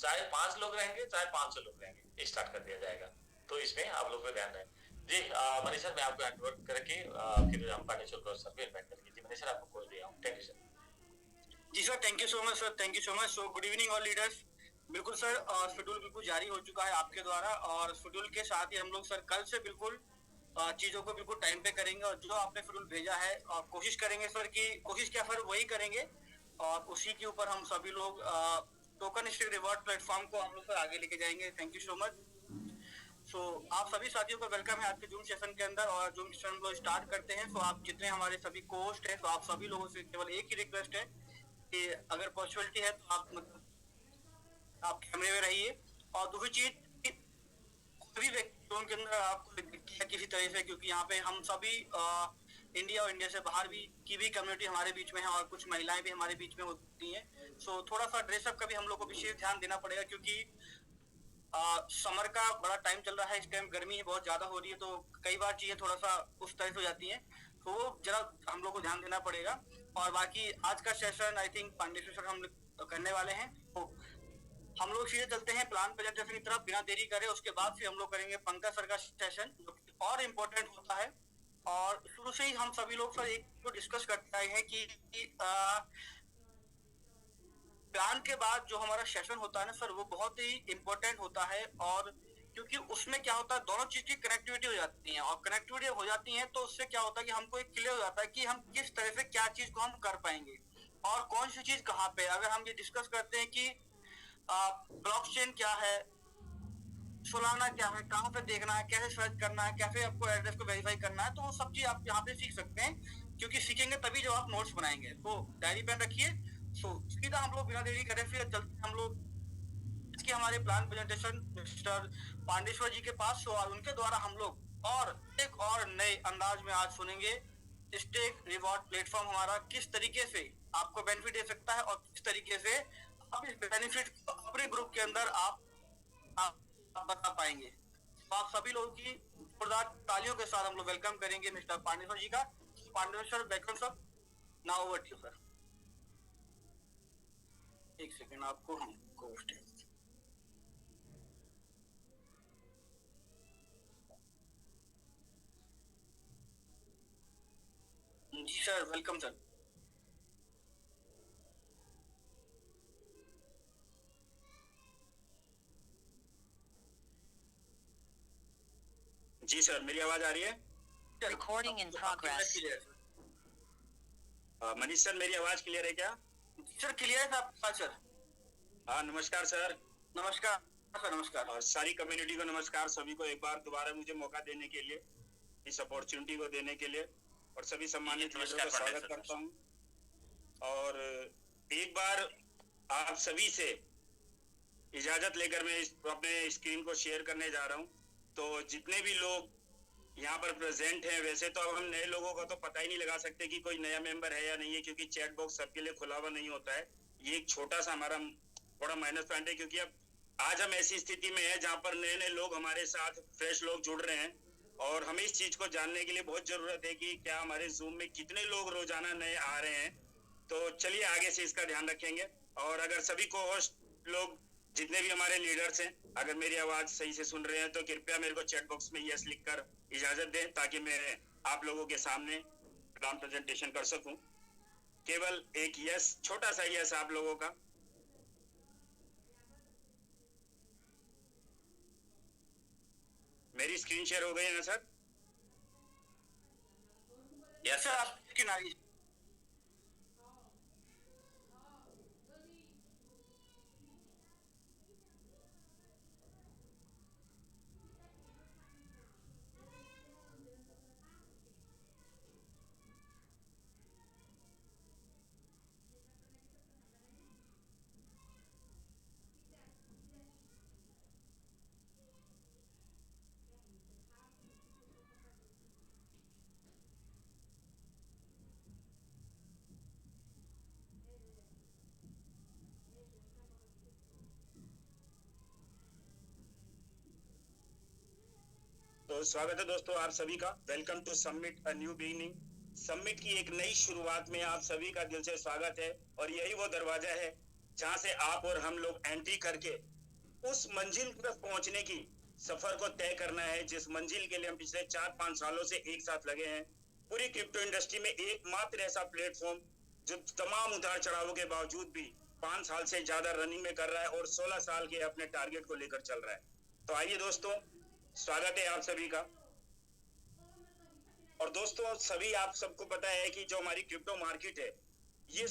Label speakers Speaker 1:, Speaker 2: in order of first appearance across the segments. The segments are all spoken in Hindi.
Speaker 1: चाहे 5 लोग रहेंगे चाहे 500 लोग रहेंगे, स्टार्ट कर दिया जाएगा। तो इसमें आप लोग को ध्यान रहे। जी मनीष सर, मैं आपको हैंड ओवर करके फिर हम पांडेश्वर सर को इन्वाइट करेंगे। जी मनीष सर, आपको कॉल दिया हूँ। Thank you sir.
Speaker 2: जी sir, thank you so much sir, thank you so much. So good evening all leaders. बिल्कुल सर, शेड्यूल बिल्कुल जारी हो चुका है आपके द्वारा, और शेड्यूल के साथ ही हम लोग सर कल से बिल्कुल चीजों को बिल्कुल टाइम पे करेंगे, और जो आपने शेड्यूल भेजा है कोशिश करेंगे सर की कोशिश क्या सर वही करेंगे, और उसी के ऊपर हम सभी लोग टोकन स्टिक रिवॉर्ड प्लेटफॉर्म को हम लोग सर आगे लेके जाएंगे। Thank you so much. So आप सभी साथियों का वेलकम है आज के जूम सेशन के अंदर, और जूम सेशन को स्टार्ट करते हैं। तो आप जितने हमारे सभी कोस्ट हैं, तो आप सभी लोगों से केवल एक ही रिक्वेस्ट है कि अगर पॉसिबिलिटी है तो आप मतलब आप कैमरे में रहिए, और दूसरी चीज सभी व्यक्तियों के अंदर आपको दिखती है किसी तरह से, क्योंकि यहाँ पे हम सभी इंडिया और इंडिया से बाहर भी की भी कम्युनिटी हमारे बीच में है, और कुछ महिलाएं भी हमारे बीच में होती हैं। सो थोड़ा सा ड्रेसअप का भी हम लोग को विशेष ध्यान देना पड़ेगा, क्योंकि समर का बड़ा टाइम चल रहा है, इस टाइम गर्मी बहुत ज्यादा हो रही है, तो कई बार चीजें थोड़ा सा उस तरह से हो जाती हैं, तो वो जरा हम लोग को ध्यान देना पड़ेगा। और बाकी आज का session I think Pandeshwar sir हम करने वाले हैं, तो हम लोग सीधे चलते हैं प्लान प्रेजेंटेशन की तरफ बिना देरी करे। उसके बाद फिर हम लोग करेंगे पंकज सर का सेशन, जो और इम्पोर्टेंट होता है। और शुरू से ही हम सभी लोग सर एक तो डिस्कस करते आए हैं कि प्लान के बाद जो हमारा सेशन होता है ना सर, वो बहुत ही इम्पोर्टेंट होता है, और क्योंकि उसमें क्या होता है दोनों चीज की कनेक्टिविटी हो जाती है, और कनेक्टिविटी हो जाती है तो उससे क्या होता है कि हमको एक क्लियर हो जाता है कि हम किस तरह से क्या चीज को हम कर पाएंगे, और कौन सी चीज कहाँ पे। अगर हम ये डिस्कस करते हैं कि ब्लॉकचेन क्या है, सोलाना क्या है, कहाँ पे देखना है, कैसे सर्च करना है, कैसे आपको एड्रेस को वेरीफाई करना है, तो वो सब चीज आप यहाँ पे सीख सकते हैं, क्योंकि सीखेंगे तभी जो आप नोट्स बनाएंगे। तो डायरी पेन रखिए। सो सीधा हम लोग बिना देरी करे फिर चलते हैं हम लोग इसके हमारे प्लान प्रेजेंटेशन मिस्टर पांडेश्वर जी के पास। सो और उनके द्वारा हम लोग और एक और नए अंदाज में आज सुनेंगे स्टेक रिवॉर्ड प्लेटफॉर्म हमारा किस तरीके से आपको बेनिफिट दे सकता है, और किस तरीके से आप इस बेनिफिट अपने ग्रुप के अंदर आप बता पाएंगे। तो आप सभी लोगों की जोरदार तालियों के साथ हम लोग वेलकम करेंगे मिस्टर पांडेश्वर जी का। Pandeshwar welcome sir, now over to sir. एक सेकंड आपको हमको जी सर, वेलकम सर।
Speaker 3: जी सर, मेरी आवाज आ रही है?
Speaker 2: Recording in progress.
Speaker 3: Manish sir, मेरी आवाज क्लियर है क्या?
Speaker 2: सर क्लियर है आपका सर।
Speaker 3: हाँ, नमस्कार सर।
Speaker 2: नमस्कार सर। नमस्कार।
Speaker 3: और सारी कम्युनिटी को नमस्कार, सभी को एक बार दोबारा मुझे मौका देने के लिए, इस अपॉर्चुनिटी को देने के लिए, और सभी सम्मानित लोगों का स्वागत करता हूँ। और एक बार आप सभी से इजाजत लेकर मैं अपने स्क्रीन को शेयर करने जा रहा हूँ। तो जितने भी लोग यहाँ पर प्रेजेंट हैं, वैसे तो अब हम नए लोगों का तो पता ही नहीं लगा सकते कि कोई नया मेंबर है या नहीं है, क्योंकि चैट बॉक्स सबके लिए खुला हुआ नहीं होता है। ये एक छोटा सा हमारा बड़ा माइनस पॉइंट है, क्योंकि अब आज हम ऐसी स्थिति में है जहाँ पर नए नए लोग हमारे साथ फ्रेश लोग जुड़ रहे हैं, और हमें इस चीज को जानने के लिए बहुत जरूरत है कि क्या हमारे जूम में कितने लोग रोजाना नए आ रहे हैं। तो चलिए आगे से इसका ध्यान रखेंगे। और अगर सभी को होस्ट लोग जितने भी हमारे लीडर्स हैं, अगर मेरी आवाज सही से सुन रहे हैं, तो कृपया मेरे को चैट बॉक्स में यस लिखकर इजाजत दें, ताकि मैं आप लोगों के सामने प्लान प्रेजेंटेशन कर सकूं। केवल एक यस, छोटा सा यस आप लोगों का। मेरी स्क्रीन शेयर हो गई है ना सर?
Speaker 2: यस सर, आपकी नारी।
Speaker 3: तो स्वागत है दोस्तों आप सभी का। Welcome to submit a new beginning. Submit की एक नई शुरुआत में आप सभी का दिल से स्वागत है, और यही वो दरवाजा है जहां से आप और हम लोग एंट्री करके उस मंजिल तक पहुंचने की सफर को तय करना है, जिस मंजिल के लिए हम पिछले 4-5 सालों से एक साथ लगे हैं। पूरी क्रिप्टो इंडस्ट्री में एकमात्र ऐसा प्लेटफॉर्म जो तमाम उतार चढ़ावों के बावजूद भी 5 साल से ज्यादा रनिंग में कर रहा है और 16 साल के अपने टारगेट को लेकर चल रहा है। तो आइए दोस्तों, स्वागत है आप सभी का। और दोस्तों, सभी आप सबको पता है कि जो हमारी क्रिप्टो मार्केट है, ये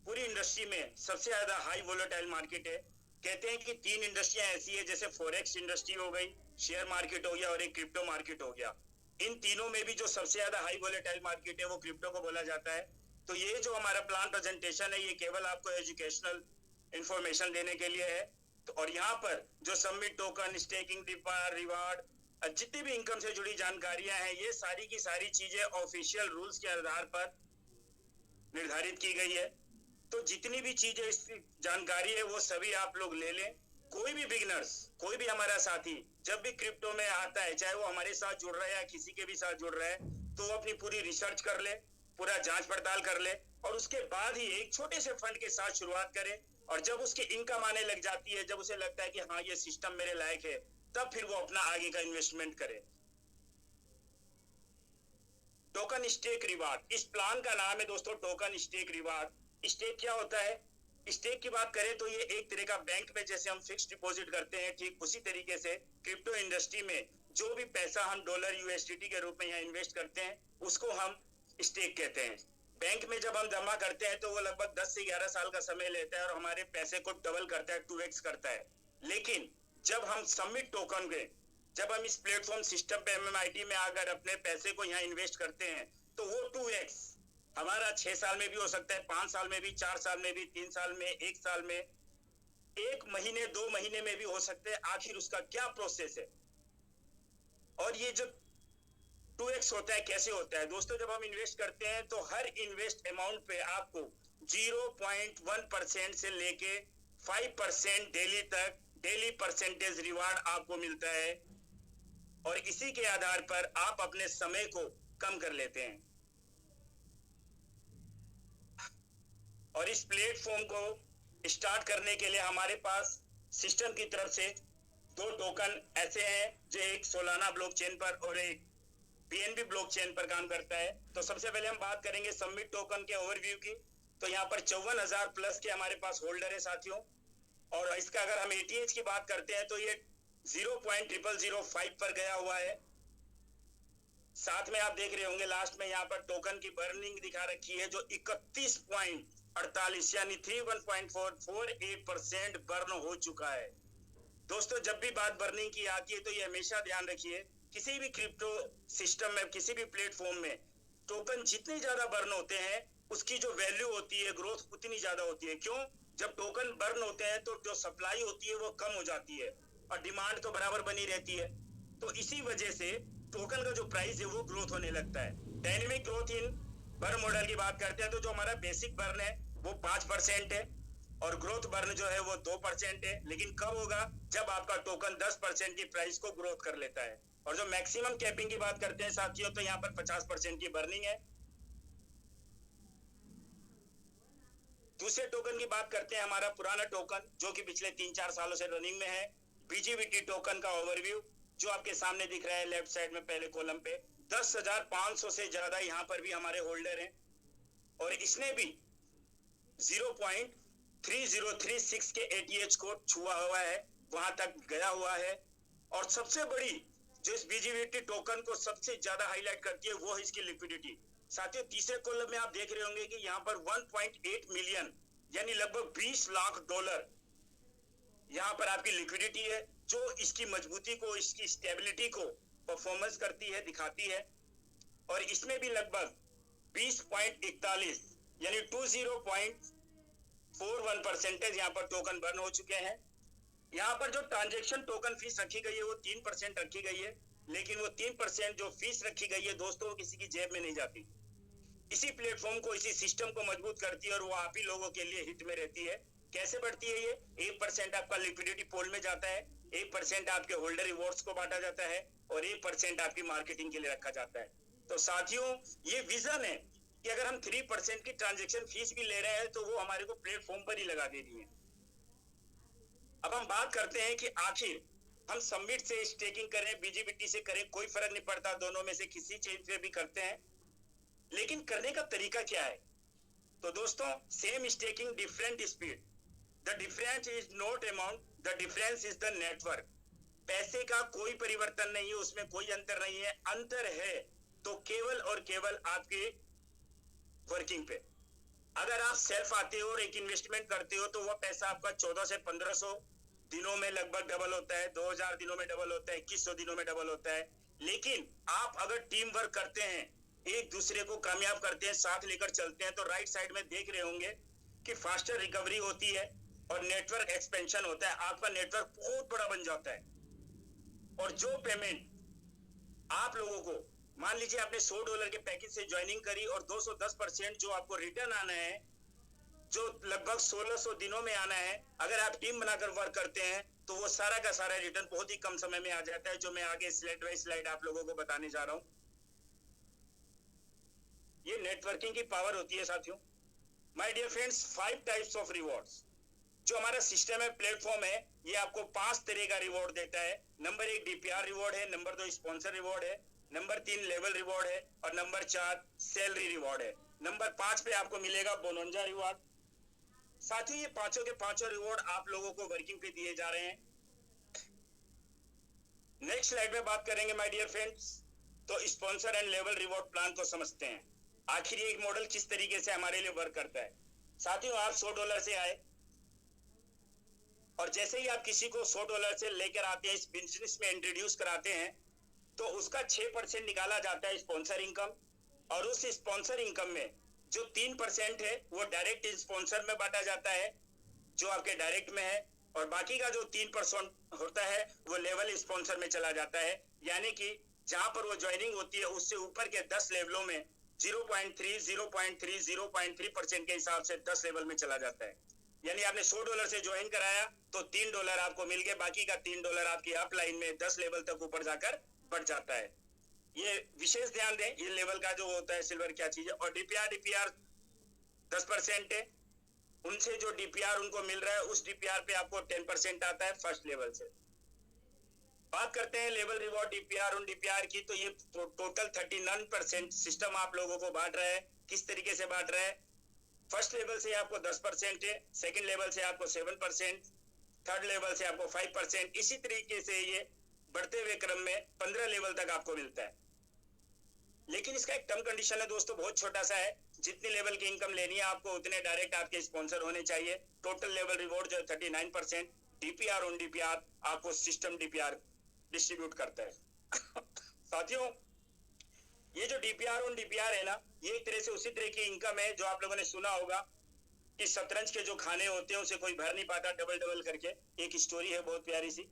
Speaker 3: पूरी इंडस्ट्री में सबसे ज्यादा हाई वोलेटाइल मार्केट है। कहते हैं कि 3 इंडस्ट्रियां ऐसी है, जैसे फॉरेक्स इंडस्ट्री हो गई, शेयर मार्केट हो गया और एक क्रिप्टो मार्केट हो गया। इन तीनों में भी जो सबसे ज्यादा हाई वोलेटाइल मार्केट है वो क्रिप्टो को बोला जाता है। तो ये जो हमारा प्लान प्रेजेंटेशन है, ये केवल आपको एजुकेशनल इंफॉर्मेशन देने के लिए है। तो और यहाँ पर जो सबमिट टोकन, स्टेकिंग रिवार्ड, जितनी भी इनकम से जुड़ी जानकारियां हैं, ये सारी की सारी चीजें ऑफिशियल रूल्स के आधार पर निर्धारित की गई है। तो जितनी भी चीजें इस जानकारी है वो सभी आप लोग ले लें। कोई भी बिगनर्स, कोई भी हमारा साथी जब भी क्रिप्टो में आता है, चाहे वो हमारे साथ जुड़ रहा है या किसी के भी साथ जुड़ रहा है, तो वो अपनी पूरी रिसर्च कर ले, पूरा जांच पड़ताल कर ले और उसके बाद ही एक छोटे से फंड के साथ शुरुआत करे। और जब उसकी इनकम आने लग जाती है, जब उसे लगता है कि हाँ ये सिस्टम मेरे लायक है, तब फिर वो अपना आगे का इन्वेस्टमेंट करे। टोकन स्टेक रिवार्ड, इस प्लान का नाम है दोस्तों टोकन स्टेक रिवार्ड। स्टेक क्या होता है? स्टेक की बात करें तो ये एक तरह का बैंक में जैसे हम फिक्स डिपॉजिट करते हैं, ठीक उसी तरीके से क्रिप्टो इंडस्ट्री में जो भी पैसा हम डॉलर यूएसडीटी के रूप में यहाँ इन्वेस्ट करते हैं, उसको हम स्टेक कहते हैं। बैंक में जब हम जमा करते हैं तो वो लगभग 10 से 11 साल का समय लेता है और हमारे पैसे को डबल करता है, 2x करता है। लेकिन जब हम सबमिट टोकन के, जब हम इस प्लेटफॉर्म सिस्टम पे MMIT में आकर अपने पैसे को यहाँ इन्वेस्ट करते हैं, तो वो 2x हमारा 6 साल में भी हो सकता है, 5 साल में भी, 4 साल में भी, 3 साल में, 1 साल में, 1 महीने, 2 महीने में भी हो सकते हैं। आखिर उसका क्या प्रोसेस है और ये जो 2x होता है कैसे होता है? दोस्तों, जब हम इन्वेस्ट करते हैं तो हर इन्वेस्ट अमाउंट पे आपको 0.1% से लेके 5% डेली तक डेली परसेंटेज रिवार्ड आपको मिलता है और इसी के आधार पर आप अपने समय को कम कर लेते हैं। और इस प्लेटफॉर्म को स्टार्ट करने के लिए हमारे पास सिस्टम की तरफ से 2 टोकन ऐसे हैं, जो एक सोलाना ब्लॉकचेन पर और एक BNB ब्लॉकचेन पर काम करता है। तो सबसे पहले हम बात करेंगे सबमिट टोकन के ओवरव्यू की। तो यहाँ पर 54,000 प्लस के हमारे पास होल्डर है साथियों। और इसका अगर हम ATH की बात करते हैं तो ये 0.0005 पर गया हुआ है। साथ में आप देख रहे होंगे लास्ट में यहाँ पर टोकन की बर्निंग दिखा रखी है, जो 31.48 यानी 31.448% बर्न हो चुका है। दोस्तों, जब भी बात बर्निंग की आती है तो ये हमेशा ध्यान रखिए, किसी भी क्रिप्टो सिस्टम में, किसी भी प्लेटफॉर्म में टोकन जितनी ज्यादा बर्न होते हैं, उसकी जो वैल्यू होती है, ग्रोथ उतनी ज्यादा होती है। क्यों? जब टोकन बर्न होते हैं तो जो सप्लाई होती है वो कम हो जाती है और डिमांड तो बराबर बनी रहती है। तो इसी वजह से टोकन का जो प्राइस है वो ग्रोथ होने लगता है। Dynamic growth in burn model की बात करते हैं तो जो हमारा बेसिक बर्न है वो 5% है और ग्रोथ बर्न जो है वो 2% है। लेकिन कब होगा? जब आपका टोकन 10% की प्राइस को ग्रोथ कर लेता है। और जो मैक्सिमम कैपिंग की बात करते हैं साथियों, तो यहाँ पर 50% की बर्निंग है। दूसरे टोकन की बात करते हैं, हमारा पुराना टोकन जो कि पिछले 3-4 सालों से रनिंग में है, BGBT टोकन का ओवरव्यू जो आपके सामने दिख रहा है लेफ्ट साइड में पहले कॉलम पे। 10,500 से ज्यादा यहाँ पर भी हमारे होल्डर हैं और इसने भी 0.3036 के ATH को छुआ हुआ है, वहां तक गया हुआ है। और सबसे बड़ी जो इस BGBT टोकन को सबसे ज्यादा हाईलाइट करती है वो है इसकी लिक्विडिटी। साथियों, तीसरे कॉलम में आप देख रहे होंगे कि यहाँ पर 1.8 मिलियन यानी लगभग 20 लाख डॉलर यहाँ पर आपकी लिक्विडिटी है, जो इसकी मजबूती को, इसकी स्टेबिलिटी को परफॉर्मेंस करती है, दिखाती है। और इसमें भी लगभग 20.41 यानी 20.41% यहाँ पर टोकन बर्न हो चुके हैं। यहाँ पर जो ट्रांजैक्शन टोकन फीस रखी गई है वो 3% रखी गई है, लेकिन वो 3% जो फीस रखी गई है दोस्तों, किसी की जेब में नहीं जाती। इसी प्लेटफॉर्म को, इसी सिस्टम को मजबूत करती है और वो आप ही लोगों के लिए हिट में रहती है। कैसे बढ़ती है ये? 1% आपका लिक्विडिटी पोल में जाता है, 1% आपके होल्डर रिवॉर्ड्स को बांटा जाता है और 1% आपकी मार्केटिंग के लिए रखा जाता है। तो साथियों, ये विजन है कि अगर हम 3% की ट्रांजैक्शन फीस भी ले रहे हैं तो वो हमारे को प्लेटफॉर्म पर ही लगा देनी है। अब हम बात करते हैं कि आखिर हम सबमिट से स्टेकिंग करें, बीजीबीटी से करें, कोई फर्क नहीं पड़ता, दोनों में से किसी चीज पे भी करते हैं, लेकिन करने का तरीका क्या है? तो दोस्तों, same staking different speed, the difference is not amount, the difference is the network. पैसे का कोई परिवर्तन नहीं है, उसमें कोई अंतर नहीं है, अंतर है तो केवल और केवल आपकी वर्किंग पे। अगर आप सेल्फ आते हो और एक इन्वेस्टमेंट करते हो तो वह पैसा आपका 14 से 1500 दिनों में लगभग डबल होता है, 2000 दिनों में डबल होता है, 2100 दिनों में डबल होता है। लेकिन आप अगर टीम वर्क करते हैं, एक दूसरे को कामयाब करते हैं, साथ लेकर चलते हैं, तो राइट साइड में देख रहे होंगे कि फास्टर रिकवरी होती है और नेटवर्क एक्सपेंशन होता है, आपका नेटवर्क बहुत बड़ा बन जाता है। और जो पेमेंट आप लोगों को, मान लीजिए आपने $100 के पैकेज से ज्वाइनिंग करी और 210% जो आपको रिटर्न आना है, जो लगभग 1600 दिनों में आना है, अगर आप टीम बनाकर वर्क करते हैं तो वो सारा का सारा रिटर्न बहुत ही कम समय में आ जाता है, जो मैं आगे स्लाइड बाय स्लाइड आप लोगों को बताने जा रहा हूं। ये नेटवर्किंग की पावर होती है साथियों। My dear friends, 5 types of rewards जो हमारा सिस्टम है, प्लेटफॉर्म है, ये आपको 5 तरह का रिवॉर्ड देता है। नंबर 1 डीपीआर रिवॉर्ड है, नंबर 2 स्पॉन्सर रिवॉर्ड है, नंबर 3 लेवल रिवॉर्ड है और नंबर 4 सैलरी रिवॉर्ड है। नंबर 5 पे आपको मिलेगा बोनंजा रिवॉर्ड। साथियों, ये पांचों के पांचों रिवॉर्ड आप लोगों को वर्किंग पे दिए जा रहे हैं। नेक्स्ट स्लाइड में बात करेंगे माय डियर फ्रेंड्स, तो sponsor and level reward plan को समझते हैं। आखिर ये एक मॉडल किस तरीके से हमारे लिए वर्क करता है। साथियों, आप $100 से आए और जैसे ही आप किसी को $100 से लेकर आते हैं, इस बिजनेस में इंट्रोड्यूस कराते हैं, तो उसका 6% निकाला जाता है स्पॉन्सर इनकम, और उस स्पॉन्सर इनकम में जो 3% है वो डायरेक्ट स्पॉन्सर में बांटा जाता है, जो आपके डायरेक्ट में है, और बाकी का जो 3% होता है वो लेवल स्पॉन्सर में चला जाता है। यानी कि जहां पर वो ज्वाइनिंग होती है उससे ऊपर के 10 लेवलों में 0.3, 0.3, 0.3% के हिसाब से 10 लेवल में चला जाता है। यानी आपने $100 से ज्वाइन कराया तो $3 आपको मिल गए, बाकी का $3 आपकी अपलाइन में 10 लेवल तक ऊपर जाकर बढ़ जाता है। ये विशेष ध्यान दें, ये लेवल का जो होता है सिल्वर क्या चीज है। और डीपीआर 10% है, उनसे जो डीपीआर उनको मिल रहा है उस डीपीआर पे आपको 10% आता है फर्स्ट लेवल से। बात करते हैं लेवल रिवॉर्ड डीपीआर उन डीपीआर की, तो ये टोटल 39% सिस्टम आप लोगों को बांट रहा है। किस तरीके से बांट रहा है? फर्स्ट लेवल से आपको 10% है, सेकंड लेवल से आपको 7%, थर्ड लेवल से आपको 5%, इसी तरीके से ये बढ़ते हुए क्रम में 15 लेवल तक आपको मिलता है। लेकिन इसका एक टर्म कंडीशन है दोस्तों, बहुत छोटा सा है, जितनी लेवल की इनकम लेनी है आपको उतने डायरेक्ट आपके स्पॉन्सर होने चाहिए। टोटल लेवल रिवॉर्ड जो 39%, डीपीआर ऑन डीपीआर आपको सिस्टम डीपीआर डिस्ट्रीब्यूट करता है। साथियों, ये जो डीपीआर ऑन डीपीआर है ना, ये एक तरह से उसी तरह की इनकम है जो आप लोगों ने सुना होगा कि शतरंज के जो खाने होते हैं उसे कोई भर नहीं पाता डबल डबल करके, एक स्टोरी है बहुत प्यारी सी।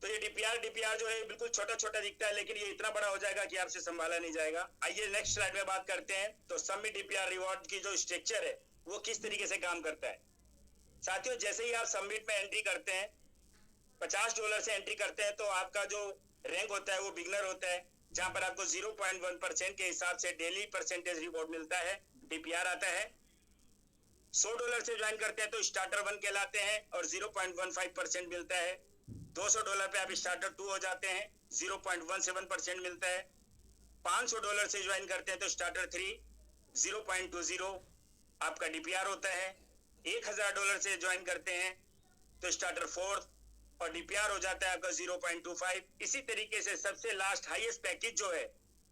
Speaker 3: तो ये डीपीआर जो है बिल्कुल छोटा छोटा दिखता है, लेकिन ये इतना बड़ा हो जाएगा कि आपसे संभाला नहीं जाएगा। आइए नेक्स्ट स्लाइड में बात करते हैं, तो सबमिट डीपीआर रिवॉर्ड की जो स्ट्रक्चर है वो किस तरीके से काम करता है। साथियों, जैसे ही आप सबमिट में एंट्री करते हैं, $50 से एंट्री करते हैं, तो आपका जो रैंक होता है वो बिगनर होता है, जहां पर आपको 0.1% के हिसाब से डेली परसेंटेज रिवॉर्ड मिलता है, डीपीआर आता है। $100 से ज्वाइन करते हैं तो स्टार्टर 1 कहलाते हैं और 0.15% मिलता है। $200 पे आप स्टार्टर 2 हो जाते हैं, 0.17% मिलता है। $500 से ज्वाइन करते हैं तो स्टार्टर 3, 0.20 आपका डीपीआर होता है। $1000 से ज्वाइन करते हैं तो स्टार्टर 4 और डीपीआर हो जाता है आपका 0.25। इसी तरीके से सबसे लास्ट हाईएस्ट पैकेज जो है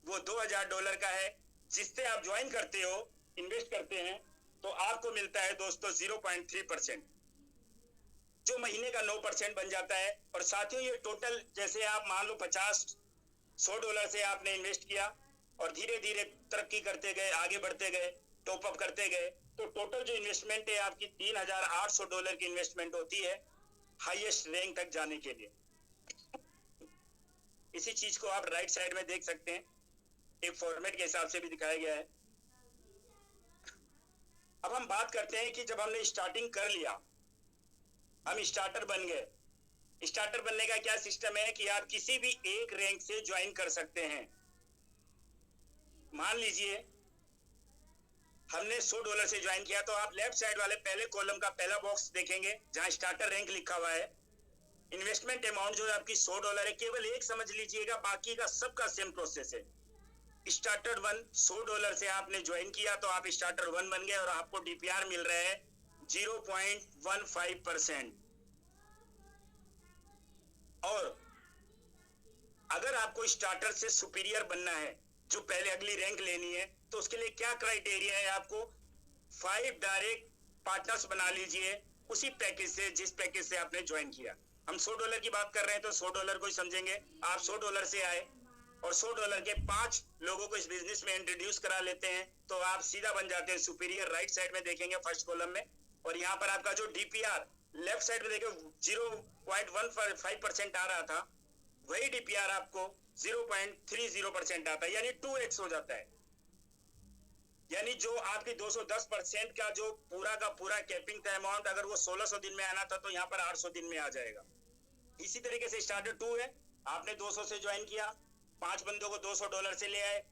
Speaker 3: वो $2000 का है, जिससे आप ज्वाइन करते हो, इन्वेस्ट करते हैं, तो आपको मिलता है दोस्तों 0.3%, जो महीने का 9% बन जाता है। और साथियों, ये टोटल जैसे आप मान लो $100 से आपने इन्वेस्ट किया और धीरे धीरे तरक्की करते गए, आगे बढ़ते गए, टॉप अप करते गए, तो टोटल जो इन्वेस्टमेंट है आपकी $3800 की इन्वेस्टमेंट होती है हाईएस्ट रैंक तक जाने के लिए। इसी चीज को आप राइट साइड में देख सकते हैं, एक फॉर्मेट के हिसाब से भी दिखाया गया है। अब हम बात करते हैं कि जब हमने स्टार्टिंग कर लिया, हम स्टार्टर बन गए। स्टार्टर बनने का क्या सिस्टम है कि आप किसी भी एक रैंक से ज्वाइन कर सकते हैं। मान लीजिए हमने $100 से ज्वाइन किया। तो आप लेफ्ट साइड वाले पहले कॉलम का पहला बॉक्स देखेंगे जहां स्टार्टर रैंक लिखा हुआ है। इन्वेस्टमेंट अमाउंट जो है आपकी $100 है, केवल एक समझ लीजिएगा, बाकी का सबका सेम प्रोसेस है। स्टार्टर 1 $100 से आपने ज्वाइन किया तो आप स्टार्टर 1 बन गए और आपको डीपीआर मिल रहा है 0.15%। और अगर आपको स्टार्टर से सुपीरियर बनना है, जो पहले अगली रैंक लेनी है, तो उसके लिए क्या क्राइटेरिया है, आपको 5 डायरेक्ट पार्टनर्स बना लीजिए उसी पैकेज से जिस पैकेज से आपने ज्वाइन किया। हम $100 की बात कर रहे हैं तो $100 को ही समझेंगे। आप $100 से आए और $100 के 5 लोगों को इस बिजनेस में इंट्रोड्यूस करा लेते हैं तो आप सीधा बन जाते हैं सुपीरियर। राइट साइड में देखेंगे फर्स्ट कॉलम में, और यहाँ पर आपका जो डीपीआर लेफ्ट साइड में देखिए 0.15% आ रहा था, वही डीपीआर आपको 0.30% आता है, यानी 2x हो जाता है। यानी जो आपकी 210% का जो पूरा का पूरा कैपिंग था अमाउंट, अगर वो 1600 दिन में आना था तो यहाँ पर 800 दिन में आ जाएगा। इसी तरीके से स्टार्टर 2 है, आपने 200 से ज्वाइन किया, 5 बंदों को $200 से ले आए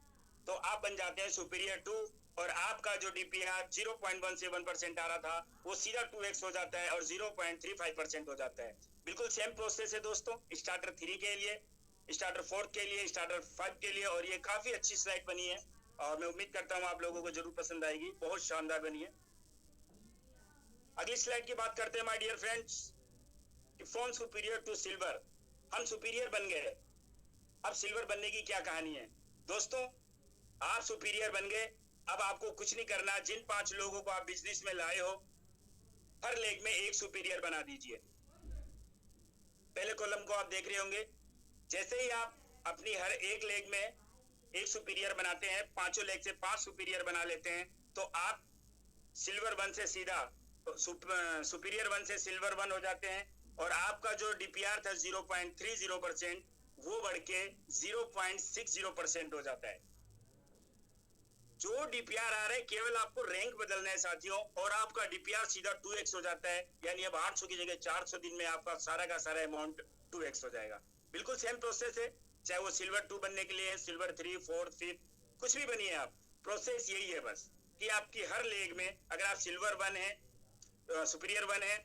Speaker 3: तो आप बन जाते हैं सुपीरियर 2, और आपका जो डीपीआर 0.17% आ रहा था वो सीधा 2x हो जाता है और 0.35% हो जाता है। बिल्कुल सेम प्रोसेस है दोस्तों, स्टार्टर 3 के लिए, स्टार्टर 4 के लिए, स्टार्टर 5 के लिए। और ये काफी अच्छी स्लाइड बनी है और मैं उम्मीद करता हूँ आप लोगों को जरूर पसंद आएगी, बहुत शानदार बनी है। अगली स्लाइड की बात करते हैं my dear friends, from superior to silver. हम सुपीरियर बन गए, अब सिल्वर बनने की क्या कहानी है दोस्तों। आप सुपीरियर बन गए, अब आपको कुछ नहीं करना। जिन 5 लोगों को आप बिजनेस में लाए हो, हर लेग में एक सुपीरियर बना दीजिए। पहले कॉलम को आप देख रहे होंगे, जैसे ही आप अपनी हर एक लेग में एक सुपीरियर बनाते हैं, 5 लेग से 5 सुपीरियर बना लेते हैं, तो आप सिल्वर 1 से सीधा सुपीरियर 1 से सिल्वर 1 हो जाते हैं। और आपका जो डीपीआर था 0.30%, वो बढ़ के 0.60% हो जाता है। जो डीपीआर आ रहा है केवल आपको रैंक बदलना है साथियों, और आपका डीपीआर सीधा 2x हो जाता है। यानी अब 800 की जगह 400 दिन में आपका सारा का सारा अमाउंट 2x हो जाएगा। बिल्कुल सेम प्रोसेस है, चाहे वो सिल्वर 2 बनने के लिए, सिल्वर 3, 4, 5 कुछ भी बनिए आप, प्रोसेस यही है बस कि आपकी हर लेग में अगर आप सिल्वर 1 है, सुपीरियर 1 है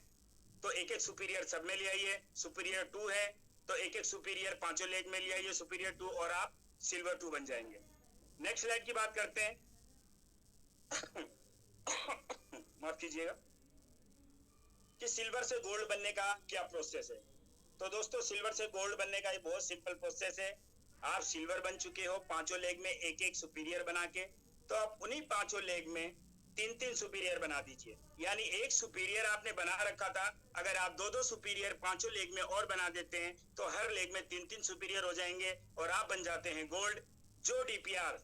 Speaker 3: तो एक सुपीरियर सब में ले आइए, सुपीरियर 2 है तो एक सुपीरियर 5 लेग में ले आइए सुपीरियर 2, और आप सिल्वर 2 बन जाएंगे। नेक्स्ट स्लाइड की बात करते हैं। माफ कीजिएगा, कि सिल्वर से गोल्ड बनने का क्या प्रोसेस है। तो दोस्तों सिल्वर से गोल्ड बनने का ये बहुत सिंपल प्रोसेस है। आप सिल्वर बन चुके हो 5 लेग में एक सुपीरियर बना के, तो आप उन्हीं 5 लेग में 3 सुपीरियर बना दीजिए। यानी एक सुपीरियर आपने बना रखा था, अगर आप 2 सुपीरियर 5 लेग में और बना देते हैं तो हर लेग में 3 सुपीरियर हो जाएंगे और आप बन जाते हैं गोल्ड। जो डीपीआर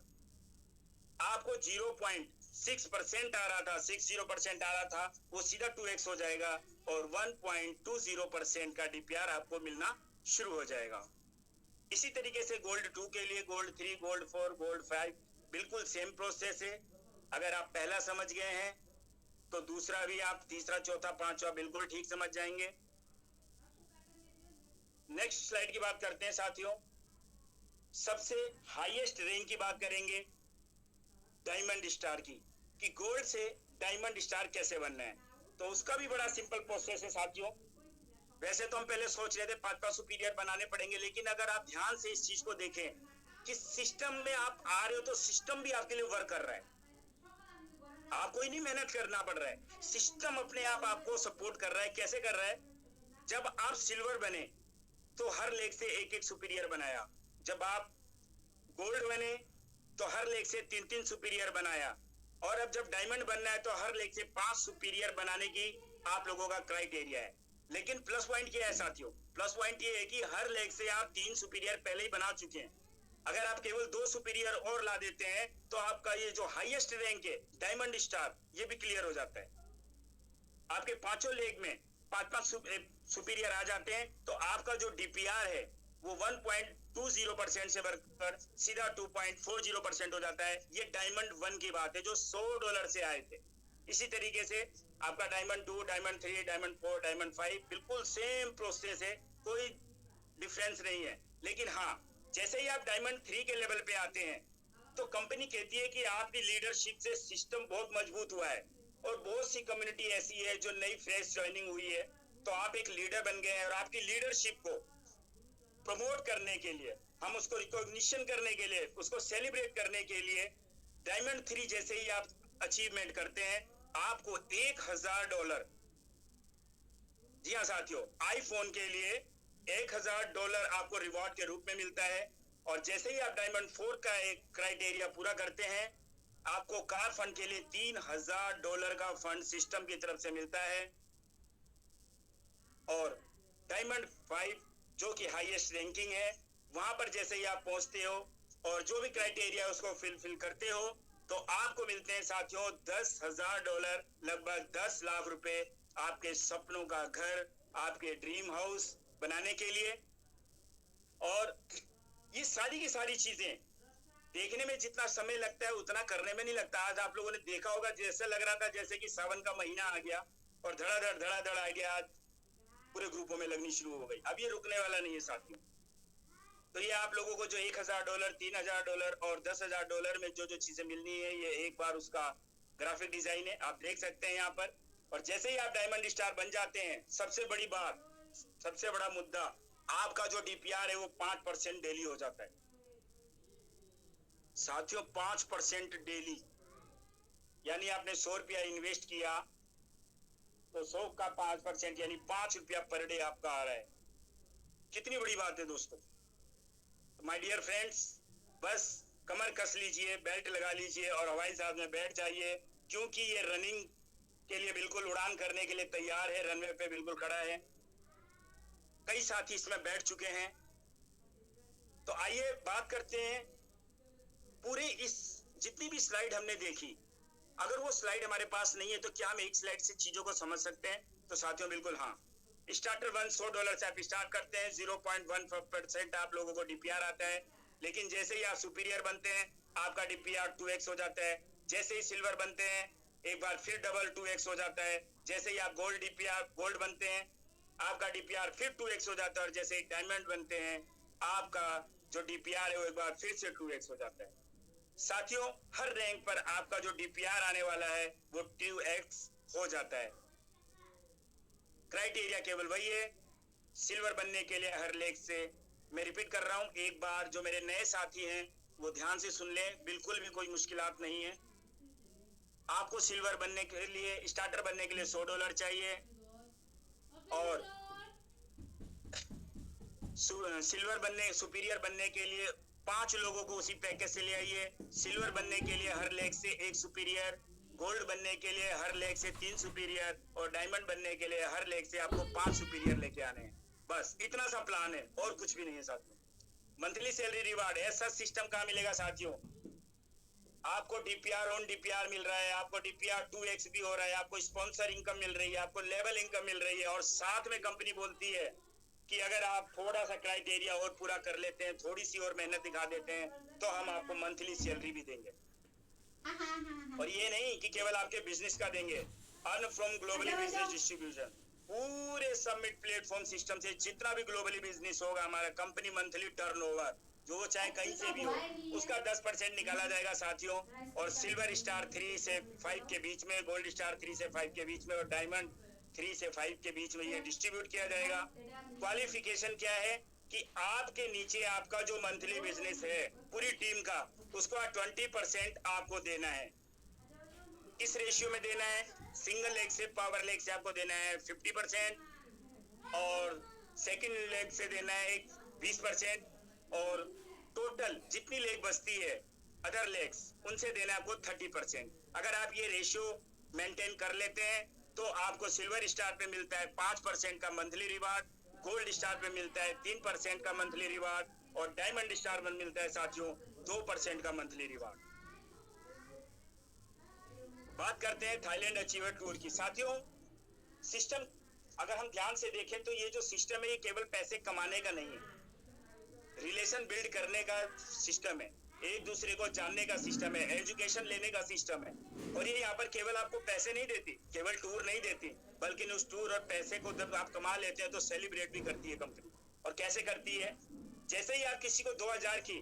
Speaker 3: आपको 0.6% आ रहा था, 60% आ रहा था, वो सीधा 2x हो जाएगा और 1.20% का डीपीआर आपको मिलना शुरू हो जाएगा। इसी तरीके से गोल्ड 2 के लिए, गोल्ड 3, गोल्ड 4, गोल्ड 5 बिल्कुल सेम प्रोसेस है। अगर आप पहला समझ गए हैं तो दूसरा भी आप, तीसरा, चौथा, पांचवा बिल्कुल ठीक समझ जाएंगे। नेक्स्ट स्लाइड की बात करते हैं साथियों। सबसे हाईएस्ट रैंक की बात करेंगे डायमंड स्टार की, कि गोल्ड से डायमंड स्टार कैसे बनना है। तो उसका भी बड़ा सिंपल प्रोसेस है साथियों। वैसे तो हम पहले सोच रहे थे 5 सुपीरियर बनाने पड़ेंगे, लेकिन अगर आप ध्यान से इस चीज को देखें कि सिस्टम में आप आ रहे हो तो सिस्टम भी आपके लिए वर्क कर रहा है, आपको ही नहीं मेहनत करना पड़ रहा है, सिस्टम अपने आप आपको सपोर्ट कर रहा है। कैसे कर रहा है? जब आप सिल्वर बने तो हर लेग से एक सुपीरियर बनाया, जब आप गोल्ड बने तो हर लेग से 3 सुपीरियर बनाया, और अब जब डायमंड बनना है तो हर लेग से 5 सुपीरियर बनाने की आप लोगों का क्राइटेरिया है। लेकिन प्लस पॉइंट क्या है साथियों? प्लस पॉइंट ये है कि हर लेग से आप 3 सुपीरियर पहले ही बना चुके हैं। अगर आप केवल 2 सुपीरियर और ला देते हैं तो आपका ये जो हाईएस्ट रैंक है डायमंड स्टार, ये भी क्लियर हो जाता है। आपके 5 लेग में 5 सुपीरियर आ जाते हैं तो आपका जो डीपीआर है वो 1.20% से बढ़कर सीधा 2.40% हो जाता है। ये डायमंड 1 की बात है जो $100 से आए थे। इसी तरीके से आपका डायमंड 2, डायमंड 3, डायमंड 4, डायमंड 5 बिल्कुल सेम प्रोसेस है, कोई डिफरेंस नहीं है। लेकिन हाँ, जैसे ही आप डायमंड 3 के लेवल पे आते हैं तो कंपनी कहती है कि आपकी लीडरशिप से सिस्टम बहुत मजबूत हुआ है और बहुत सी कम्युनिटी ऐसी है जो नई फ्रेश ज्वाइनिंग हुई है, तो आप एक लीडर बन गए हैं और आपकी लीडरशिप को प्रमोट करने के लिए, हम उसको रिकॉग्निशन करने के लिए, उसको सेलिब्रेट करने के लिए डायमंड 3 जैसे ही आप अचीवमेंट करते हैं, आपको $1000, जी हाँ साथियों, आईफोन के लिए $1000 आपको रिवॉर्ड के रूप में मिलता है। और जैसे ही आप डायमंड 4 का एक क्राइटेरिया पूरा करते हैं, आपको कार फंड के लिए $3000 का फंड सिस्टम की तरफ से मिलता है। और डायमंड 5 जो कि हाईएस्ट रैंकिंग है, वहां पर जैसे ही आप पहुंचते हो और जो भी क्राइटेरिया उसको फिल करते हो, तो आपको मिलते हैं साथियों $10,000, लगभग 10 लाख रुपए आपके सपनों का घर, आपके ड्रीम हाउस बनाने के लिए। और ये सारी की सारी चीजें देखने में जितना समय लगता है उतना करने में नहीं लगता। आज आप लोगों ने देखा होगा, जैसे लग रहा था जैसे कि सावन का महीना आ गया और धड़ाधड़ आ गया, आज पूरे ग्रुपों में लगनी शुरू हो गई। अब ये रुकने वाला नहीं है साथियों। तो ये आप लोगों को जो $1000, $3000 और $10,000 में जो जो चीजें मिलनी है, ये एक बार उसका ग्राफिक डिजाइन है, आप देख सकते हैं यहाँ पर। और जैसे ही आप डायमंड स्टार बन जाते हैं, सबसे बड़ी बात, सबसे बड़ा मुद्दा, आपका जो डीपीआर है वो 5% डेली हो जाता है साथियों। 5% डेली, यानी आपने ₹100 इन्वेस्ट किया तो 100 का 5% यानी ₹5 पर डे आपका आ रहा है। कितनी बड़ी बात है दोस्तों। माय डियर फ्रेंड्स, बस कमर कस लीजिए, बेल्ट लगा लीजिए और हवाई जहाज में बैठ जाइए, क्योंकि ये रनिंग के लिए बिल्कुल उड़ान करने के लिए तैयार है, रनवे पे बिल्कुल खड़ा है। कई साथी इसमें बैठ चुके हैं। तो आइए बात करते हैं पूरे इस जितनी भी स्लाइड हमने देखी, अगर वो स्लाइड हमारे पास नहीं है तो क्या हम एक स्लाइड से चीजों को समझ सकते हैं? तो साथियों बिल्कुल हाँ। स्टार्टर 1 $100 से आप स्टार्ट करते हैं, 0.1% आप लोगों को डीपीआर आता है। लेकिन जैसे ही आप सुपीरियर बनते हैं, आपका डीपीआर 2x हो जाता है। जैसे ही सिल्वर बनते हैं, एक बार फिर डबल 2x हो जाता है। जैसे ही आप गोल्ड बनते हैं, आपका डीपीआर फिर 2x हो जाता है। और जैसे ही डायमंड बनते हैं, आपका जो डीपीआर है वो एक बार फिर से 2x हो जाता है। साथियों, हर रैंक पर आपका जो डीपीआर आने वाला है वो 2x हो जाता है। क्राइटेरिया केवल वही है, सिल्वर बनने के लिए हर लेग से, मैं रिपीट कर रहा हूं एक बार, जो मेरे नए साथी हैं वो ध्यान से सुन लें, बिल्कुल भी कोई मुश्किलात नहीं है। आपको सिल्वर बनने के लिए, स्टार्टर बनने के लिए $100 चाहिए और सुपीरियर बनने के लिए 5 लोगों को उसी पैकेज से ले आइए। सिल्वर बनने के लिए हर लेग से 1 सुपीरियर, गोल्ड बनने के लिए हर लेग से 3 सुपीरियर और डायमंड बनने के लिए हर लेग से आपको 5 सुपीरियर लेके आने हैं। बस इतना सा प्लान है और कुछ भी नहीं है साथियों। मंथली सैलरी रिवार्ड ऐसा सिस्टम कहाँ मिलेगा साथियों? आपको डीपीआर ऑन डीपीआर मिल रहा है, आपको डीपीआर 2x भी हो रहा है, आपको स्पॉन्सर इनकम मिल रही है, आपको लेवल इनकम मिल रही है। और साथ में कंपनी बोलती है कि अगर आप थोड़ा सा क्राइटेरिया और पूरा कर लेते हैं, थोड़ी सी और मेहनत दिखा देते हैं, तो हम आपको मंथली सैलरी भी देंगे। और ये नहीं कि केवल आपके बिजनेस का देंगे, earn from globally business distribution, पूरे सबमिट प्लेटफॉर्म सिस्टम से जितना भी ग्लोबली बिजनेस होगा, हमारा कंपनी मंथली टर्नओवर जो चाहे कहीं से भी हो, उसका 10% निकाला जाएगा साथियों। और सिल्वर स्टार 3 से 5 के बीच में, गोल्ड स्टार 3 से 5 के बीच में और डायमंड 3 से 5 के बीच में ये डिस्ट्रीब्यूट किया जाएगा। क्वालिफिकेशन क्या है कि आपके नीचे आपका जो मंथली बिजनेस है पूरी टीम का, उसको 20% आपको देना है। इस रेशियो में देना है। सिंगल लेग से, पावर लेग से आपको देना है 50% और सेकंड लेग से देना है 20% और टोटल जितनी लेग बचती है अदर लेग्स, उनसे देना है आपको 30%। अगर आप ये रेशियो मेंटेन कर लेते हैं तो आपको सिल्वर स्टार पे मिलता है 5% का मंथली रिवार्ड, गोल्ड स्टार पे मिलता है 3% का मंथली रिवार्ड और डायमंड स्टार में मिलता है साथियों 2% का मंथली रिवार्ड। बात करते हैं थाईलैंड अचीवर टूर की। साथियों, सिस्टम अगर हम ध्यान से देखें तो ये जो सिस्टम है ये केवल पैसे कमाने का नहीं है, रिलेशन बिल्ड करने का सिस्टम है, एक दूसरे को जानने का सिस्टम है, एजुकेशन लेने का सिस्टम है। और ये यहाँ पर केवल आपको पैसे नहीं देती, केवल टूर नहीं देती, बल्कि उस टूर और पैसे को जब आप कमा लेते हैं तो सेलिब्रेट भी करती है कंपनी। और कैसे करती है? जैसे ही आप किसी को 2000 की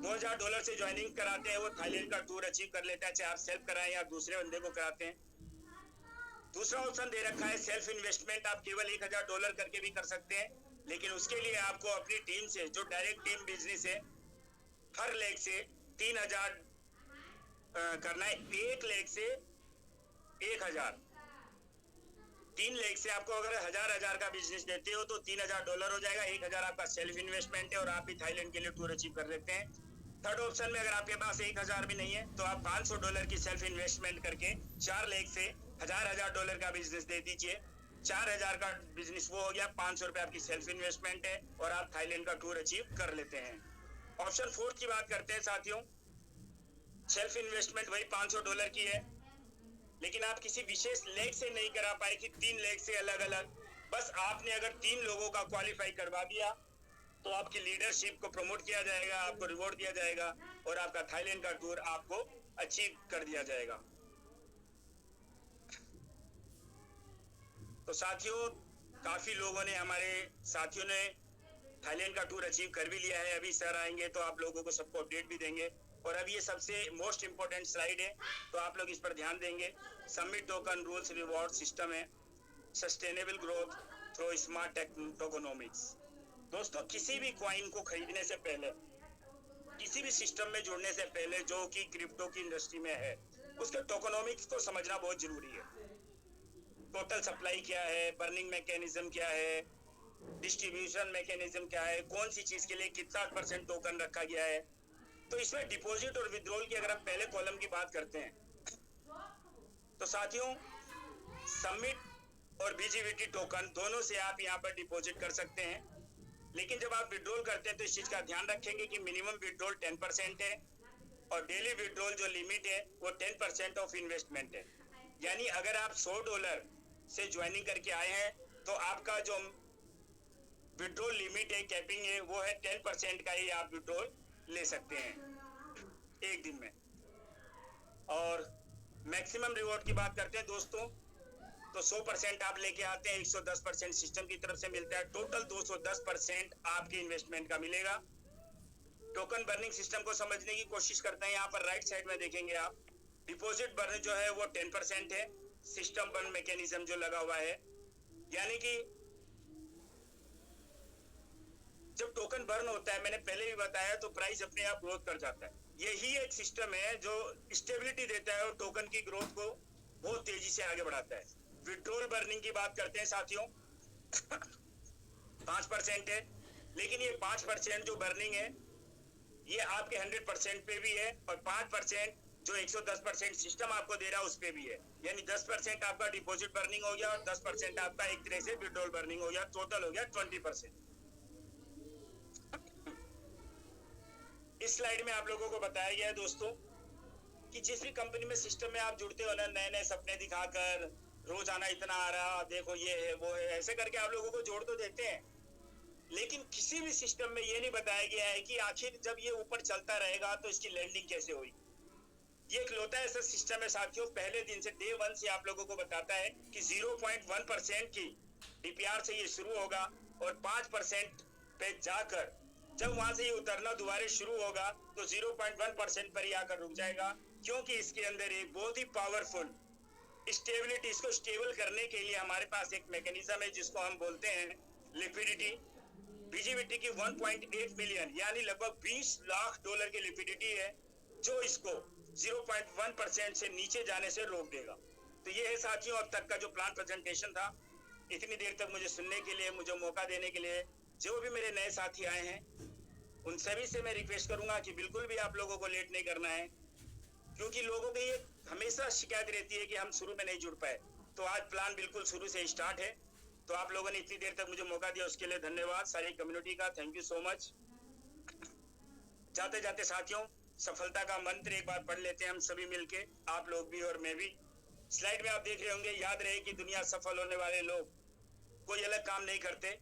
Speaker 3: $2000 से ज्वाइनिंग कराते हैं, वो थाईलैंड का टूर अचीव कर लेता है, चाहे आप सेल्फ कराएं या दूसरे बंदे को कराते हैं। दूसरा ऑप्शन दे रखा है सेल्फ इन्वेस्टमेंट, आप केवल $1000 करके भी कर सकते हैं, लेकिन उसके लिए आपको अपनी टीम से, जो डायरेक्ट टीम बिजनेस है, हर लेग से 3000 करना है। 1 लेग से 1000, 3 लेग से आपको अगर 1000 का बिजनेस देते हो तो $3000 हो जाएगा। 1000 आपका सेल्फ इन्वेस्टमेंट है और आप भी थाईलैंड के लिए टूर अचीव कर लेते हैं। थर्ड ऑप्शन में अगर आपके पास 1000 भी नहीं है तो आप $500 की सेल्फ इन्वेस्टमेंट करके 4 लेग से $1000 का बिजनेस दे दीजिए। 4000 का बिजनेस वो हो गया, ₹500 आपकी सेल्फ इन्वेस्टमेंट है और आप थाईलैंड का टूर अचीव कर लेते हैं। ऑप्शन 4 की बात करते हैं साथियों। सेल्फ इन्वेस्टमेंट वही $500 की है, लेकिन आप किसी विशेष लेग से नहीं करा पाए कि 3 लेग से अलग अलग, बस आपने अगर 3 लोगों का क्वालिफाई करवा दिया तो आपकी लीडरशिप को प्रमोट किया जाएगा, आपको रिवॉर्ड दिया जाएगा और आपका थाईलैंड का टूर आपको अचीव कर दिया जाएगा। तो साथियों, काफी लोगों ने, हमारे साथियों ने थाईलैंड का टूर अचीव कर भी लिया है। अभी सर आएंगे तो आप लोगों को सबको अपडेट भी देंगे। और अब ये सबसे मोस्ट इंपोर्टेंट स्लाइड है, तो आप लोग इस पर ध्यान देंगे। Submit token rules reward system है, sustainable growth through smart tokenomics. दोस्तों, किसी भी कॉइन को खरीदने से पहले, किसी भी सिस्टम में जुड़ने से पहले जो कि क्रिप्टो की इंडस्ट्री में है, उसके टोकनोमिक्स को समझना बहुत जरूरी है। टोटल सप्लाई क्या है, बर्निंग मैकेनिज्म क्या है, डिस्ट्रीब्यूशन मैकेनिज्म क्या है, कौन सी चीज के लिए कितना % टोकन रखा गया है। तो इसमें डिपॉजिट और विड्रॉल की अगर हम पहले कॉलम की बात करते हैं तो साथियों, सबमिट और बीजीवीटी टोकन दोनों से आप यहां पर डिपॉजिट कर सकते हैं। लेकिन जब आप विड्रॉल करते हैं तो इस चीज का ध्यान रखेंगे कि मिनिमम विड्रॉल 10% है और डेली विड्रॉल जो लिमिट है वो 10% ऑफ इन्वेस्टमेंट है। यानी अगर आप $100 से ज्वाइनिंग करके आए हैं तो आपका जो विड्रॉल लिमिट है, कैपिंग है, वो है 10% का ही आप विड्रॉल ले सकते हैं एक दिन में। और मैक्सिमम रिवॉर्ड की बात करते हैं दोस्तों, तो 100% आप लेके आते हैं, 110% सिस्टम की तरफ से मिलता है, टोटल 210% आपके इन्वेस्टमेंट का मिलेगा। टोकन बर्निंग सिस्टम को समझने की कोशिश करते हैं। यहाँ पर राइट साइड में देखेंगे आप, डिपॉजिट बर्न जो है वो 10% है, सिस्टम बर्न मैकेनिज्म जो लगा हुआ है, यानी कि जब टोकन बर्न होता है, मैंने पहले भी बताया, तो प्राइस अपने आप ग्रोथ कर जाता है। यही एक सिस्टम है जो स्टेबिलिटी देता है और टोकन की ग्रोथ को बहुत तेजी से आगे बढ़ाता है। विड्रॉल बर्निंग की बात करते हैं साथियों, 5% है, लेकिन ये 5% जो बर्निंग है ये आपके 100% पे भी है और 5% जो 110% सिस्टम आपको दे रहा है उस पे भी है। यानी 10% आपका डिपॉजिट बर्निंग हो गया और 10% आपका एक तरह से विड्रॉल बर्निंग हो गया, टोटल हो गया 20%। इस स्लाइड में आप लोगों को बताया गया है दोस्तों कि जिस भी कंपनी में सिस्टम में आप जुड़ते हो ना, नए नए सपने दिखाकर, रोजाना इतना आ रहा, देखो ये है वो है, ऐसे करके आप लोगों को जोड़ तो देते हैं, लेकिन किसी भी सिस्टम में ये नहीं बताया गया है कि आखिर जब ये ऊपर चलता रहेगा तो इसकी लैंडिंग कैसे हुई। ये इकलौता ऐसा सिस्टम है साथियों, पहले दिन से, डे 1 से आप लोगों को बताता है कि 0.1% की डीपीआर से ये शुरू होगा और 5% पे जाकर जब वहां से ये उतरना दोबारा शुरू होगा तो 0.1% पर ही आकर रुक जाएगा, क्योंकि इसके अंदर एक बहुत ही पावरफुल स्टेबिलिटी, इसको स्टेबल करने के लिए हमारे पास एक मैकेनिज्म है जिसको हम बोलते हैं लिक्विडिटी। बीजीवीटी की 1.8 मिलियन यानी लगभग $20 लाख की लिक्विडिटी है जो इसको 0.1% से नीचे जाने से रोक देगा। तो ये है साथियों अब तक का जो प्लान प्रेजेंटेशन था। इतनी देर तक मुझे सुनने के लिए, मुझे मौका देने के लिए, जो भी मेरे नए साथी आए हैं उन सभी से मैं रिक्वेस्ट करूंगा कि बिल्कुल भी आप लोगों को लेट नहीं करना है, क्योंकि लोगों की ये हमेशा शिकायत रहती है कि हम शुरू में नहीं जुड़ पाए। तो आज प्लान बिल्कुल शुरू से स्टार्ट है। तो आप लोगों ने इतनी देर तक मुझे मौका दिया उसके लिए धन्यवाद सारी कम्युनिटी का, थैंक यू सो मच। जाते जाते साथियों, सफलता का मंत्र एक बार पढ़ लेते हैं हम सभी मिलके, आप लोग भी और मैं भी। स्लाइड में आप देख रहे होंगे, याद रहे कि दुनिया सफल होने वाले लोग कोई अलग काम नहीं करते,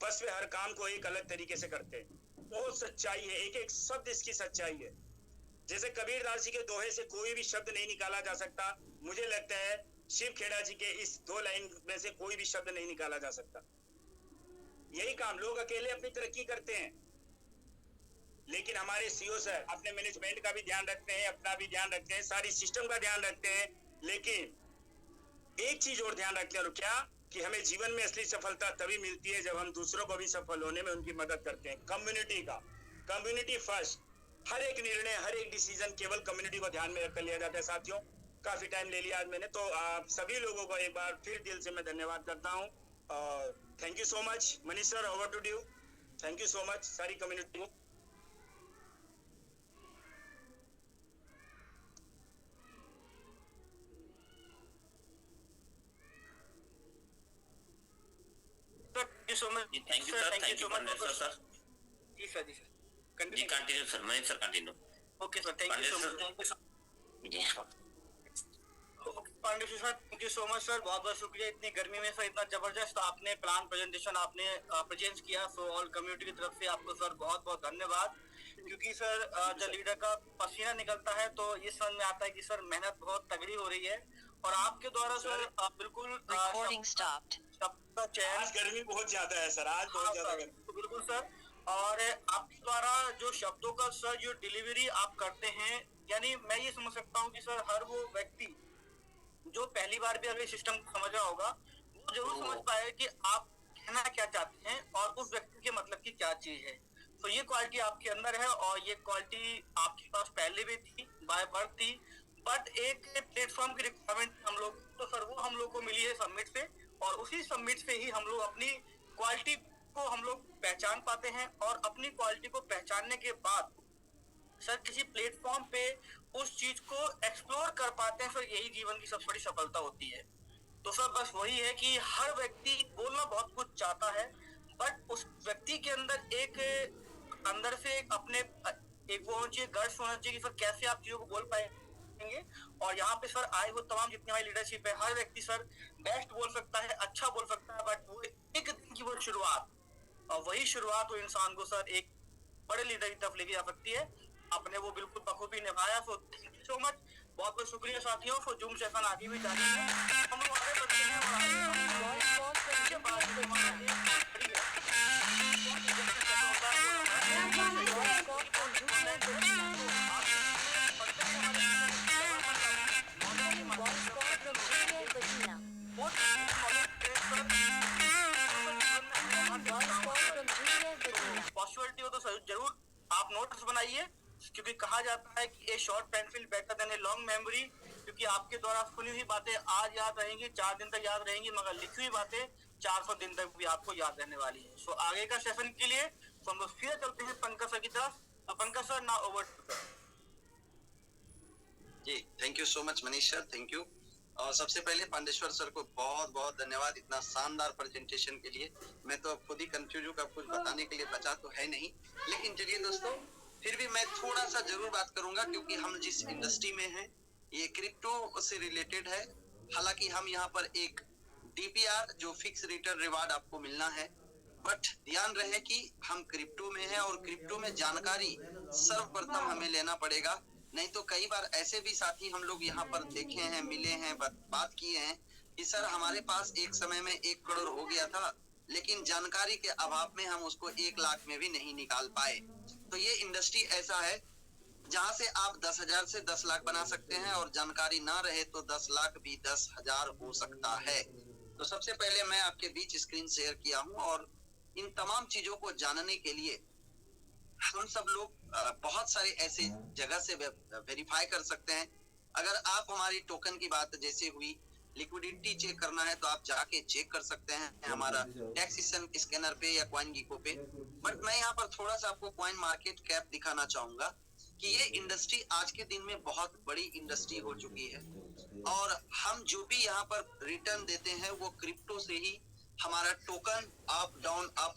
Speaker 3: बस वे हर काम को एक अलग तरीके से करते हैं। बहुत सच्चाई है, एक एक शब्द इसकी सच्चाई है। जैसे कबीरदास जी के दोहे से कोई भी शब्द नहीं निकाला जा सकता, मुझे लगता है शिव खेड़ा जी के इस 2 लाइन में से कोई भी शब्द नहीं निकाला जा सकता। यही काम लोग अकेले अपनी तरक्की करते हैं, लेकिन हमारे सीईओ सर अपने मैनेजमेंट का भी ध्यान रखते हैं, अपना भी ध्यान रखते हैं, सारी सिस्टम का ध्यान रखते हैं, लेकिन एक चीज और ध्यान रखते हैं, और क्या कि हमें जीवन में असली सफलता तभी मिलती है जब हम दूसरों को भी सफल होने में उनकी मदद करते हैं। कम्युनिटी फर्स्ट, हर एक निर्णय, हर एक डिसीजन केवल कम्युनिटी को ध्यान में रखकर लिया जाता है। साथियों, काफी टाइम ले लिया आज मैंने, तो आप सभी लोगों को एक बार फिर दिल से मैं धन्यवाद करता हूँ। और thank you so much Manish sir, over to you. Thank you so much सारी कम्युनिटी को।
Speaker 2: Thank you so much.
Speaker 4: Thank you sir, thank you Pandey sir.
Speaker 2: जी सर, जी सर,
Speaker 4: जी continue sir, Manish sir continue.
Speaker 2: Okay sir, thank you so much. Pandey sir, thank you so much sir, बहुत बहुत शुक्रिया। इतनी गर्मी में सर इतना जबरदस्त आपने प्लान प्रेजेंटेशन आपने प्रेजेंट किया, सो ऑल कम्युनिटी की तरफ से आपको सर बहुत बहुत धन्यवाद। क्योंकि सर जब लीडर का पसीना निकलता है तो ये समझ में आता है कि सर मेहनत बहुत तगड़ी हो रही है, और आपके द्वारा सर बिल्कुल सबका चयन।
Speaker 3: आज गर्मी बहुत ज्यादा है सर, आज बहुत ज्यादा गर्मी।
Speaker 2: तो बिल्कुल सर, और आपके द्वारा जो शब्दों का सर जो डिलीवरी आप करते हैं, यानी मैं ये समझ सकता हूँ कि सर हर वो व्यक्ति जो पहली बार भी अगर सिस्टम को समझ रहा होगा, वो जरूर समझ पाए कि आप कहना क्या चाहते हैं और उस व्यक्ति के मतलब की क्या चीज है। तो ये क्वालिटी आपके अंदर है, और ये क्वालिटी आपके पास पहले भी थी, बाय बर्थ थी, बट एक प्लेटफॉर्म की रिक्वायरमेंट हम लोग, तो सर वो हम लोग को मिली है सबमिट से, और उसी सबमिट से ही हम लोग अपनी क्वालिटी को हम लोग पहचान पाते हैं, और अपनी क्वालिटी को पहचानने के बाद सर किसी प्लेटफॉर्म पे उस चीज को एक्सप्लोर कर पाते हैं। सर यही जीवन की सबसे बड़ी सफलता होती है। तो सर बस वही है कि हर व्यक्ति बोलना बहुत कुछ चाहता है, बट उस व्यक्ति के अंदर एक अंदर से अपने एक वो चाहिए, गर्व होना चाहिए कि सर कैसे आप चीजों को बोल पाएंगे। और यहाँ पे सर आए हुए तमाम जितनी हमारी लीडरशिप है, हर व्यक्ति सर बेस्ट बोल सकता है, अच्छा बोल सकता है, बट वो एक दिन की वो शुरुआत, और वही शुरुआत वो इंसान को सर एक बड़े लीडर की तरफ लेके जा सकती है। आपने वो बिल्कुल बखूबी निभाया, so thank you so much, बहुत बहुत शुक्रिया साथियों। सो जूम सेशन आगे भी जारी है, हम लोग आगे बढ़ते हैं और आगे पॉसिबिलिटी हो तो जरूर आप नोट्स बनाइए, क्योंकि कहा जाता है कि ए short pencil better than a long memory. क्योंकि आपके द्वारा सुनी हुई बातें आज याद रहेंगी, 4 दिन तक याद रहेंगी, मगर लिखी हुई बातें 400 दिन तक भी आपको याद रहने वाली है। सो आगे का सेशन के लिए तो हम लोग फिर चलते हैं पंकज सर की तरफ। तो पंकज सर, ना ओवर टू सर।
Speaker 5: जी thank you so much Manish sir, thank you. और सबसे पहले पांडेश्वर सर को बहुत बहुत धन्यवाद इतना शानदार प्रेजेंटेशन के लिए। मैं तो खुद ही कंफ्यूज हूँ, कुछ बताने के लिए बचा तो है नहीं, लेकिन चलिए दोस्तों, फिर भी मैं थोड़ा सा जरूर बात करूंगा, क्योंकि हम जिस इंडस्ट्री में हैं ये क्रिप्टो से रिलेटेड है। हालांकि हम यहाँ पर एक डीपीआर जो फिक्स रिटर्न रिवार्ड आपको मिलना है, बट ध्यान रहे कि हम क्रिप्टो में हैं और क्रिप्टो में जानकारी सर्वप्रथम हमें लेना पड़ेगा। नहीं तो कई बार ऐसे भी साथी हम लोग यहाँ पर देखे हैं, मिले हैं, बात किए हैं कि सर हमारे पास एक समय में 1 करोड़ हो गया था, लेकिन जानकारी के अभाव में हम उसको 1 लाख में भी नहीं निकाल पाए। तो ये इंडस्ट्री ऐसा है जहाँ से आप 10,000 से 10 लाख बना सकते हैं, और जानकारी ना रहे तो 10 लाख भी 10,000 हो सकता है। तो सबसे पहले मैं आपके बीच स्क्रीन शेयर किया हूँ, और इन तमाम चीजों को जानने के लिए हम सब लोग बहुत सारे ऐसे जगह से वेरीफाई कर सकते हैं। अगर आप हमारी टोकन की बात जैसे हुई, लिक्विडिटी चेक करना है तो आप जाके चेक कर सकते हैं हमारा टैक्सेशन स्कैनर पे या कॉइन गीको पे। बट मैं यहाँ पर थोड़ा सा आपको कॉइन मार्केट कैप दिखाना चाहूंगा कि ये इंडस्ट्री आज के दिन में बहुत बड़ी इंडस्ट्री हो चुकी है, और हम जो भी यहाँ पर रिटर्न देते हैं वो क्रिप्टो से ही हमारा टोकन अप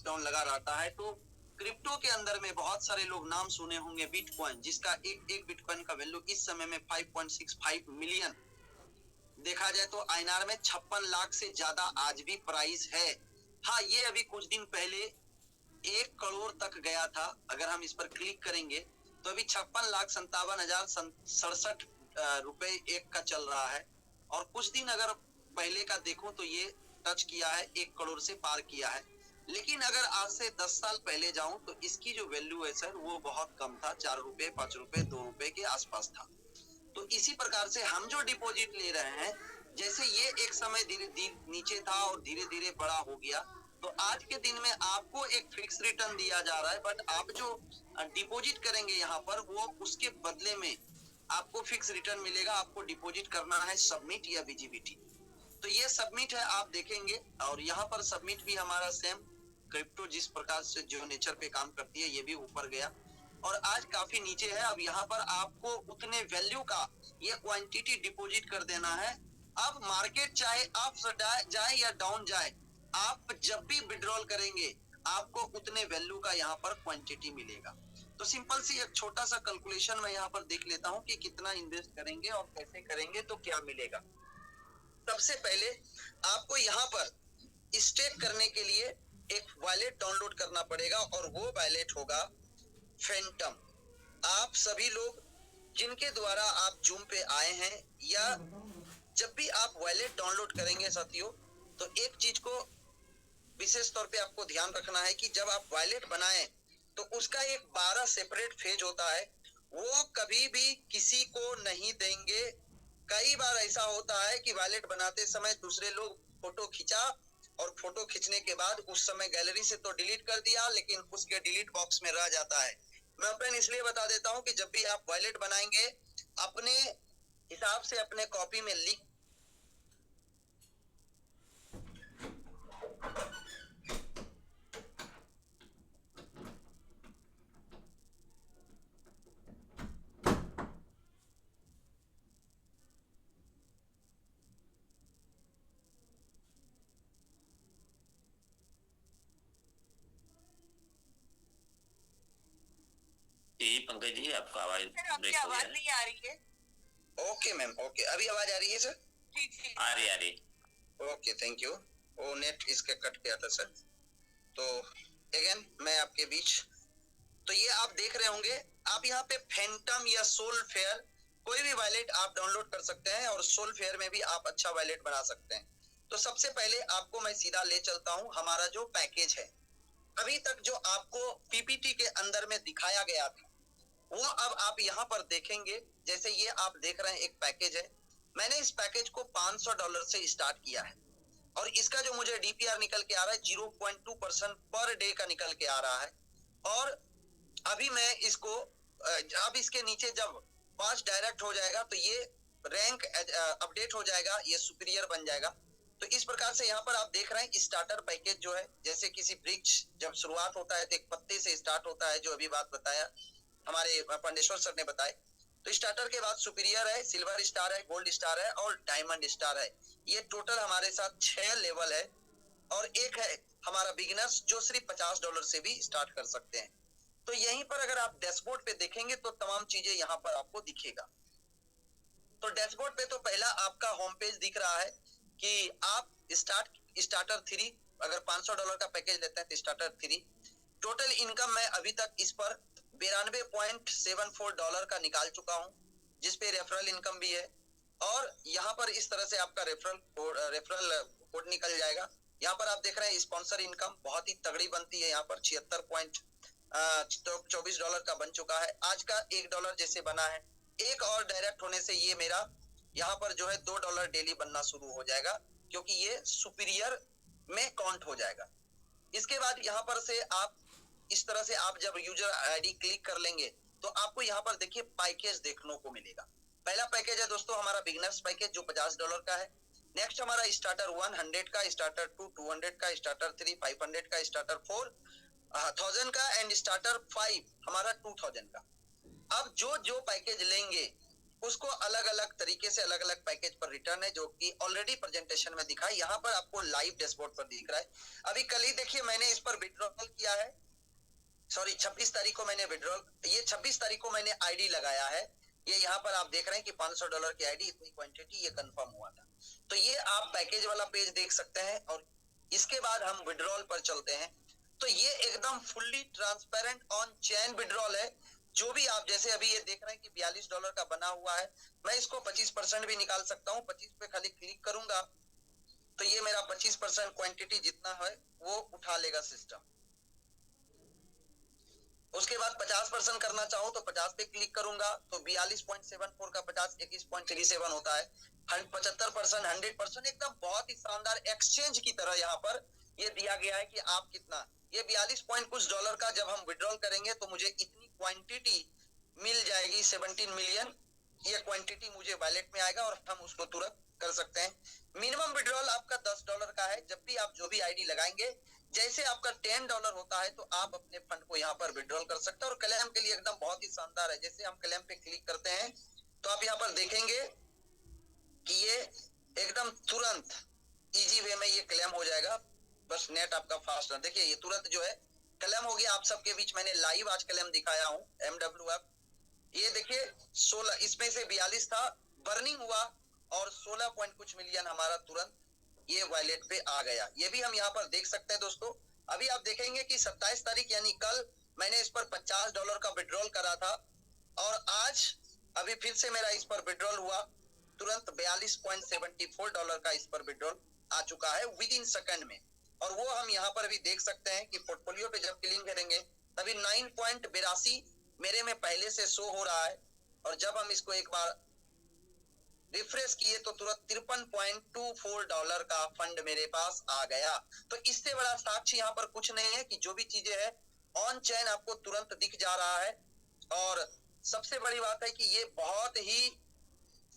Speaker 5: डाउन लगा रहता है। तो क्रिप्टो के अंदर में बहुत सारे लोग नाम सुने होंगे बिटकॉइन, जिसका एक बिटकॉइन का वैल्यू इस समय में 5.65 मिलियन, देखा जाए तो आईएनआर में 56 लाख से ज्यादा आज भी प्राइस है। हाँ, ये अभी कुछ दिन पहले 1 करोड़ तक गया था। अगर हम इस पर क्लिक करेंगे तो अभी 56,57,067 रुपए एक का चल रहा है, और कुछ दिन अगर पहले का देखूं तो ये टच किया है, 1 करोड़ से पार किया है। लेकिन अगर आज से 10 साल पहले जाऊं तो इसकी जो वैल्यू है सर वो बहुत कम था, 4 रुपए 5 रुपए 2 रुपए के आसपास था। तो इसी प्रकार से हम जो डिपॉजिट ले रहे हैं, जैसे ये एक समय धीरे धीरे नीचे था और धीरे धीरे बड़ा हो गया, तो आज के दिन में आपको एक फिक्स रिटर्न दिया जा रहा है, बट आप जो डिपॉजिट करेंगे यहाँ पर वो उसके बदले में आपको फिक्स रिटर्न मिलेगा। आपको डिपॉजिट करना है सबमिट या विजिबिलिटी, तो ये सबमिट है आप देखेंगे। और यहाँ पर सबमिट भी हमारा सेम क्रिप्टो जिस प्रकार से जो नेचर पे काम करती है ये भी ऊपर गया और आज काफी नीचे है। अब यहाँ पर आपको उतने वैल्यू का ये क्वांटिटी डिपॉजिट कर देना है। अब मार्केट चाहे अप जाए या डाउन जाए, आप जब भी विड्रॉल करेंगे आपको उतने वैल्यू का यहाँ पर क्वांटिटी मिलेगा। तो सिंपल सी एक छोटा सा कैलकुलेशन मैं यहाँ पर देख लेता हूँ कि कितना इन्वेस्ट करेंगे और कैसे करेंगे तो क्या मिलेगा। सबसे पहले आपको यहाँ पर स्टेक करने के लिए एक वॉलेट डाउनलोड करना पड़ेगा और वो वॉलेट होगा फैंटम। आप सभी लोग जिनके द्वारा आप जूम पे आए हैं या जब भी आप वॉलेट डाउनलोड करेंगे साथियों, तो एक चीज को विशेष तौर पे आपको ध्यान रखना है कि जब आप वॉलेट बनाएं तो उसका एक 12 सेपरेट फेज होता है, वो कभी भी किसी को नहीं देंगे। कई बार ऐसा होता है कि वॉलेट बनाते समय दूसरे लोग फोटो खींचा और फोटो खींचने के बाद उस समय गैलरी से तो डिलीट कर दिया, लेकिन उसके डिलीट बॉक्स में रह जाता है। मैं ओपन इसलिए बता देता हूं कि जब भी आप वॉलेट बनाएंगे अपने हिसाब से अपने कॉपी में लिख
Speaker 4: जी पंकज जी आपका आवाज
Speaker 6: आपकी आवाज नहीं आ रही है।
Speaker 5: ओके मैम, ओके अभी आवाज आ रही है सर?
Speaker 6: ठीक
Speaker 4: आ रही
Speaker 5: ओके थैंक यू। वो नेट इसका कट गया था सर। तो अगेन मैं आपके बीच, तो ये आप देख रहे होंगे, आप यहाँ पे फैंटम या सोल फेयर कोई भी वॉलेट आप डाउनलोड कर सकते हैं और सोल फेयर में भी आप अच्छा वॉलेट बना सकते हैं। तो सबसे पहले आपको मैं सीधा ले चलता हूँ हमारा जो पैकेज है। अभी तक जो आपको पीपीटी के अंदर में दिखाया गया था वो अब आप यहाँ पर देखेंगे। जैसे ये आप देख रहे हैं एक पैकेज है, मैंने इस पैकेज को $500 से स्टार्ट किया है और इसका जो मुझे डीपीआर निकल के आ रहा है 0.2% पर डे का निकल के आ रहा है। और अभी मैं इसको अब इसके नीचे जब 5 डायरेक्ट हो जाएगा तो ये रैंक अपडेट हो जाएगा, ये सुपीरियर बन जाएगा। तो इस प्रकार से यहाँ पर आप देख रहे हैं स्टार्टर पैकेज जो है, जैसे किसी वृक्ष जब शुरुआत होता है तो एक पत्ते से स्टार्ट होता है, जो अभी बात बताया हमारे पांडेश्वर सर ने बताए। तो स्टार्टर के बाद सुपीरियर है, सिल्वर स्टार है, गोल्ड स्टार है और डायमंड स्टार है। ये टोटल हमारे साथ 6 लेवल है और एक है हमारा बिगिनर्स जो सिर्फ $50 से भी स्टार्ट कर सकते हैं। तो यहीं पर अगर आप डैशबोर्ड पे देखेंगे तो तमाम चीजें यहाँ पर आपको दिखेगा। तो डैशबोर्ड पे तो पहला आपका होम पेज दिख रहा है कि आप स्टार्टर 3 अगर $500 का पैकेज लेते हैं तो स्टार्टर 3 टोटल इनकम मैं अभी तक इस पर $92.74 का निकाल चुका हूं, जिसपे रेफरल इनकम भी है। और यहाँ पर इस तरह से आपका रेफरल कोड निकल जाएगा। यहाँ पर आप देख रहे हैं स्पॉन्सर इनकम बहुत ही तगड़ी बनती है। यहाँ पर $76.24 का बन चुका है। आज का $1 जैसे बना है, एक और डायरेक्ट होने से ये मेरा यहाँ पर जो है $2 डेली बनना शुरू हो जाएगा, क्योंकि ये सुपीरियर में काउंट हो जाएगा। इसके बाद यहाँ पर से आप इस तरह से आप जब यूजर आईडी क्लिक कर लेंगे तो आपको यहाँ पर देखिए पैकेज देखने को मिलेगा। पहला पैकेज है दोस्तों हमारा बिगनर्स पैकेज जो $50 का है। नेक्स्ट हमारा स्टार्टर 100 का, स्टार्टर 2 200 का, स्टार्टर 3 500 का, स्टार्टर 4 1000 का एंड स्टार्टर 5 हमारा 2000 का। अब जो पैकेज लेंगे उसको अलग अलग तरीके से अलग अलग पैकेज पर रिटर्न है, जो कि ऑलरेडी प्रेजेंटेशन में दिखा है। यहाँ पर आपको लाइव डैशबोर्ड पर दिख रहा है। अभी कल ही देखिए मैंने इस पर विड्रॉल किया है, सॉरी 26 तारीख को मैंने विड्रॉल, ये 26 तारीख को मैंने आईडी लगाया है। ये यहाँ पर आप देख रहे हैं कि $500 की आईडी इतनी क्वांटिटी ये कंफर्म हुआ था। तो ये आप पैकेज वाला पेज देख सकते हैं। और इसके बाद हम विड्रॉल पर चलते हैं। तो ये एकदम fully transparent on chain withdrawal है। जो भी आप जैसे अभी ये देख रहे हैं कि $42 का बना हुआ है, मैं इसको 25% भी निकाल सकता हूँ। 25 पे खाली क्लिक करूंगा तो ये मेरा 25% क्वांटिटी जितना है वो उठा लेगा सिस्टम। उसके बाद 50% करना चाहूँ तो 50 पे क्लिक करूंगा तो 42.74 का 50 21.37 होता है। 75% 100% एकदम बहुत ही शानदार एक्सचेंज की तरह यहाँ पर ये दिया गया है कि आप कितना, ये 42 पॉइंट कुछ डॉलर का जब हम विड्रॉल करेंगे तो मुझे इतनी क्वांटिटी मिल जाएगी 17 मिलियन, ये क्वांटिटी मुझे वॉलेट में आएगा और हम उसको तुरंत कर सकते हैं। मिनिमम विड्रॉल आपका $10 का है। जब भी आप जो भी आईडी लगाएंगे, जैसे आपका $10 होता है तो आप अपने फंड को यहाँ पर विड्रॉल कर सकते हैं। और क्लेम के लिए एकदम बहुत ही शानदार है। जैसे हम क्लेम पे क्लिक करते हैं तो आप यहाँ पर देखेंगे कि ये एकदम तुरंत इजी वे में ये क्लेम हो जाएगा, बस नेट आपका फास्ट है। देखिए ये तुरंत जो है क्लेम हो गया। आप सबके बीच मैंने लाइव आज क्लेम दिखाया हूँ MWF। ये देखिए 16, इसमें से 42 था, बर्निंग हुआ और 16 पॉइंट कुछ मिलियन हमारा तुरंत ये वॉलेट पे आ गया। ये भी हम यहाँ पर देख सकते हैं दोस्तों। अभी आप देखेंगे कि 27 तारीख यानी कल मैंने इस पर $50 का विड्रॉल करा था और आज अभी फिर से मेरा इस पर विड्रॉल हुआ, तुरंत $42.74 का इस पर विड्रॉल आ चुका है विद इन सेकंड में। और वो हम यहाँ पर भी देख सकते हैं कि पोर्टफोलियो पे जब क्लिक करेंगे तभी 9.82 मेरे में पहले से शो हो रहा है और जब हम इसको एक बार रिफ्रेश किए तो तुरंत $53.24 का फंड मेरे पास आ गया। तो इससे बड़ा साक्ष्य यहाँ पर कुछ नहीं है कि जो भी चीजें है ऑन चेन आपको तुरंत दिख जा रहा है। और सबसे बड़ी बात है कि ये बहुत ही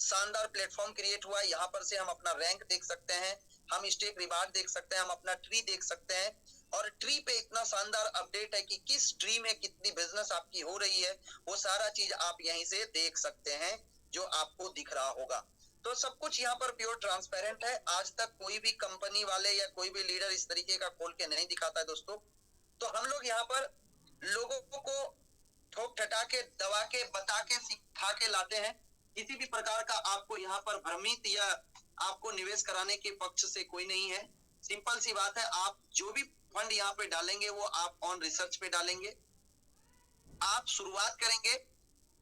Speaker 5: शानदार प्लेटफॉर्म क्रिएट हुआ है। यहाँ पर से हम अपना रैंक देख सकते हैं, हम स्टेक रिवार्ड देख सकते हैं, हम अपना ट्री देख सकते हैं। और ट्री पे इतना शानदार अपडेट है कि किस ट्री में कितनी बिजनेस आपकी हो रही है, वो सारा चीज आप यहीं से देख सकते हैं जो आपको दिख रहा होगा। तो सब कुछ यहाँ पर प्योर ट्रांसपेरेंट है। आज तक कोई भी कंपनी वाले या कोई भी लीडर इस तरीके का खोल के नहीं दिखाता है दोस्तों। तो हम लोग यहाँ पर लोगों को ठोक ठटा के, दबा के, बता के, सिखा के लाते हैं। किसी भी प्रकार का आपको यहाँ पर भ्रमित या आपको निवेश कराने के पक्ष से कोई नहीं है। सिंपल सी बात है, आप जो भी फंड यहाँ पे डालेंगे वो आप ऑन रिसर्च पे डालेंगे। आप शुरुआत करेंगे,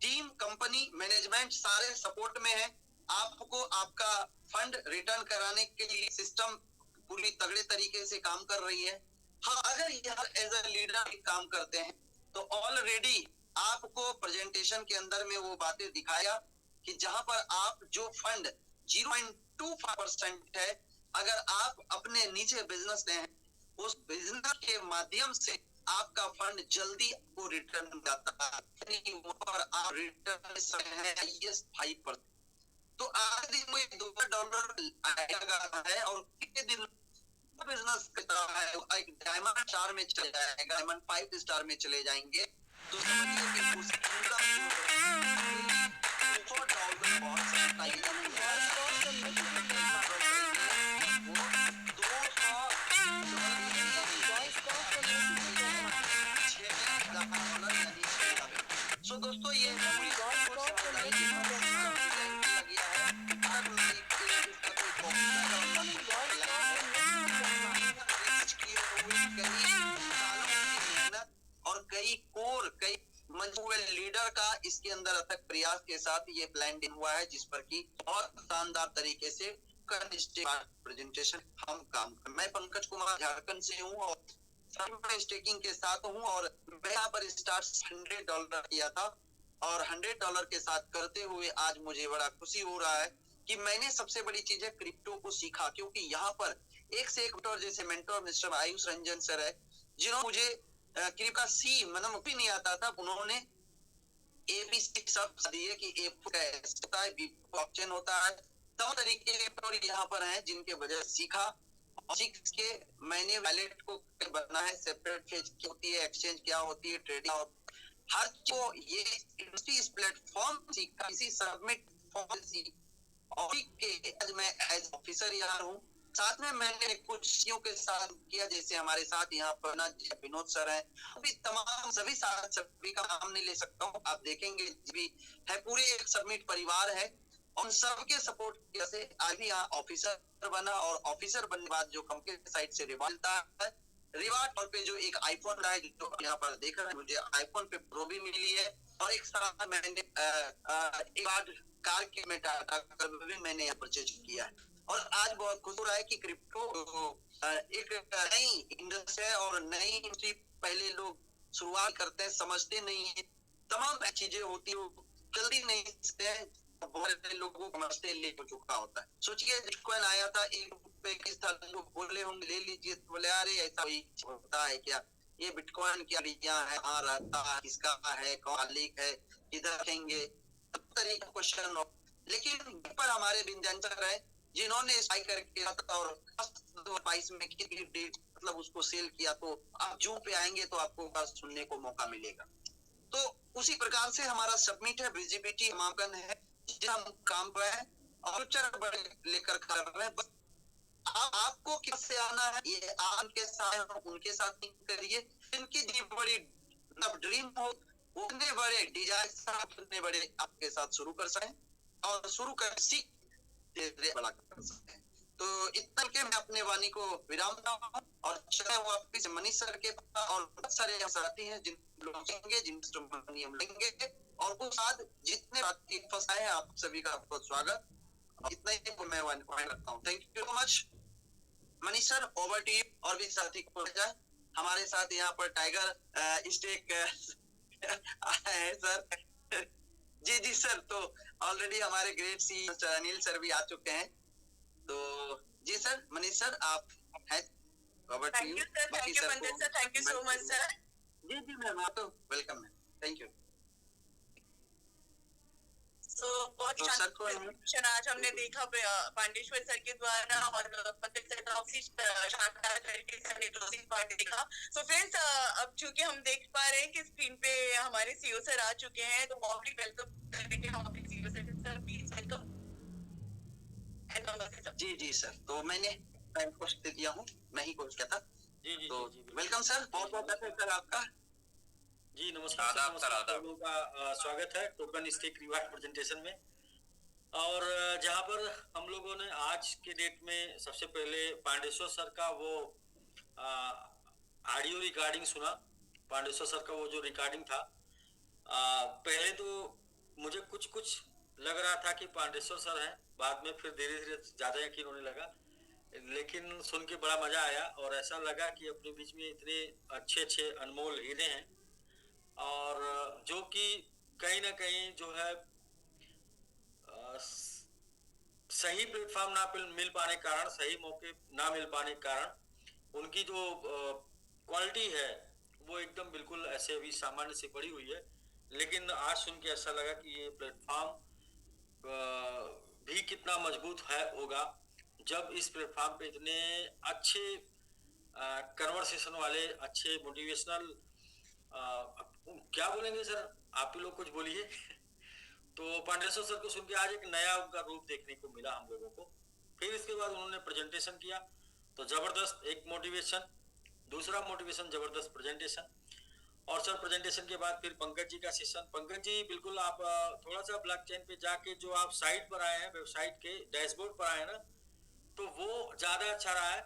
Speaker 5: टीम, कंपनी, मैनेजमेंट सारे सपोर्ट में है। आपको आपका फंड रिटर्न कराने के लिए सिस्टम पूरी तगड़े तरीके से काम कर रही है। हाँ, अगर यहाँ एज ए लीडर काम करते हैं तो ऑलरेडी आपको प्रेजेंटेशन के अंदर में वो बातें दिखाया कि जहां पर आप जो फंड 0.25% है, अगर आप अपने नीचे बिजनेस में हैं, उस बिजनेस के माध्यम से आपका फंड जल्दी आपको रिटर्न जाता है। आप रिटर्न है 5%। तो आज दिन में $2 आएगा है और कितने दिन बिजनेस करता है, एक डायमंड स्टार में चले जाएगा, डायमंड 5 स्टार में चले जाएंगे। तो समझिए कि उस सो दोस्तों ये और कई मजबूत लीडर का इसके अंदर अथक प्रयास के साथ ये प्लान हुआ है, जिस पर कि बहुत शानदार तरीके से प्रेजेंटेशन हम काम कर। मैं पंकज कुमार झारखंड से हूँ और स्टेकिंग के साथ हूँ और मैं यहाँ पर स्टार्ट $100 किया था और $100 के साथ करते हुए आज मुझे बड़ा खुशी हो रहा है कि मैंने सबसे बड़ी चीज है क्रिप्टो को सीखा। क्योंकि यहाँ पर एक से एक मेंटोर, जैसे mentor mister Ayush Ranjan sir है, जिन्होंने मुझे क्रिप्टो का सी मतलब भी नहीं आता था। उन्होंने ABC सब दिए कि कैसे होता है, ब्लॉकचेन होता है, तमाम तरीके के यहाँ पर हैं जिनके वजह सीखा और सीख के मैंने वैलेट को बनना है, सेपरेट फेज क्या होती है, एक्सचेंज क्या होती है, ट्रेडिंग और हर को ये इस प्लेटफॉर्म सीखा, इसी सबमिट पॉलिसी और के आज मैं एज ऑफिसर यहाँ हूँ। साथ में मैंने कुछ चीजों के साथ किया, जैसे हमारे साथ यहाँ पर विनोद सर हैं। अभी तमाम सभी का नाम नहीं ले सकता हूँ, आप देखेंगे भी है, पूरे एक सबमिट परिवार है। उन सबके सपोर्ट से आज भी यहाँ ऑफिसर बना और ऑफिसर बनने के बाद जो कंपनी साइड से रिवार्ड मिलता है, रिवार्ड और पे जो एक आईफोन रहा है जो यहाँ पर देख रहे हैं, मुझे आईफोन पे प्रो भी मिली है और एक साथ मैंने एक कार की में टाटा भी मैंने यहाँ परचेज किया है। और आज बहुत खुश हो रहा है कि क्रिप्टो एक नई इंडस्ट्री है और नई इंडस्ट्री पहले लोग शुरुआत करते हैं, समझते नहीं है, तमाम चीजें होती है जल्दी नहीं समझते हैं, बहुत सारे लोगों को समझते लेट हो चुका होता है। सोचिए बिटकॉइन आया था ₹1 किस था, लोग बोले होंगे ले लीजिए, तो बोले अरे ऐसा कोई होता है क्या, ये बिटकॉइन क्या है, कहाँ रहता है, किसका है, कौन मालिक है, किधर रखेंगे, सब तरह का क्वेश्चन। लेकिन पर हमारे विंध्याचल है जिन्होंने स्पाई करके और 2022 में मतलब उसको सेल किया, तो आप जून पे आएंगे तो आपको बात सुनने को मौका मिलेगा। तो उसी प्रकार से हमारा सबमिट है, विजिबिलिटी नामांकन है, जिसे हम काम पर हैं और फ्यूचर बड़े लेकर कर रहे हैं। बस आपको कैसे आना है, ये आपके साथ उनके साथ नहीं करिए, इनकी जी बड़ी ड्रीम हो, उतने बड़े डिजाइन उतने बड़े आपके साथ शुरू कर सकें और शुरू कर सीख बड़ा कर सकते हैं। तो इतना के मैं अपने वाणी को विराम देता हूं और चले वापिस मनीष सर के पास, और बहुत सारे साथी हैं जिन लोग लेंगे, जिन हम लेंगे, और उस साथ जितने साथी फंसाए हैं आप सभी का बहुत स्वागत। इतना ही मैं वाणी रखता हूँ। Thank you so much Manish sir, over to you. और भी साथी को जाए हमारे साथ यहाँ पर टाइगर स्टेक है सर। जी जी सर, तो ऑलरेडी हमारे ग्रेट सी अनिल सर भी आ चुके हैं। तो जी सर, मनीष सर आप हैं, over to you.
Speaker 6: Thank you Mandir sir, thank you so much sir.
Speaker 5: जी जी मैम, आप तो वेलकम है, थैंक यू।
Speaker 6: तो बहुत शानदार आज हमने देखा पांडेश्वर सर के द्वारा और पंडित सर का शानदार तरीके से हमने क्लोजिंग पार्ट देखा। तो फ्रेंड्स, अब चूंकि हम देख पा रहे हैं कि स्क्रीन पे हमारे सीईओ सर आ चुके हैं, तो वार्मली वेलकम करेंगे हम अपने सीईओ सर, प्लीज वेलकम।
Speaker 5: जी जी सर, तो मैंने टाइम पोस्ट दे दिया हूँ, मैं ही पोस्ट किया था।
Speaker 1: जी जी
Speaker 5: तो
Speaker 1: जी
Speaker 5: वेलकम सर, बहुत बहुत धन्यवाद सर आपका।
Speaker 1: जी नमस्कार, आप लोगों का स्वागत है टोकन स्टेक रिवार्ड प्रेजेंटेशन में। और जहां पर हम लोगों ने आज के डेट में सबसे पहले पांडेश्वर सर का वो ऑडियो रिकॉर्डिंग सुना। पांडेश्वर सर का वो जो रिकॉर्डिंग था, पहले तो मुझे कुछ कुछ लग रहा था कि पांडेश्वर सर हैं, बाद में फिर धीरे धीरे ज्यादा यकीन होने लगा, लेकिन सुन के बड़ा मजा आया और ऐसा लगा कि अपने बीच में इतने अच्छे अच्छे अनमोल हीरे हैं, और जो कि कहीं ना कहीं जो है सही प्लेटफॉर्म ना मिल पाने कारण, सही मौके ना मिल पाने कारण उनकी जो क्वालिटी है वो एकदम बिल्कुल ऐसे अभी सामान्य से बढ़ी हुई है। लेकिन आज सुन के ऐसा लगा कि ये प्लेटफॉर्म भी कितना मजबूत है होगा जब इस प्लेटफॉर्म पे इतने अच्छे कन्वर्सेशन वाले, अच्छे मोटिवेशनल, क्या बोलेंगे सर, आप ही लोग कुछ बोलिए। तो पांडेश्वर सर को सुन के आज एक नया उनका रूप देखने को मिला हम लोगों को। फिर इसके बाद उन्होंने प्रेजेंटेशन किया तो जबरदस्त एक मोटिवेशन, दूसरा मोटिवेशन जबरदस्त प्रेजेंटेशन, और सर प्रेजेंटेशन के बाद फिर पंकज जी का सेशन। पंकज जी बिल्कुल आप थोड़ा सा ब्लॉकचेन पे जाके जो आप साइट पर आए हैं, वेबसाइट के डैशबोर्ड पर आए हैं ना, तो वो ज्यादा अच्छा रहा है,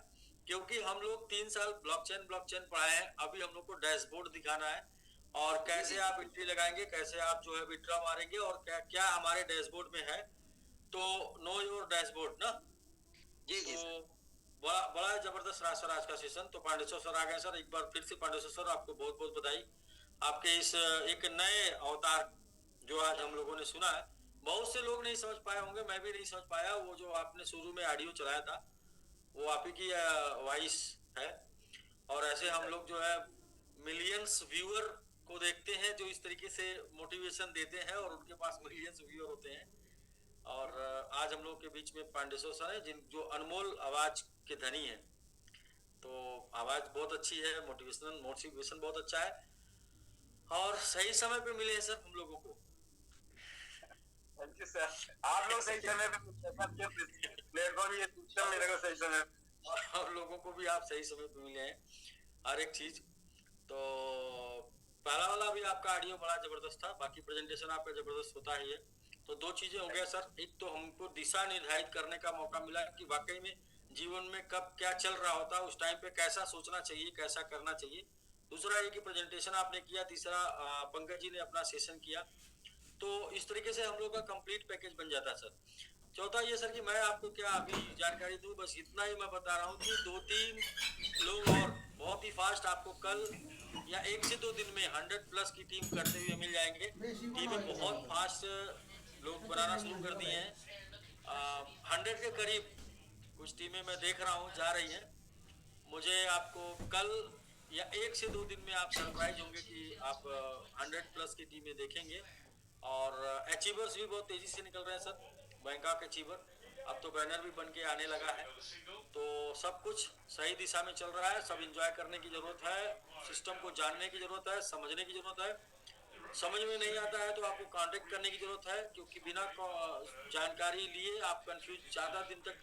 Speaker 1: क्योंकि हम लोग 3 साल ब्लॉकचेन पढ़ाए हैं, अभी हम लोग को डैशबोर्ड दिखाना है और कैसे आप एंट्री लगाएंगे, कैसे आप जो है विड्रॉ मारेंगे और क्या क्या हमारे डैशबोर्ड में है। तो नो योर डैशबोर्ड ना
Speaker 5: जी जी
Speaker 1: तो बड़ा बड़ा जबरदस्त रहा सर आज का सेशन। तो पांडेश्वर सर आ गए सर, एक बार फिर से पांडेश्वर सर आपको बहुत बहुत बधाई आपके इस एक नए अवतार जो आज हम लोगों ने सुना है। बहुत से लोग नहीं समझ पाए होंगे, मैं भी नहीं समझ पाया, वो जो आपने शुरू में ऑडियो चलाया था वो आप ही की वॉइस है, और ऐसे हम लोग जो है मिलियंस व्यूअर को देखते हैं जो इस तरीके से मोटिवेशन देते हैं और उनके पास मिलियंस व्यूअर होते हैं। और आज हम लोग के बीच में पांडेश्वर सर है जिन जो अनमोल आवाज के धनी है। तो आवाज बहुत अच्छी है, मोटिवेशन बहुत अच्छा है और सही समय पे मिले हैं सर हम लोगों को।
Speaker 3: थैंक यू सर, आप लोग सही समय पे प्लेटफॉर्म ये सिस्टम मेरे को सही समय,
Speaker 1: और हम लोगों को भी आप सही समय पे मिले हैं हर एक चीज। तो पहला वाला भी आपका ऑडियो बड़ा जबरदस्त था, बाकी प्रेजेंटेशन आपका जबरदस्त होता ही है। तो दो चीजें हो गया सर, एक तो हमको दिशा निर्धारित करने का मौका मिला कि वाकई में जीवन में कब क्या चल रहा होता है, उस टाइम पे कैसा सोचना चाहिए, कैसा करना चाहिए। दूसरा ये कि प्रेजेंटेशन आपने किया, तीसरा पंकज जी ने अपना सेशन किया। तो इस तरीके से हम लोग का कंप्लीट पैकेज बन जाता है सर। चौथा ये सर कि मैं आपको क्या अभी जानकारी दूं, बस इतना ही मैं बता रहा हूँ कि 2-3 लोग और बहुत ही फास्ट आपको कल या 1 से 2 दिन में 100+ की टीम करते हुए मिल जाएंगे। टीमें बहुत फास्ट लोग बनाना शुरू कर दिए हैं। 100 के करीब कुछ टीमें मैं देख रहा हूँ जा रही हैं। मुझे आपको कल या 1 से 2 दिन में आप सरप्राइज होंगे कि आप 100+ की टीमें देखेंगे। और अचीवर्स भी बहुत तेजी से निकल रहे हैं सर, बैंकॉक अचीवर अब तो बैनर भी बन के आने लगा है। तो सब कुछ सही दिशा में चल रहा है। सब एंजॉय करने की जरूरत है, सिस्टम को जानने की जरूरत है, समझने की जरूरत है। समझ में नहीं आता है तो आपको कांटेक्ट करने की जरूरत है, क्योंकि बिना जानकारी लिए आप कंफ्यूज ज़्यादा दिन तक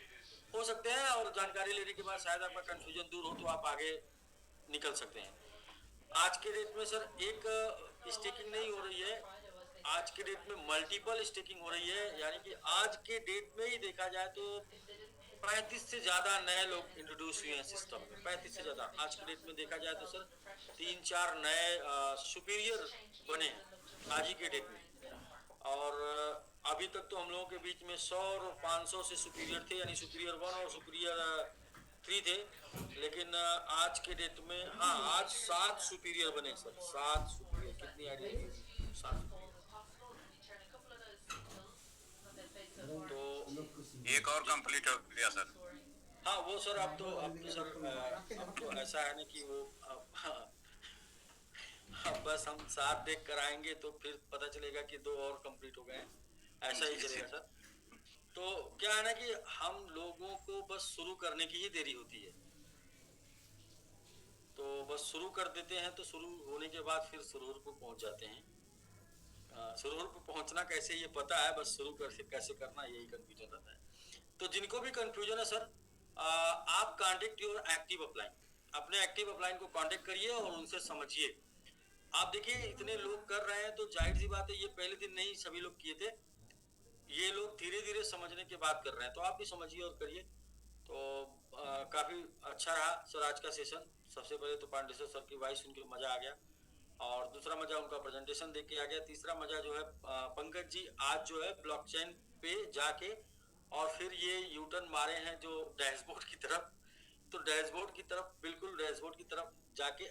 Speaker 1: हो सकते हैं, और जानकारी लेने के बाद शायद आपका कंफ्यूजन दूर हो तो आप आगे निकल सकते हैं। आज के डेट में सर एक स्टेकिंग नहीं हो रही है, आज के डेट में मल्टीपल स्टेकिंग हो रही है। यानी कि आज के डेट में ही देखा जाए तो 35 से ज्यादा नए लोग इंट्रोड्यूस हुए हैं सिस्टम में। 35 से ज्यादा आज के डेट में देखा जाए तो सर 3-4 नए सुपीरियर बने हैं आज ही के डेट में। और अभी तक तो हम लोगों के बीच में 100 और 500 से सुपीरियर थे, यानी सुपीरियर 1 और सुपीरियर 3 थे। लेकिन आज के डेट में हाँ आज 7 सुपीरियर बने सर, 7 सुपीरियर। कितनी आइडिया? 7। तो
Speaker 7: एक और कंप्लीट हो गया सर।
Speaker 1: हाँ वो सर अब तो सर अब तो ऐसा है ना कि वो अब बस हम 7 देख कर आएंगे तो फिर पता चलेगा कि 2 और कंप्लीट हो गए हैं, ऐसा ही चलेगा सर। तो क्या है ना कि हम लोगों को बस शुरू करने की ही देरी होती है, तो बस शुरू कर देते हैं, तो शुरू होने के बाद फिर सुरूर को पहुंच जाते हैं। सुरूर को पहुंचना कैसे ये पता है, बस शुरू कैसे करना यही कंफ्यूजन रहता है। तो जिनको भी कंफ्यूजन है सर, आप कांटेक्ट योर एक्टिव अपलाइन, अपने एक्टिव अपलाइन को कांटेक्ट करिए और उनसे समझिए। आप देखिए इतने लोग कर रहे हैं तो जाहिर सी बात है ये पहले दिन नहीं सभी लोग किए थे, ये लोग धीरे धीरे समझने के बाद कर रहे हैं, तो आप भी समझिए और करिए। तो काफी अच्छा रहा सर आज का सेशन। सबसे पहले तो पांडेश्वर सर की वॉइस सुन के मजा आ गया, और दूसरा मजा उनका प्रेजेंटेशन देख के आ गया। तीसरा मजा जो है पंकज जी आज जो है ब्लॉकचेन पे जाके और फिर ये यूटर्न मारे हैं जो डैशबोर्ड की तरफ, तो डैशबोर्ड की तरफ बिल्कुल डैशबोर्ड की तरफ जाके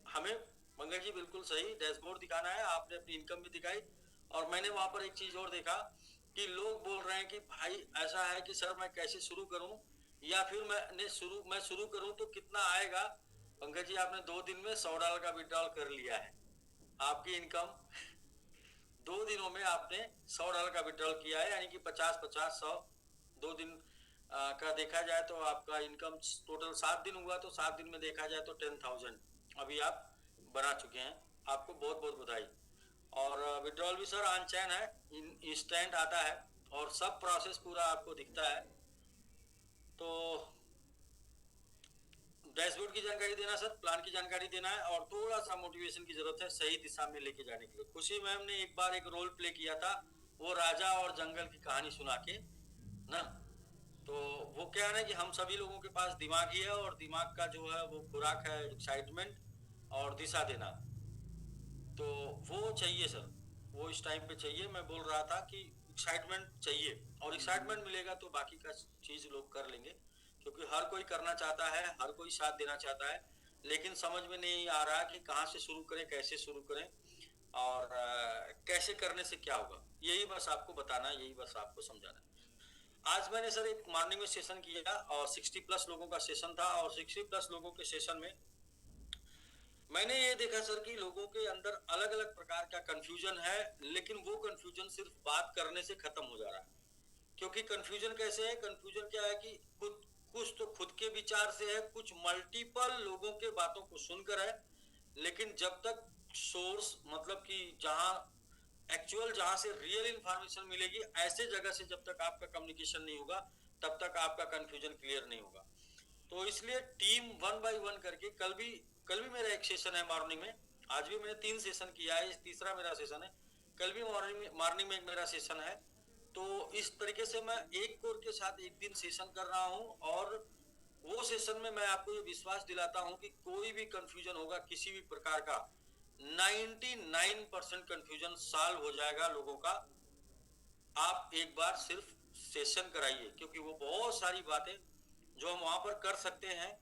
Speaker 1: हमें पंकज जी बिल्कुल सही डैशबोर्ड दिखाना है। आपने अपनी इनकम भी दिखाई, और मैंने वहां पर एक चीज और देखा कि लोग बोल रहे हैं कि भाई ऐसा है कि सर मैं कैसे शुरू करूं, या फिर मैं शुरू करूं तो कितना आएगा। पंकज जी आपने 2 दिन में $100 का विड्रॉल कर लिया है। आपकी इनकम 2 दिनों में आपने $100 का विड्रॉल किया है, यानी कि 50-50-100 2 दिन का देखा जाए तो आपका इनकम टोटल 7 दिन हुआ, तो 7 दिन में देखा जाए तो 10,000 अभी आप बना चुके हैं। आपको बहुत बहुत बधाई। और विड्रॉल भी सर ऑन चेन है, इंस्टेंट आता है और सब प्रोसेस पूरा आपको दिखता है। तो डैशबोर्ड की जानकारी देना सर, प्लान की जानकारी देना है, और थोड़ा सा मोटिवेशन की जरूरत है सही दिशा में लेके जाने के लिए। खुशी मैम ने एक बार एक रोल प्ले किया था, वो राजा और जंगल की कहानी सुना के ना, तो वो क्या है ना कि हम सभी लोगों के पास दिमाग ही है, और दिमाग का जो है वो खुराक है एक्साइटमेंट और दिशा देना। तो वो चाहिए सर, वो इस टाइम पे चाहिए। मैं बोल रहा था कि एक्साइटमेंट चाहिए, और एक्साइटमेंट मिलेगा तो बाकी का चीज लोग कर लेंगे, क्योंकि हर कोई करना चाहता है, हर कोई साथ देना चाहता है, लेकिन समझ में नहीं आ रहा कि कहाँ से शुरू करें, कैसे शुरू करें, और कैसे करने से क्या होगा। यही बस आपको बताना है, यही बस आपको समझाना है। आज मैंने सर एक मॉर्निंग में सेशन किया और 60+ लोगों का सेशन था, और 60+ लोगों के सेशन में मैंने ये देखा सर कि लोगों के अंदर अलग अलग प्रकार का कंफ्यूजन है, लेकिन वो कंफ्यूजन सिर्फ बात करने से खत्म हो जा रहा है। क्योंकि कंफ्यूजन कैसे है, कंफ्यूजन क्या है कि कुछ तो खुद के विचार से है, कुछ मल्टीपल लोगों के बातों को सुनकर है, लेकिन जब तक सोर्स मतलब कि जहां से रियल इंफॉर्मेशन मिलेगी, ऐसे जगह से जब तक आपका कम्युनिकेशन नहीं होगा तब तक आपका कंफ्यूजन क्लियर नहीं होगा। तो इसलिए टीम 1 by 1 करके कल भी मेरा एक सेशन है मॉर्निंग में, आज भी मैंने 3 सेशन किया है, तीसरा मेरा सेशन है। कल भी मॉर्निंग में मेरा सेशन है। तो इस तरीके से मैं एक कोर के साथ एक दिन सेशन कर रहा हूं, और वो सेशन में मैं आपको ये विश्वास दिलाता हूं कि कोई भी कंफ्यूजन होगा किसी भी प्रकार का, 99% कंफ्यूजन सॉल्व हो जाएगा लोगों का। आप एक बार सिर्फ सेशन कराइए, क्योंकि वो बहुत सारी बातें जो हम वहाँ पर कर सकते हैं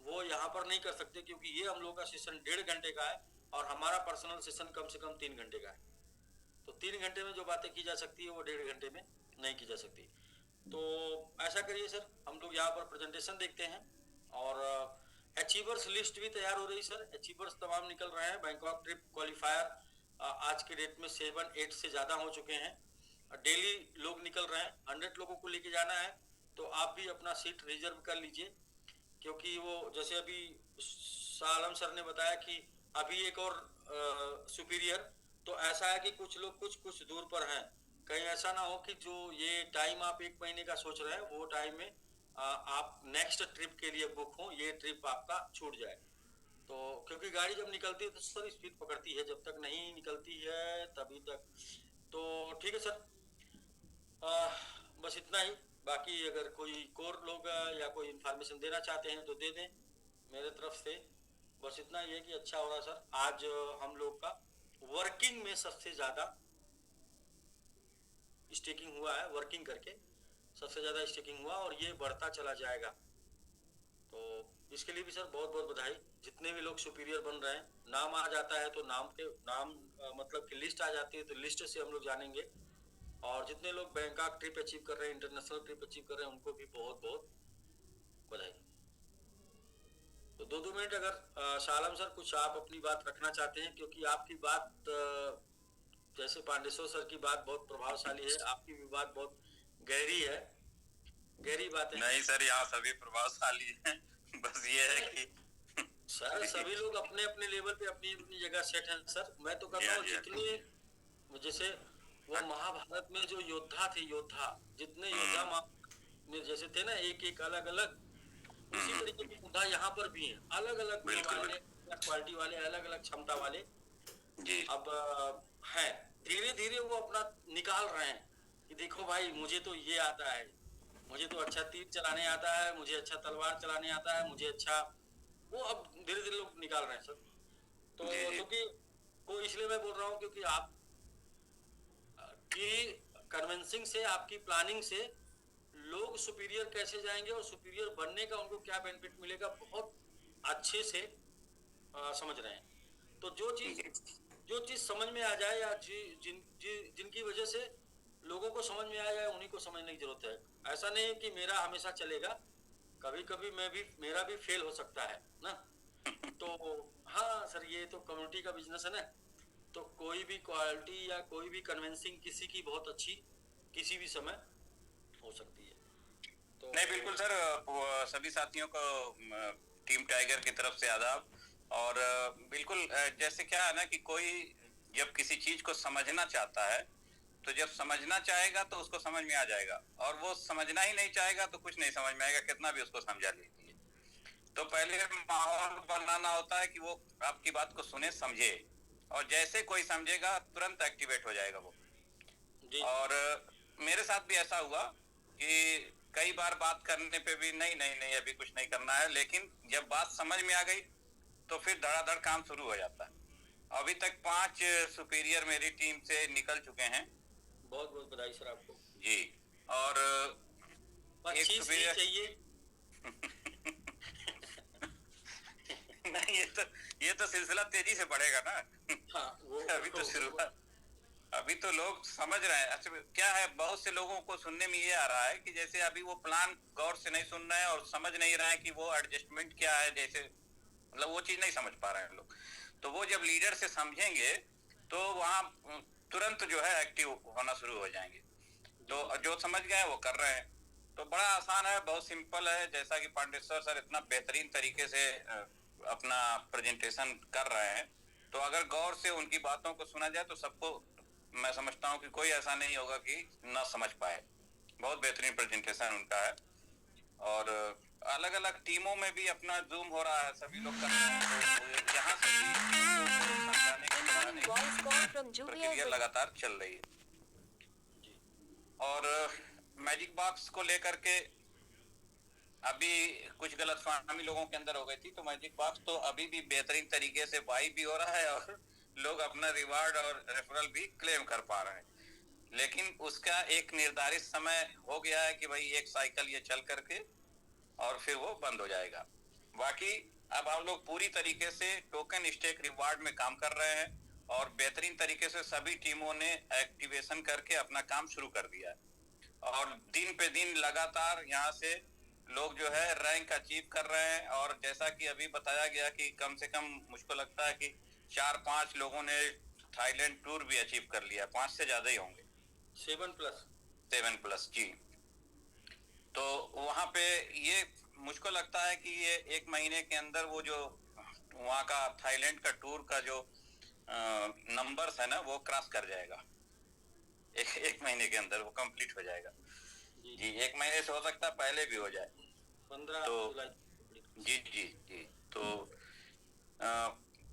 Speaker 1: वो यहाँ पर नहीं कर सकते, क्योंकि ये हम लोग का सेशन 1.5 घंटे का है और हमारा पर्सनल सेशन कम से कम 3 घंटे का है। तो 3 घंटे में जो बातें की जा सकती है वो 1.5 घंटे में नहीं की जा सकती। तो ऐसा करिए सर, हम लोग यहाँ पर प्रेजेंटेशन देखते हैं और अचीवर्स लिस्ट भी तैयार हो रही सर। अचीवर्स तमाम निकल रहे हैं। बैंकॉक ट्रिप क्वालिफायर आज के डेट में 7-8 से ज़्यादा हो चुके हैं। डेली लोग निकल रहे हैं। 100 लोगों को लेके जाना है, तो आप भी अपना सीट रिजर्व कर लीजिए, क्योंकि वो जैसे अभी सालम सर ने बताया कि अभी एक और सुपीरियर, तो ऐसा है कि कुछ लोग कुछ दूर पर हैं। कहीं ऐसा ना हो कि जो ये टाइम आप 1 महीने का सोच रहे हैं वो टाइम में आप नेक्स्ट ट्रिप के लिए बुक हो, ये ट्रिप आपका छूट जाए। तो क्योंकि गाड़ी जब निकलती है तो सर स्पीड पकड़ती है, जब तक नहीं निकलती है तभी तक। तो ठीक है सर, बस इतना ही। बाकी अगर कोई और लोग या कोई इन्फॉर्मेशन देना चाहते हैं तो दे दें मेरे तरफ से। बस इतना ही है कि अच्छा हो रहा सर। आज हम लोग का वर्किंग में सबसे ज़्यादा स्टेकिंग हुआ है, वर्किंग करके सबसे ज़्यादा स्टेकिंग हुआ और ये बढ़ता चला जाएगा। तो इसके लिए भी सर बहुत बहुत बधाई। जितने भी लोग सुपीरियर बन रहे हैं, नाम आ जाता है तो नाम मतलब कि लिस्ट आ जाती है तो लिस्ट से हम लोग जानेंगे। और जितने लोग बैंकॉक ट्रिप अचीव कर रहे हैं, इंटरनेशनल ट्रिप अचीव कर रहे हैं, उनको भी बहुत बहुत बधाई। तो 2-2 मिनट अगर सालम सर कुछ आप अपनी बात रखना चाहते हैं, क्योंकि आपकी बात जैसे पांडेश्वर सर की बात बहुत प्रभावशाली है, आपकी भी बात बहुत गहरी है, गहरी बात है।
Speaker 7: नहीं सर, यहाँ सभी प्रभावशाली हैं। बस ये है कि
Speaker 1: सर सभी लोग अपने अपने लेवल पे अपनी अपनी जगह सेट हैं सर। मैं तो कहता हूँ जितने जैसे वो महाभारत में जो योद्धा थे, जितने योद्धा जैसे थे ना, एक अलग अलग, उसी तरीके के योद्धा यहाँ पर भी हैं, अलग अलग क्वालिटी वाले, अलग अलग क्षमता वाले
Speaker 7: जी।
Speaker 1: अब है। धीरे धीरे वो अपना निकाल रहे हैं कि देखो भाई, मुझे तो ये आता है, मुझे तो अच्छा तीर चलाने आता है, मुझे अच्छा तलवार चलाने आता है, मुझे अच्छा, वो अब धीरे धीरे लोग निकाल रहे हैं सर। तो क्योंकि वो इसलिए मैं बोल रहा हूँ क्योंकि आप की कन्विंसिंग से, आपकी प्लानिंग से लोग सुपीरियर कैसे जाएंगे और सुपीरियर बनने का उनको क्या बेनिफिट मिलेगा बहुत अच्छे से समझ रहे हैं। तो जो चीज समझ में आ जाए या जिनकी वजह से लोगों को समझ में आ जाए, उन्हीं को समझने की जरूरत है। ऐसा नहीं कि मेरा हमेशा चलेगा, कभी कभी मेरा भी फेल हो सकता है ना। तो हाँ सर, ये तो कम्युनिटी का बिजनेस है ना, तो कोई भी क्वालिटी या कोई भी कन्विंसिंग किसी की बहुत अच्छी किसी भी समय हो सकती है। तो
Speaker 7: नहीं, बिल्कुल सर, सभी साथियों को टीम टाइगर की तरफ से आदाब। और बिल्कुल जैसे क्या है ना कि कोई जब किसी चीज को समझना चाहता है तो जब समझना चाहेगा तो उसको समझ में आ जाएगा, और वो समझना ही नहीं चाहेगा तो कुछ नहीं समझ में आएगा, कितना भी उसको समझा लीजिए। तो पहले माहौल बनाना होता है कि वो आपकी बात को सुने, समझे, और जैसे कोई समझेगा तुरंत एक्टिवेट हो जाएगा वो। और मेरे साथ भी ऐसा हुआ कि कई बार बात करने पे भी नहीं अभी कुछ नहीं करना है, लेकिन जब बात समझ में आ गई तो फिर धड़ाधड़ काम शुरू हो जाता है। अभी तक 5 सुपीरियर मेरी टीम से निकल चुके हैं।
Speaker 1: बहुत बहुत बधाई सर आपको
Speaker 7: जी। और
Speaker 1: एक सुपीरियर चाहिए।
Speaker 7: नहीं, ये तो सिलसिला तेजी से बढ़ेगा ना।
Speaker 1: हाँ,
Speaker 7: अभी तो शुरुआत, अभी तो लोग समझ रहे हैं। अच्छा क्या है, बहुत से लोगों को सुनने में ये आ रहा है कि जैसे अभी वो प्लान गौर से नहीं सुन रहे हैं और समझ नहीं रहे हैं कि वो एडजस्टमेंट क्या है, जैसे मतलब वो चीज नहीं समझ पा रहे हैं लोग। तो वो जब लीडर से समझेंगे तो वहाँ तुरंत जो है एक्टिव होना शुरू हो जाएंगे। तो जो समझ गए वो कर रहे हैं। तो बड़ा आसान है, बहुत सिंपल है। जैसा कि पांडेश्वर सर इतना बेहतरीन तरीके से अपना प्रेजेंटेशन कर रहे हैं, तो अगर गौर से उनकी बातों को सुना जाए तो सबको, मैं समझता हूँ कि कोई ऐसा नहीं होगा कि ना समझ पाए। बहुत बेहतरीन प्रेजेंटेशन उनका है। और अलग अलग टीमों में भी अपना जूम हो रहा है, सभी लोग कर रहे हैं। तो यहाँ से प्रक्रिया लगातार चल रही है। और मैजिक बॉक्स को लेकर के अभी कुछ गलतफहमी लोगों के अंदर हो गई थी, तो मैजिक बॉक्स तो अभी भी बेहतरीन तरीके से बाई भी हो रहा है और लोग अपना रिवार्ड और रेफरल भी क्लेम कर पा रहे हैं। लेकिन उसका एक निर्धारित समय हो गया है कि भाई एक साइकिल ये चल करके और फिर वो बंद हो जाएगा। बाकी अब हम लोग पूरी तरीके से टोकन स्टेक रिवार्ड में काम कर रहे हैं और बेहतरीन तरीके से सभी टीमों ने एक्टिवेशन करके अपना काम शुरू कर दिया है और दिन पे दिन लगातार यहाँ से लोग जो है रैंक अचीव कर रहे हैं। और जैसा कि अभी बताया गया कि कम से कम मुझको लगता है कि 4-5 लोगों ने थाईलैंड टूर भी अचीव कर लिया, 5 से ज्यादा ही होंगे, 7+ जी। तो वहां पे ये मुझको लगता है कि ये 1 महीने के अंदर वो जो वहाँ का थाईलैंड का टूर का जो नंबर्स है ना वो क्रॉस कर जाएगा। एक महीने के अंदर वो कंप्लीट हो जाएगा जी। 1 महीने से हो सकता है पहले भी हो जाए
Speaker 1: 15
Speaker 7: तो
Speaker 1: जुलाई।
Speaker 7: जी। तो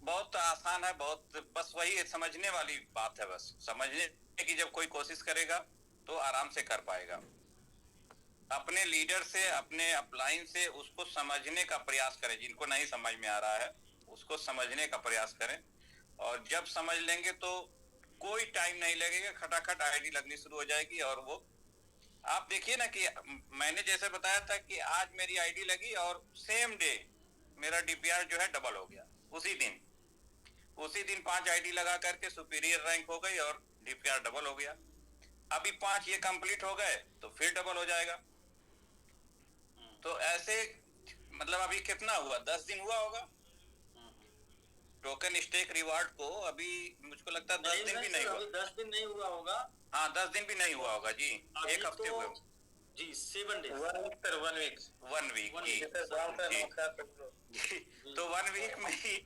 Speaker 7: बहुत आसान है, बहुत बस वही समझने वाली बात है, बस समझने की जब कोई कोशिश करेगा तो आराम से कर पाएगा। अपने लीडर से, अपने अपलाइन से उसको समझने का प्रयास करें। जिनको नहीं समझ में आ रहा है उसको समझने का प्रयास करें और जब समझ लेंगे तो कोई टाइम नहीं लगेगा, खटाखट आईडी लगनी शुरू हो जाएगी। और वो आप देखिए ना कि मैंने जैसे बताया था कि आज मेरी आईडी लगी और सेम डे मेरा डीपीआर जो है डबल हो गया। उसी दिन 5 आईडी लगा करके सुपीरियर रैंक हो गई और डीपीआर डबल हो गया। अभी 5 ये कंप्लीट हो गए तो फिर डबल हो जाएगा। तो ऐसे मतलब अभी कितना हुआ, 10 दिन हुआ होगा टोकन स्टेक रिवार्ड को। अभी मुझको लगता है 10 दिन भी नहीं हुआ।
Speaker 1: 10 दिन नहीं हुआ होगा।
Speaker 7: हाँ 10 दिन भी नहीं हुआ होगा जी, 1 हफ्ते हुए
Speaker 1: जी। 7 डेज,
Speaker 7: 1 वीक जी। तो 1 वीक में ही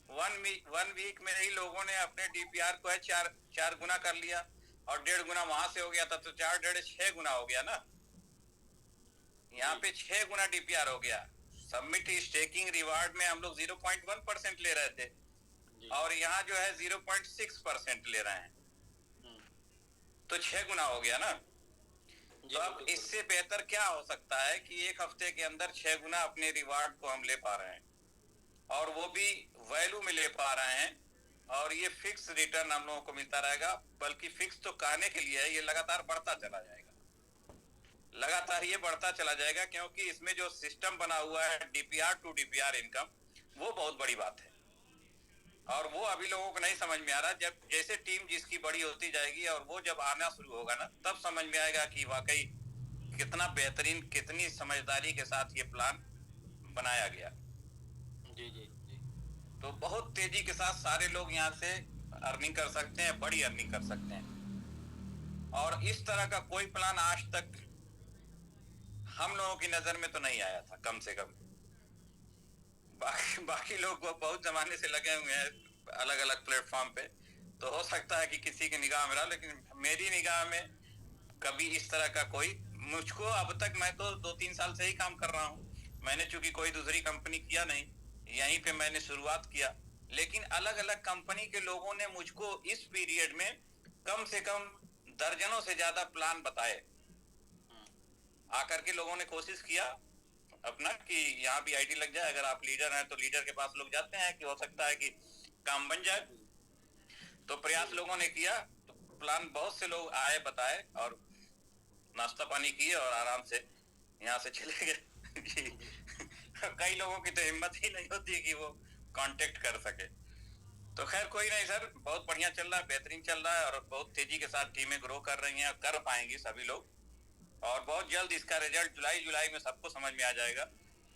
Speaker 7: 1 वीक में ही लोगों ने अपने डीपीआर को है 4 गुना कर लिया और 1.5 गुना वहां से हो गया था, तो 4 1.5 6 गुना हो गया ना। यहाँ पे 6 गुना डीपीआर हो गया। सबमिट स्टेकिंग रिवार्ड में हम लोग 0.1% ले रहे थे और यहाँ जो है 0.6% ले रहे हैं, तो 6 गुना हो गया ना। तो अब इससे बेहतर क्या हो सकता है कि 1 हफ्ते के अंदर 6 गुना अपने रिवार्ड को हम ले पा रहे हैं और वो भी वैल्यू में ले पा रहे हैं। और ये फिक्स रिटर्न हम लोगों को मिलता रहेगा, बल्कि फिक्स तो कहने के लिए है, ये लगातार बढ़ता चला जाएगा, लगातार ये बढ़ता चला जाएगा, क्योंकि इसमें जो सिस्टम बना हुआ है डीपीआर टू डीपीआर इनकम, वो बहुत बड़ी बात है और वो अभी लोगों को नहीं समझ में आ रहा। जब जैसे टीम जिसकी बड़ी होती जाएगी और वो जब आना शुरू होगा ना, तब समझ में आएगा कि वाकई कितना बेहतरीन, कितनी समझदारी के साथ ये प्लान बनाया गया।
Speaker 1: जी।
Speaker 7: तो बहुत तेजी के साथ सारे लोग यहाँ से अर्निंग कर सकते हैं, बड़ी अर्निंग कर सकते हैं। और इस तरह का कोई प्लान आज तक हम लोगों की नजर में तो नहीं आया था, कम से कम। बाकी लोग बहुत जमाने से लगे हुए हैं अलग अलग प्लेटफॉर्म पे, तो हो सकता है कि किसी की निगाह में रहा, लेकिन मेरी निगाह में कभी इस तरह का कोई, मुझको अब तक, मैं तो 2-3 साल से ही काम कर रहा हूँ। मैंने चूंकि कोई दूसरी कंपनी किया नहीं, यहीं पे मैंने शुरुआत किया, लेकिन अलग अलग कंपनी के लोगों ने मुझको इस पीरियड में कम से कम दर्जनों से ज्यादा प्लान बताए। आकर के लोगों ने कोशिश किया अपना कि यहाँ भी आईडी लग जाए, अगर आप लीडर हैं तो लीडर के पास लोग जाते हैं कि हो सकता है कि काम बन जाए। तो प्रयास लोगों ने किया, तो प्लान बहुत से लोग आए, बताए और नाश्ता पानी किए और आराम से यहाँ से चले गए। कई लोगों की तो हिम्मत ही नहीं होती कि वो कांटेक्ट कर सके। तो खैर कोई नहीं सर, बहुत बढ़िया चल रहा है, बेहतरीन चल रहा है और बहुत तेजी के साथ टीमें ग्रो कर रही हैं, कर पाएंगी सभी लोग। और बहुत जल्द इसका रिजल्ट जुलाई में सबको समझ में आ जाएगा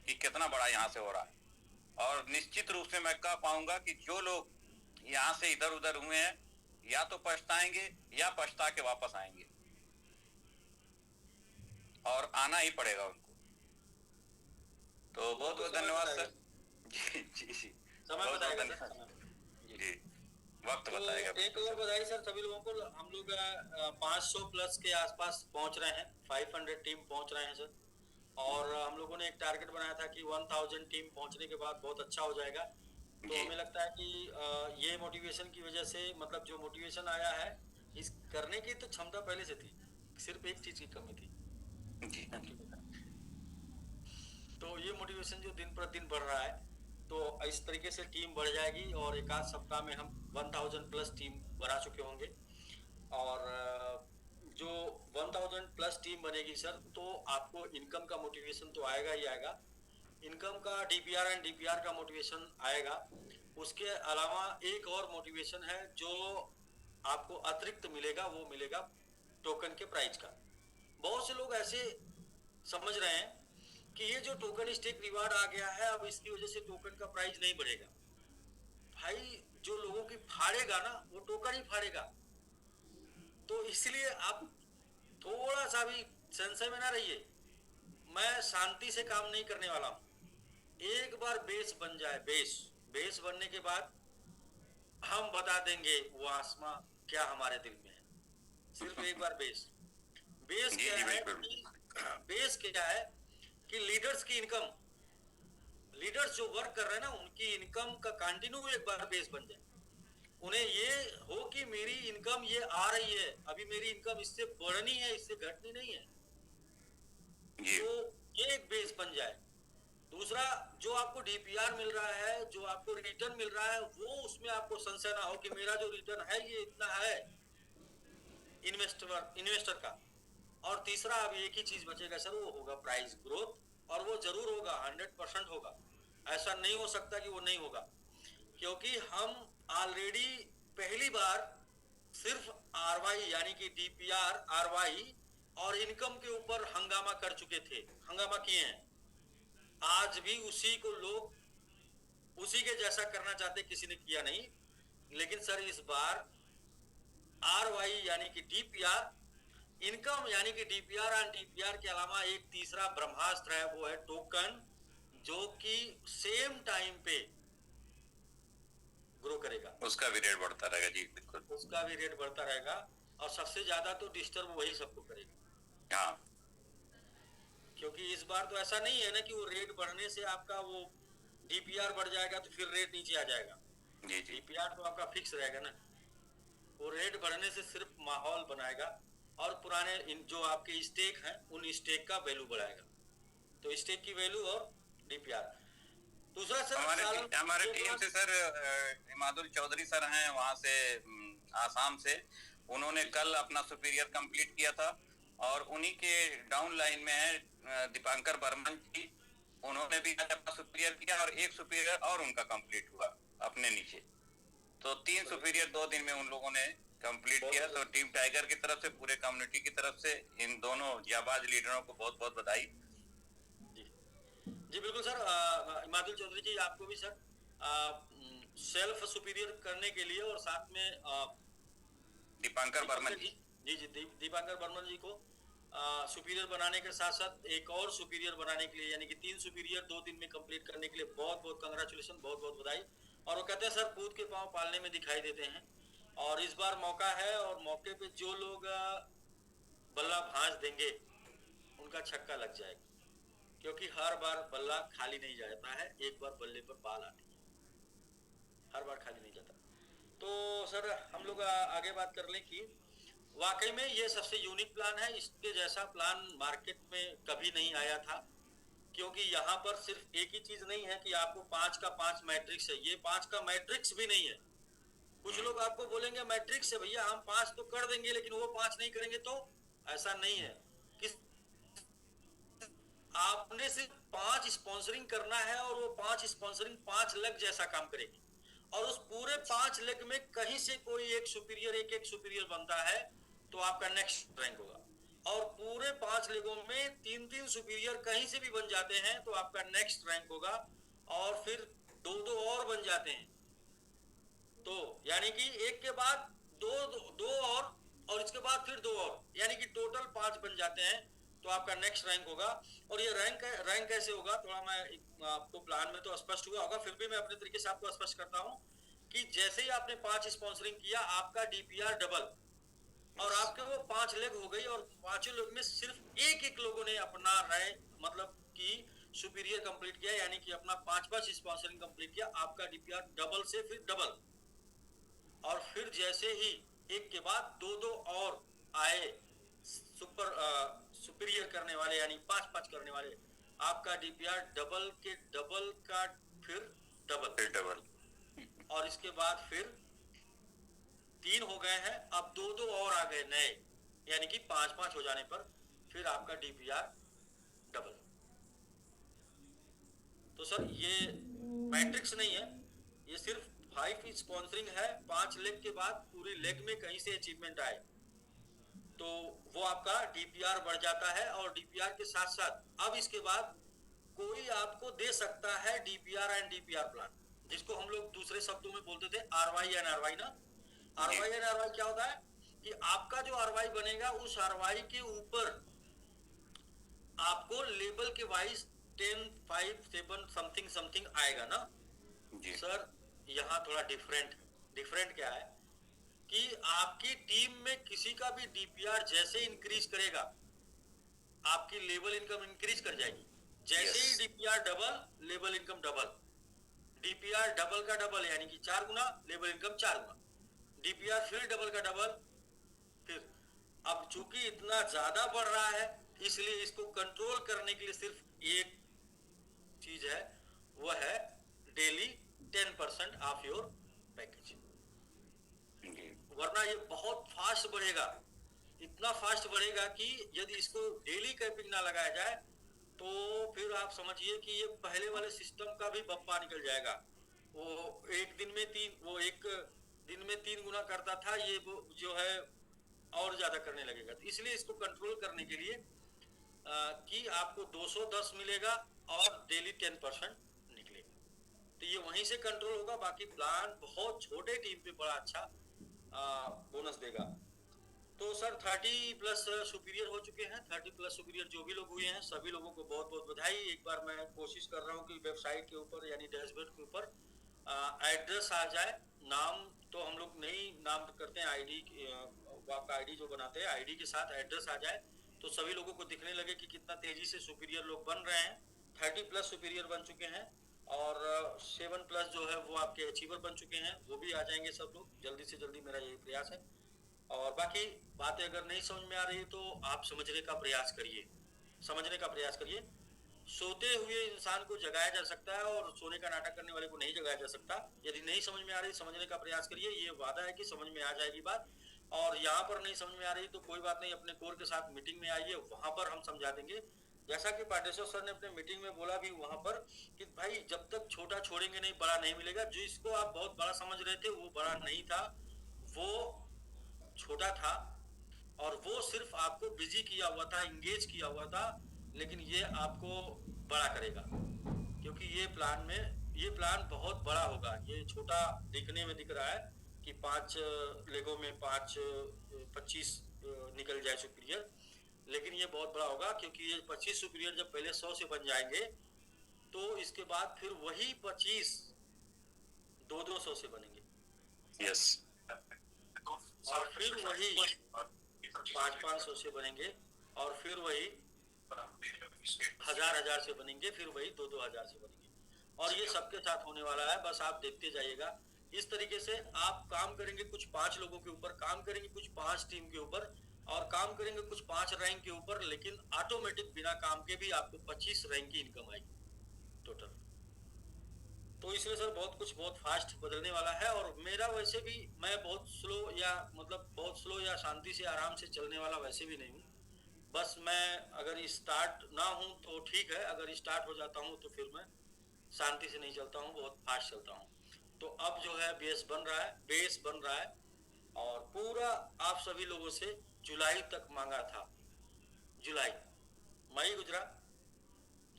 Speaker 7: कि कितना बड़ा यहाँ से हो रहा है। और निश्चित रूप से मैं कह पाऊंगा कि जो लोग यहाँ से इधर उधर हुए हैं, या तो पछताएंगे या पछता के वापस आएंगे, और आना ही पड़ेगा उनको। तो बहुत बहुत धन्यवाद सर। जी
Speaker 1: समय बताएगा सर।
Speaker 7: जी वक्त बताएगा।
Speaker 1: एक और बधाई सर सभी लोगों को। हम लोग 500 प्लस के आसपास पहुंच रहे हैं, 500 टीम पहुंच रहे हैं सर। और हम लोगों ने एक टारगेट बनाया था कि 1000 टीम पहुंचने के बाद बहुत अच्छा हो जाएगा। तो हमें लगता है कि ये मोटिवेशन की वजह से, मतलब जो मोटिवेशन आया है, इस करने की तो क्षमता पहले से थी, सिर्फ एक चीज की कमी थी। तो ये मोटिवेशन जो दिन पर दिन बढ़ रहा है, तो इस तरीके से टीम बढ़ जाएगी और एक आध सप्ताह में हम 1000 प्लस टीम बना चुके होंगे। और जो 1000 प्लस टीम बनेगी सर, तो आपको इनकम का मोटिवेशन तो आएगा ही आएगा। इनकम का डीपीआर एंड डीपीआर का मोटिवेशन आएगा। उसके अलावा एक और मोटिवेशन है जो आपको अतिरिक्त मिलेगा, वो मिलेगा टोकन के प्राइस का। बहुत से लोग ऐसे समझ रहे हैं कि ये जो टोकन स्टेक रिवार्ड आ गया है, अब इसकी वजह से टोकन का प्राइस नहीं बढ़ेगा। भाई जो लोगों की फाड़ेगा ना, वो टोकन ही फाड़ेगा। तो इसलिए आप थोड़ा सा भी संशय में ना रहिए। मैं शांति से काम नहीं करने वाला हूँ। एक बार बेस बन जाए, बेस बनने के बाद हम बता देंगे वो आसमां क्या हमारे दिल में है। सिर्फ एक बार बेस क्या है, बेस क्या है कि लीडर्स की इनकम, लीडर्स जो वर्क कर रहे हैं ना, उनकी इनकम का कंटिन्यू एक बार बेस बन जाए। उन्हें ये हो कि मेरी इनकम ये आ रही है, अभी मेरी इनकम इससे बढ़नी है, इससे घटनी नहीं है। तो ये एक बेस बन जाए। दूसरा, जो आपको डीपीआर मिल रहा है, जो आपको रिटर्न मिल रहा है, वो उसमें आपको संशय ना हो कि मेरा जो रिटर्न है ये इतना है इन्वेस्टर का। और तीसरा, अब एक ही चीज बचेगा सर, वो होगा प्राइस ग्रोथ, और वो जरूर होगा, 100% होगा। ऐसा नहीं हो सकता कि वो नहीं होगा, क्योंकि हम ऑलरेडी पहली बार सिर्फ आरवाई यानी कि डीपीआर, आरवाई और इनकम के ऊपर हंगामा कर चुके थे, हंगामा किए हैं। आज भी उसी को लोग उसी के जैसा करना चाहते, किसी ने किया नहीं। लेकिन सर इस बार आरवाई यानी कि डीपीआर, इनकम यानी कि डीपीआर और डीपीआर के अलावा एक तीसरा ब्रह्मास्त्र है, वो है टोकन, जो कि सेम टाइम पे ग्रो करेगा।
Speaker 7: उसका भी रेट बढ़ता रहेगा जी, बिल्कुल
Speaker 1: उसका भी रेट बढ़ता रहेगा, और सबसे ज्यादा तो डिस्टर्ब वही सबको करेगा।
Speaker 7: हाँ,
Speaker 1: क्योंकि इस बार तो ऐसा नहीं है ना कि वो रेट बढ़ने से आपका वो डीपीआर बढ़ जाएगा तो फिर रेट नीचे आ जाएगा।
Speaker 7: जी जी,
Speaker 1: डीपीआर तो आपका फिक्स रहेगा ना। वो रेट बढ़ने से सिर्फ माहौल बनाएगा, और पुराने जो आपके स्टेक हैं, उन स्टेक का वैल्यू बढ़ाएगा। तो स्टेक की वैल्यू और डीपीआर। दूसरा सर,
Speaker 7: हमारे टीम से सर इमादुल चौधरी सर हैं वहाँ से, आसाम से। उन्होंने कल अपना सुपीरियर कंप्लीट किया था, और उन्हीं के डाउन लाइन में है दीपांकर बर्मन जी। उन्होंने भी आज अपना सुपीरियर किया, और एक सुपीरियर और उनका कंप्लीट हुआ अपने नीचे। तो 3 सुपीरियर 2 दिन में उन लोगों ने कंप्लीट किया। तो टीम टाइगर की तरफ से, पूरे कम्युनिटी की तरफ से इन दोनों जाबाज लीडरों को बहुत बहुत बधाई।
Speaker 1: जी बिल्कुल सर। इमादुल चौधरी जी, आपको भी सर सेल्फ सुपीरियर करने के लिए, और साथ में
Speaker 7: दीपांकर बर्मन जी,
Speaker 1: दीपांकर बर्मन जी को सुपीरियर बनाने के साथ साथ एक और सुपीरियर बनाने के लिए, यानी कि 3 सुपीरियर 2 दिन में कंप्लीट करने के लिए बहुत बहुत कंग्रेचुलेशन, बहुत बहुत बधाई। और वो कहते हैं सर, कूद के पांव पालने में दिखाई देते हैं, और इस बार मौका है, और मौके पे जो लोग बल्ला भांज देंगे उनका छक्का लग जाएगा। क्योंकि हर बार बल्ला खाली नहीं जाता है, एक बार बल्ले पर बाल आती है, हर बार खाली नहीं जाता। तो सर हम लोग आगे बात कर लें कि वाकई में ये सबसे यूनिक प्लान है। इसके जैसा प्लान मार्केट में कभी नहीं आया था, क्योंकि यहाँ पर सिर्फ एक ही चीज नहीं है कि आपको 5 का 5 मैट्रिक्स है। ये 5 का मैट्रिक्स भी नहीं है। कुछ लोग आपको बोलेंगे मैट्रिक्स है भैया, हम 5 तो कर देंगे, लेकिन वो 5 नहीं करेंगे। तो ऐसा नहीं है। आपने सिर्फ 5 स्पॉन्सरिंग करना है, और वो 5 स्पॉन्सरिंग 5 लेग जैसा काम करेगी, और उस पूरे 5 लेग में कहीं से कोई एक सुपीरियर, एक सुपीरियर बनता है तो आपका नेक्स्ट रैंक होगा। और पूरे 5 लेगों में 3-3 सुपीरियर कहीं से भी बन जाते हैं तो आपका नेक्स्ट रैंक होगा, और फिर 2-2 और बन जाते हैं, तो यानी कि एक के बाद दो और इसके बाद फिर 2 और, यानी कि टोटल 5 बन जाते हैं तो आपका नेक्स्ट रैंक होगा। और ये रैंक कैसे होगा, थोड़ा मैं आपको प्लान में तो स्पष्ट हुआ होगा, फिर भी मैं अपने तरीके से आपको स्पष्ट करता हूँ कि जैसे ही आपने 5 स्पॉन्सरिंग किया, आपका डीपीआर डबल, और आपके वो 5 लेग हो गई, और 5 लोग में सिर्फ एक लोगों ने अपना मतलब कि सुपीरियर कंप्लीट किया, यानी कि अपना 5 स्पॉन्सरिंग कंप्लीट किया। आपका डीपीआर डबल से फिर डबल, और फिर जैसे ही एक के बाद 2-2 और आए सुपीरियर करने वाले, यानी 5-5 करने वाले, आपका डीपीआर डबल के डबल का फिर डबल, और इसके बाद फिर 3 हो गए हैं, अब 2-2 और आ गए नए, यानी कि 5-5 हो जाने पर फिर आपका DPR डबल। तो सर ये मैट्रिक्स नहीं है, ये सिर्फ 5 स्पॉन्सरिंग है। 5 लेग के बाद पूरी लेग में कहीं से अचीवमेंट आए तो वो आपका DPR बढ़ जाता है। और DPR के साथ साथ अब इसके बाद कोई आपको दे सकता है DPR एंड DPR प्लान, जिसको हम लोग दूसरे शब्दों में बोलते थे RY एंड RY ना। RY एंड RY क्या होता है कि आपका जो RY बनेगा उस RY के ऊपर आपको लेवल के वाइज 10, 5, 7 समथिंग समथिंग आएगा ना
Speaker 7: जी
Speaker 1: सर। यहाँ थोड़ा डिफरेंट क्या है कि आपकी टीम में किसी का भी DPR जैसे इंक्रीज करेगा आपकी लेवल इनकम इंक्रीज कर जाएगी। जैसे ही DPR double level income double, DPR double का डबल यानी कि 4 गुना लेवल इनकम 4 गुना, DPR फिर डबल का डबल। फिर अब चूंकि इतना ज्यादा बढ़ रहा है इसलिए इसको कंट्रोल करने के लिए सिर्फ एक चीज है, वो है डेली 10% ऑफ योर पैकेज। वरना ये बहुत फास्ट बढ़ेगा, इतना फास्ट बढ़ेगा कि यदि इसको डेली कैपिंग ना लगाया जाए तो फिर आप समझिए कि ये पहले वाले सिस्टम का भी बप्पा निकल जाएगा। वो एक दिन में 3 गुना करता था, ये वो जो है और ज्यादा करने लगेगा। तो इसलिए इसको कंट्रोल करने के लिए कि आपको 210 मिलेगा और डेली 10% निकलेगा, तो ये वहीं से कंट्रोल होगा। बाकी प्लान बहुत छोटे टीम पे बड़ा अच्छा बोनस देगा। तो सर 30 प्लस सुपीरियर हो चुके हैं। 30 प्लस सुपीरियर जो भी लोग हुए हैं सभी लोगों को बहुत बहुत बधाई। एक बार मैं कोशिश कर रहा हूँ कि वेबसाइट के ऊपर यानी डैशबोर्ड के ऊपर एड्रेस आ जाए। नाम तो हम लोग नहीं नाम करते हैं, आईडी आपका आईडी जो बनाते हैं आईडी के साथ एड्रेस आ जाए तो सभी लोगों को दिखने लगे कि कितना तेजी से सुपीरियर लोग बन रहे हैं। 30 प्लस सुपीरियर बन चुके हैं और 7 प्लस जो है वो आपके अचीवर बन चुके हैं, वो भी आ जाएंगे सब लोग जल्दी से जल्दी, मेरा यही प्रयास है। और बाकी बातें अगर नहीं समझ में आ रही तो आप समझने का प्रयास करिए, समझने का प्रयास करिए। सोते हुए इंसान को जगाया जा सकता है और सोने का नाटक करने वाले को नहीं जगाया जा सकता। यदि नहीं समझ में आ रही समझने का प्रयास करिए, ये वादा है कि समझ में आ जाएगी बात। और यहाँ पर नहीं समझ में आ रही तो कोई बात नहीं, अपने कोर के साथ मीटिंग में आइए, वहां पर हम समझा देंगे। जैसा कि पाटेश्वर सर ने अपने मीटिंग में बोला भी वहां पर कि भाई जब तक छोटा छोड़ेंगे नहीं बड़ा नहीं मिलेगा। जिसको आप बहुत बड़ा समझ रहे थे वो बड़ा नहीं था, वो छोटा था और वो सिर्फ आपको बिजी किया हुआ था, इंगेज किया हुआ था। लेकिन ये आपको बड़ा करेगा क्योंकि ये प्लान बहुत बड़ा होगा। ये छोटा दिखने में दिख रहा है कि 5 लेगों में 25 निकल जाए सुपीरियर, लेकिन ये बहुत बड़ा होगा क्योंकि ये 25 सुपीरियर जब पहले 100 से बन जाएंगे तो इसके बाद फिर वही 25 200 से बनेंगे।
Speaker 4: यस
Speaker 1: और फिर वही 500 से बनेंगे और फिर वही 1000 से बनेंगे, फिर वही 2-2000 से बनेंगे। और ये सबके साथ होने वाला है, बस आप देखते जाइएगा। इस तरीके से आप काम करेंगे कुछ 5 लोगों के ऊपर, काम करेंगे कुछ 5 टीम के ऊपर और काम करेंगे कुछ 5 रैंक के ऊपर, लेकिन ऑटोमेटिक बिना काम के भी आपको 25 रैंक की इनकम आएगी टोटल। तो इसलिए सर बहुत कुछ बहुत फास्ट बदलने वाला है। और मेरा वैसे भी मैं बहुत स्लो या शांति से आराम से चलने वाला वैसे भी नहीं हूँ। बस मैं अगर स्टार्ट ना हूँ तो ठीक है, अगर स्टार्ट हो जाता हूँ तो फिर मैं शांति से नहीं चलता हूँ, बहुत फास्ट चलता हूँ। तो अब जो है बेस बन रहा है और पूरा आप सभी लोगों से जुलाई तक मांगा था। जुलाई, मई गुजरा,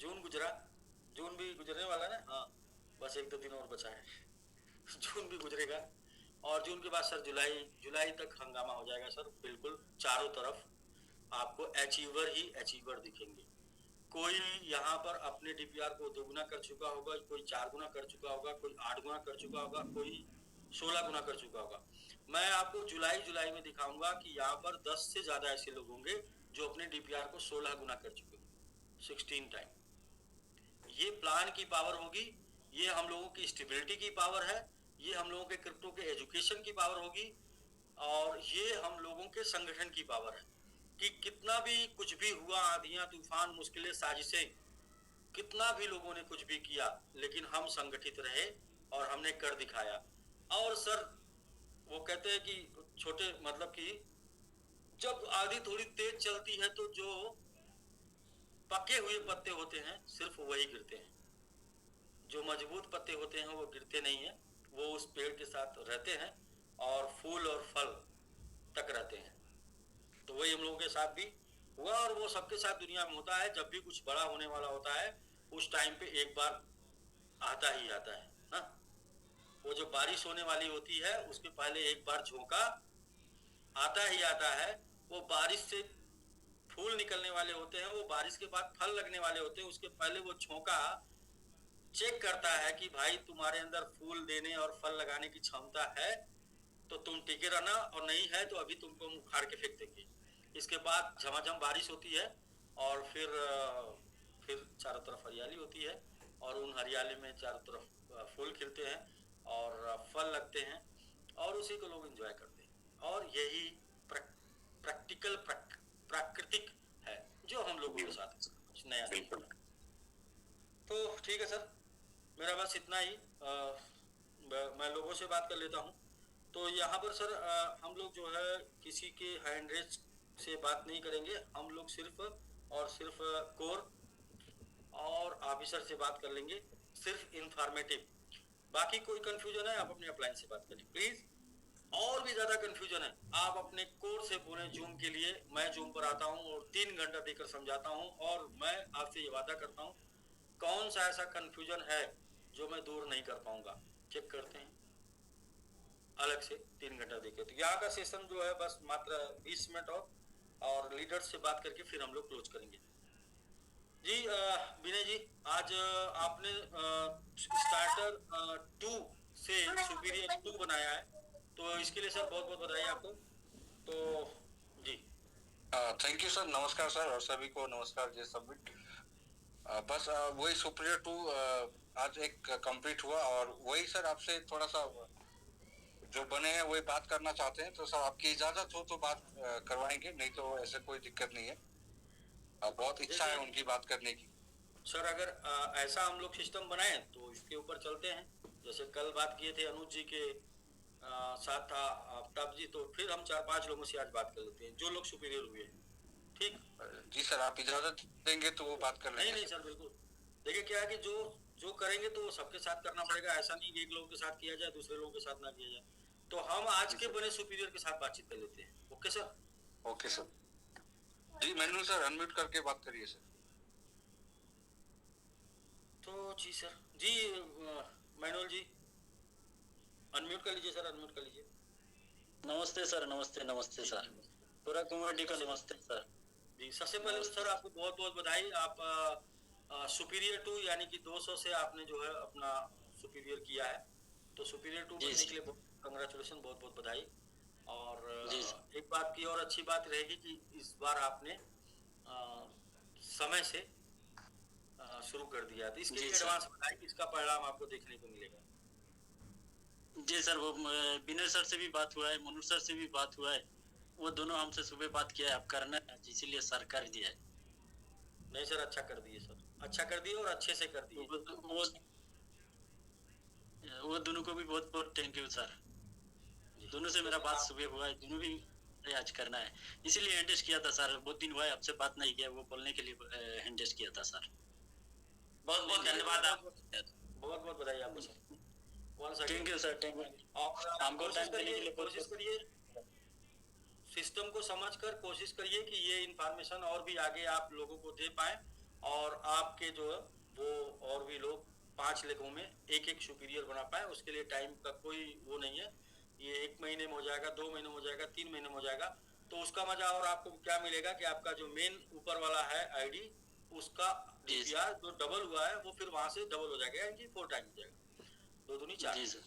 Speaker 1: जून गुजरा, जून भी गुजरने वाला ना, हाँ बस 1-2 दिन और बचा है जून भी गुजरेगा और जून के बाद सर जुलाई तक हंगामा हो जाएगा सर। बिल्कुल चारों तरफ आपको अचीवर ही अचीवर दिखेंगे। कोई यहाँ पर अपने DPR को 2 गुना कर चुका होगा, कोई 4 गुना कर चुका होगा, कोई 8 गुना कर चुका होगा, कोई 16 गुना कर चुका होगा। मैं आपको जुलाई में दिखाऊंगा कि यहाँ पर 10 से ज्यादा ऐसे लोग होंगे जो अपने DPR को 16 गुना कर चुके होंगे, 16 टाइम। ये प्लान की पावर होगी, ये हम लोगों की स्टेबिलिटी की पावर है, ये हम लोगों के क्रिप्टो के एजुकेशन की पावर होगी और ये हम लोगों के संगठन की पावर है कि कितना भी कुछ भी हुआ, आंधियां तूफान मुश्किलें साजिशें, कितना भी लोगों ने कुछ भी किया, लेकिन हम संगठित रहे और हमने कर दिखाया। और सर वो कहते हैं कि छोटे मतलब कि जब आंधी थोड़ी तेज चलती है तो जो पके हुए पत्ते होते हैं सिर्फ वही गिरते हैं, जो मजबूत पत्ते होते हैं वो गिरते नहीं है, वो उस पेड़ के साथ रहते हैं और फूल और फल तक रहते हैं। तो वही हम लोगों के साथ भी हुआ और वो सबके साथ दुनिया में होता है। जब भी कुछ बड़ा होने वाला होता है उस टाइम पे एक बार आता ही आता है ना। वो जो बारिश होने वाली होती है उसके पहले एक बार झोंका आता ही आता है। वो बारिश से फूल निकलने वाले होते हैं, वो बारिश के बाद फल लगने वाले होते हैं, उसके पहले वो झोंका चेक करता है कि भाई तुम्हारे अंदर फूल देने और फल लगाने की क्षमता है तो तुम टिके रहना, और नहीं है तो अभी तुमको हम उखाड़ के फेंक देंगे। इसके बाद झमाझम बारिश होती है और फिर चारों तरफ हरियाली होती है और उन हरियाली में चारों तरफ फूल खिलते हैं और फल लगते हैं और उसी को लोग एंजॉय करते हैं। और यही प्रैक्टिकल प्राकृतिक है जो हम लोगों के साथ कुछ नया नहीं है। तो ठीक है सर, मेरा बस इतना ही। मैं लोगों से बात कर लेता हूँ। तो यहाँ पर सर हम लोग जो है किसी के हैंड रेस से बात नहीं करेंगे, हम लोग सिर्फ और सिर्फ कोर और ऑफिसर से बात कर लेंगे, सिर्फ इंफॉर्मेटिव। बाकी कोई कंफ्यूजन है आप अपने अपलाइन से बात करें प्लीज। और भी ज्यादा कंफ्यूजन है आप अपने कोर से बोले जूम के लिए, मैं जूम पर आता हूँ और 3 घंटा देकर समझाता हूँ। और मैं आपसे ये वादा करता हूँ कौन सा ऐसा कंफ्यूजन है जो मैं दूर नहीं कर पाऊंगा। चेक करते हैं अलग से 3 घंटा देके। तो यहाँ का सेशन जो है बस मात्र 20 मिनट और लीडर्स से बात करके फिर हम लोग क्लोज करेंगे। जी विनय जी, आज आपने स्टार्टर 2 से सुपीरियर 2 बनाया है, तो इसके लिए सर बहुत बहुत बधाई आपको। तो जी
Speaker 8: थैंक यू सर, नमस्कार सर, और सभी को नमस्कार जय सबमिट। बस वही सुपीरियर 2 आज एक कंप्लीट हुआ और वही सर आपसे थोड़ा सा जो बने हैं वही बात करना चाहते हैं। तो सर आपकी इजाजत हो तो बात करवाएंगे, नहीं तो ऐसे कोई दिक्कत नहीं है। बहुत इच्छा है उनकी बात करने की।
Speaker 1: सर अगर ऐसा हम लोग सिस्टम बनाए तो इसके ऊपर चलते हैं। जैसे कल बात किए थे अनुज जी के साथ था आफ्ताब जी, तो फिर हम 4-5 लोगों से आज बात कर लेते हैं जो लोग सुपीरियर हुए हैं। ठीक
Speaker 8: जी सर, आप इजाजत देंगे तो वो बात कर लेंगे।
Speaker 1: नहीं सर बिल्कुल। देखिए क्या है कि जो करेंगे तो सबके साथ करना पड़ेगा, ऐसा नहीं कि एक लोगों के साथ किया जाए दूसरे लोगों के साथ ना किया जाए। तो हम आज के बने सुपीरियर के साथ बातचीत कर लेते हैं। Okay sir.
Speaker 8: Okay sir. जी मैनुअल सर अनम्यूट करके बात करिए सर।
Speaker 1: तो जी सर, जी मैनुअल जी अनम्यूट कर लीजिए सर, अनम्यूट कर लीजिए।
Speaker 9: नमस्ते सर, नमस्ते नमस्ते सर, पूरा कम्युनिटी को नमस्ते सर।
Speaker 1: जी सबसे पहले तो सर आपको बहुत बहुत बधाई। आप सुपीरियर 2 यानी कि 200 से आपने जो है अपना सुपीरियर किया है, तो सुपीरियर 2 बनने के लिए कंग्रेचुलेशन, बहुत बहुत बधाई। और एक बात की और अच्छी बात रहेगी कि इस बार आपने समय से शुरू कर दिया, तो इसके लिए एडवांस बधाई। इसका परिणाम आपको देखने को मिलेगा।
Speaker 9: जी सर, वो विनय सर से भी बात हुआ है, मनु सर से भी बात हुआ है, वो दोनों हमसे सुबह बात किया है, आप करना है, इसीलिए सर कर दिया है।
Speaker 1: नहीं सर, अच्छा कर दिए सर, अच्छा कर दिए और अच्छे से कर दिए।
Speaker 9: वो दोनों को भी बहुत बहुत थैंक यू सर। दोनों से मेरा बात सुबह हुआ है, दोनों भी आज करना है, इसीलिए हैंड टेस्ट किया था सर। बहुत दिन हुआ है आपसे बात नहीं किया, वो बोलने के लिए हैंड टेस्ट किया था सर।
Speaker 4: बहुत बहुत धन्यवाद, आप
Speaker 1: बहुत बहुत बधाई आपको sir.
Speaker 9: Thank you sir, thank you.
Speaker 1: हमको कोशिश करिए सिस्टम को समझकर, कोशिश करिए कि ये इंफॉर्मेशन और भी आगे आप लोगों को दे पाए और आपके जो है वो और भी लोग 5 लेखों में एक सुपीरियर बना पाए। उसके लिए टाइम का कोई वो नहीं है, ये 1 महीने में हो जाएगा, 2 महीने में हो जाएगा, 3 महीने में हो जाएगा। तो उसका मजा और आपको क्या मिलेगा कि आपका जो मेन ऊपर वाला है आईडी, उसका DPR जो डबल हुआ है वो फिर वहां से डबल हो जाएगा, यानी कि 4 टाइम हो जाएगा, 2 दूनी 4।
Speaker 9: जी सर,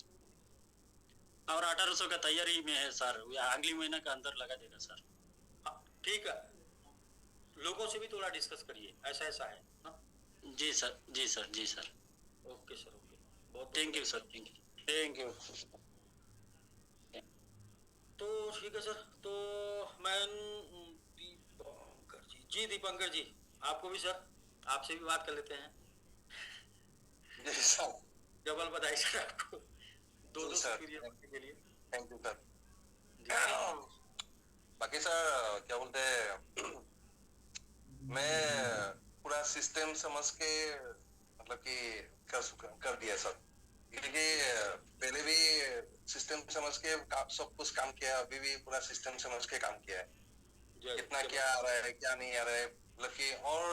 Speaker 9: और 1800 का तैयारी में है सर, अगली महीना का अंदर लगा देगा सर।
Speaker 1: ठीक है, लोगों से भी थोड़ा डिस्कस करिए, ऐसा ऐसा है ना।
Speaker 9: जी सर, जी सर, जी सर।
Speaker 1: ओके सर, ओके, बहुत
Speaker 9: thank you sir, thank you, thank you.
Speaker 1: तो ठीक है सर, तो मैं दीपंकर जी दीपंकर जी आपको भी सर, आपसे भी बात कर लेते हैं। डबल बधाई सर आपको 2 सुपीरियर बनने के लिए।
Speaker 8: Thank you sir. बाकी सर क्या बोलते हैं, मैं पूरा सिस्टम समझ के मतलब कि कर दिया सर, क्योंकि पहले भी सिस्टम समझ के सब कुछ काम किया, अभी भी पूरा सिस्टम समझ के काम किया है, कितना क्या आ रहा है क्या नहीं आ रहा है, मतलब कि और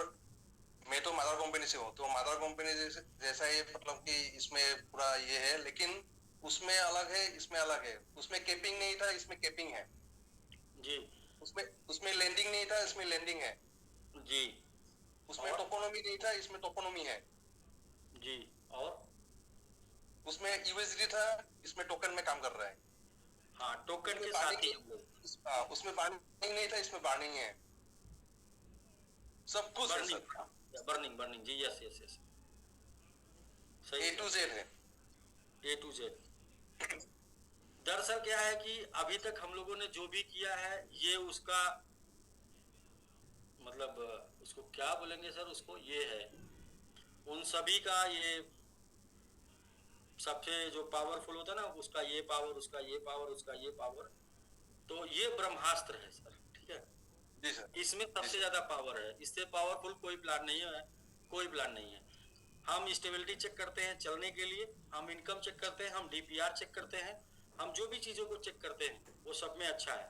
Speaker 8: मैं तो मदर कंपनी से हूँ, तो मदर कंपनी जैसा ये मतलब कि इसमें पूरा ये है, लेकिन उसमें अलग है इसमें अलग है, उसमें केपिंग नहीं था इसमें केपिंग है
Speaker 1: जी,
Speaker 8: उसमें लैंडिंग नहीं था इसमें लैंडिंग है
Speaker 1: जी,
Speaker 8: उसमें टोकोनॉमी नहीं था इसमें टोकोनॉमी है
Speaker 1: जी, और
Speaker 8: उसमें यूएसडी था इसमें टोकन में काम कर रहा है।
Speaker 1: हाँ, टोकन के
Speaker 8: पानी
Speaker 1: साथ ही
Speaker 8: उसमें पानी नहीं था इसमें बार्निंग है, सब कुछ है सर।
Speaker 1: बर्निंग जी, यस यस यस, सही,
Speaker 8: A to Z है,
Speaker 1: A to Z। दरअसल क्या है कि अभी तक हम लोगों ने जो भी किया है ये उसका मतलब उसको क्या बोलेंगे सर, उसको ये है उन सभी का ये सबसे जो पावरफुल होता है ना, उसका ये पावर उसका ये पावर उसका ये पावर, तो ये ब्रह्मास्त्र है सर, ठीक है।
Speaker 8: जी सर,
Speaker 1: इसमें सबसे ज्यादा पावर है, इससे पावरफुल कोई प्लान नहीं है, कोई प्लान नहीं है। हम स्टेबिलिटी चेक करते हैं चलने के लिए, हम इनकम चेक करते हैं, हम डीपीआर चेक करते हैं, हम जो भी चीजों को चेक करते हैं वो सब में अच्छा है।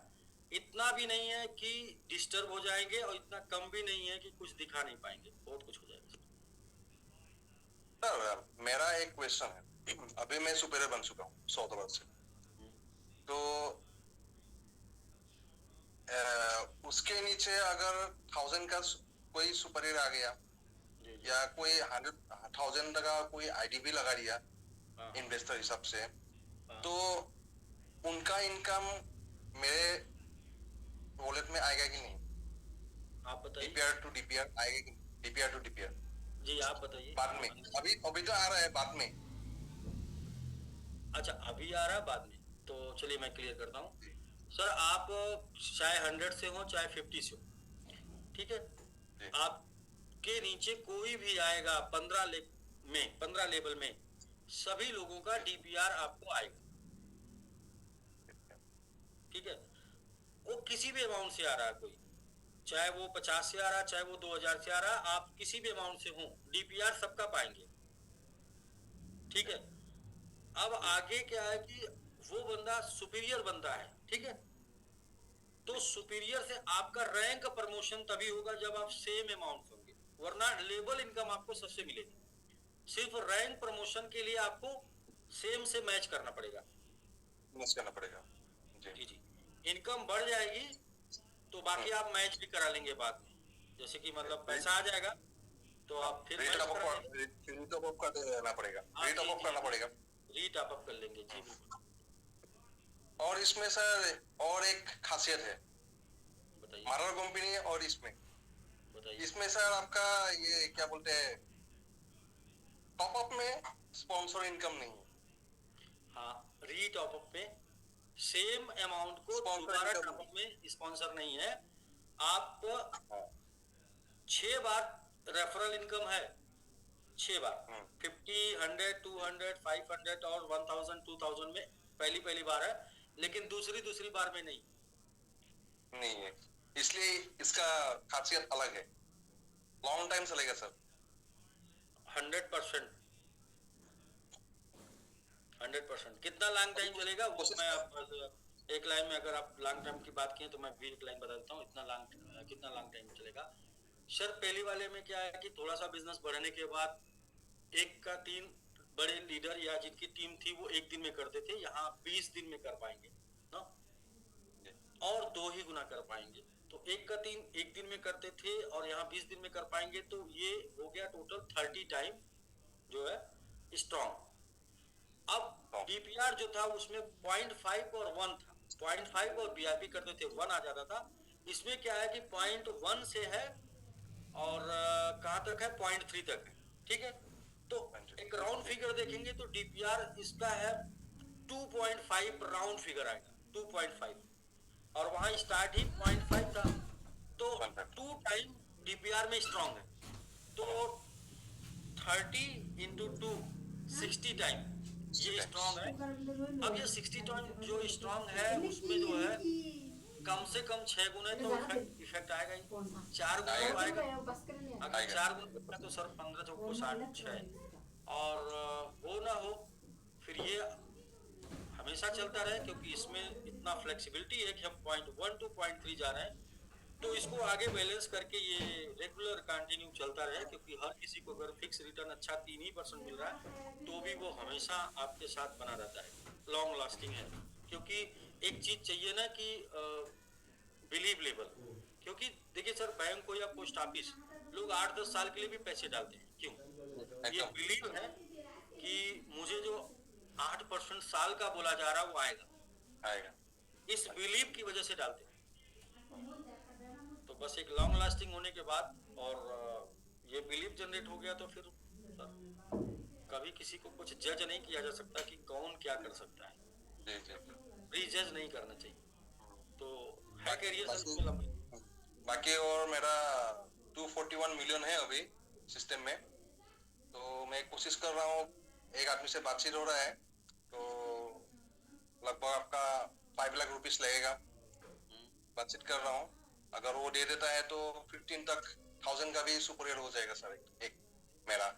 Speaker 1: इतना भी नहीं है कि डिस्टर्ब हो जाएंगे और इतना कम भी नहीं है कि कुछ दिखा नहीं पाएंगे, बहुत कुछ हो जाएगा
Speaker 8: सर मेरा एक क्वेश्चन है, अभी मैं सुपीरियर बन चुका हूँ $100 से, तो उसके नीचे अगर 1000 का कोई सुपीरियर आ गया या कोई 100,000 का कोई आईडीबी लगा दिया इन्वेस्टर हिसाब से, तो उनका इनकम मेरे वॉलेट में आएगा कि नहीं?
Speaker 1: आप बताइए।
Speaker 8: डीपीआर टू डीपीआर आएगा कि डीपीआर टू डीपीआर?
Speaker 1: जी आप बताइए।
Speaker 8: बाद में, अभी तो आ रहा है बाद में।
Speaker 1: अच्छा अभी आ रहा है बाद में, तो चलिए मैं क्लियर करता हूँ सर। आप चाहे 100 से हो चाहे 50 से हो, ठीक है, आपके नीचे कोई भी आएगा 15 लेवल में सभी लोगों का डीपीआर आपको आएगा, ठीक है। वो किसी भी अमाउंट से आ रहा है, कोई चाहे वो 50 से आ रहा है चाहे वो 2000 से आ रहा है, आप किसी भी अमाउंट से हो डीपीआर सबका पाएंगे, ठीक है। अब आगे क्या है कि वो बंदा सुपीरियर बंदा है, ठीक है, तो सुपीरियर से आपका रैंक प्रमोशन तभी होगा जब आप सेम अमाउंट होंगे, वरना लेवल इनकम आपको सबसे मिलेगी। सिर्फ रैंक प्रमोशन के लिए आपको सेम से मैच करना पड़ेगा, जी जी। इनकम बढ़ जाएगी तो बाकी आप मैच भी करा लेंगे बाद में, जैसे कि मतलब पैसा आ जाएगा तो आप फिर
Speaker 8: रीटॉप अप करना पड़ेगा,
Speaker 1: रीटॉप अप कर लेंगे जी बिल्कुल।
Speaker 8: और इसमें सर और एक खासियत है
Speaker 1: बताइए।
Speaker 8: मदर कंपनी और
Speaker 1: बताइए।
Speaker 8: इसमें सर आपका ये क्या बोलते हैं, टॉप अप में स्पॉन्सर इनकम नहीं है।
Speaker 1: हाँ, रीटॉप अप में सेम अमाउंट को दोबारा टॉप अप में स्पॉन्सर नहीं है। आप 6 बार रेफरल इनकम है, 6 बार 50, 100, 200, 500 और 1000, 2000 में पहली बार है, लेकिन दूसरी बार में नहीं
Speaker 8: है, इसलिए इसका खासियत अलग है, लॉन्ग टाइम चलेगा सर।
Speaker 1: 100%। कितना लॉन्ग टाइम चलेगा वो मैं आप एक लाइन में, अगर आप लॉन्ग टाइम की बात किए तो मैं भी एक लाइन बता देता हूँ कितना लॉन्ग टाइम चलेगा सर। पहली वाले में क्या है कि थोड़ा सा बिजनेस बढ़ने के बाद 1 का 3 बड़े लीडर या जिनकी टीम थी वो 1 दिन में करते थे, यहाँ 20 दिन में कर पाएंगे ना, और 2 ही गुना कर पाएंगे। तो 1 का 3 1 दिन में करते थे और यहाँ 20 दिन में कर पाएंगे, तो ये हो गया टोटल 30 टाइम जो है स्ट्रॉन्ग। अब डीपीआर जो था उसमें 0.5 और 1 था, 0.5 और वीआईपी करते थे 1 आ जाता था। इसमें क्या है कि 0.1 से है और कहाँ तक है 0.3 तक है, ठीक है। तो एक राउंड फिगर देखेंगे तो डीपीआर इसका है 2.5 राउंड फिगर आएगा 2.5, और वहां स्टार्ट ही 0.5 था, तो 2 टाइम डीपीआर में स्ट्रॉन्ग है। तो 30 into 2 60 टाइम ये स्ट्रॉन्ग है। अब ये 60 टाइम जो स्ट्रॉन्ग है उसमें जो है कम से कम 6 गुने तो इफेक्ट आएगा ही, 4 गुने तो आएगा। अगर 4 गुने तो सर 15 चौको 60 और हो ना हो फिर ये हमेशा चलता रहे, क्योंकि इसमें इतना फ्लेक्सिबिलिटी है कि हम .1 to .3 जा रहे हैं, तो इसको आगे बैलेंस करके ये रेगुलर कंटिन्यू चलता रहे, क्योंकि हर किसी को अगर फिक्स रिटर्न अच्छा 3% मिल रहा है तो भी वो हमेशा आपके साथ बना रहता है, लॉन्ग लास्टिंग है। क्योंकि एक चीज चाहिए ना कि बिलीव लेवल, क्योंकि देखिए सर बैंक को या पोस्ट ऑफिस लोग 8-10 साल के लिए भी पैसे डालते हैं, क्यों? ये बिलीव है कि मुझे जो 8% साल का बोला जा रहा है वो आएगा, इस बिलीव की वजह से डालते हैं। तो बस एक लॉन्ग लास्टिंग होने के बाद और ये बिलीव जनरेट हो गया तो फिर कभी किसी को कुछ जज नहीं किया जा सकता कि कौन क्या कर सकता है, रीजज नहीं करना चाहिए। तो है कैरियर
Speaker 8: बाकी और मेरा 241 मिलियन है अभी सिस्टम में, तो मैं कोशिश कर रहा हूँ, एक आदमी से बातचीत हो रहा है तो लगभग आपका 5 लाख रुपीस लगेगा, बातचीत कर रहा हूँ, अगर वो दे देता है तो 15,000 का भी सुपीरियर हो जाएगा सर, एक मेरा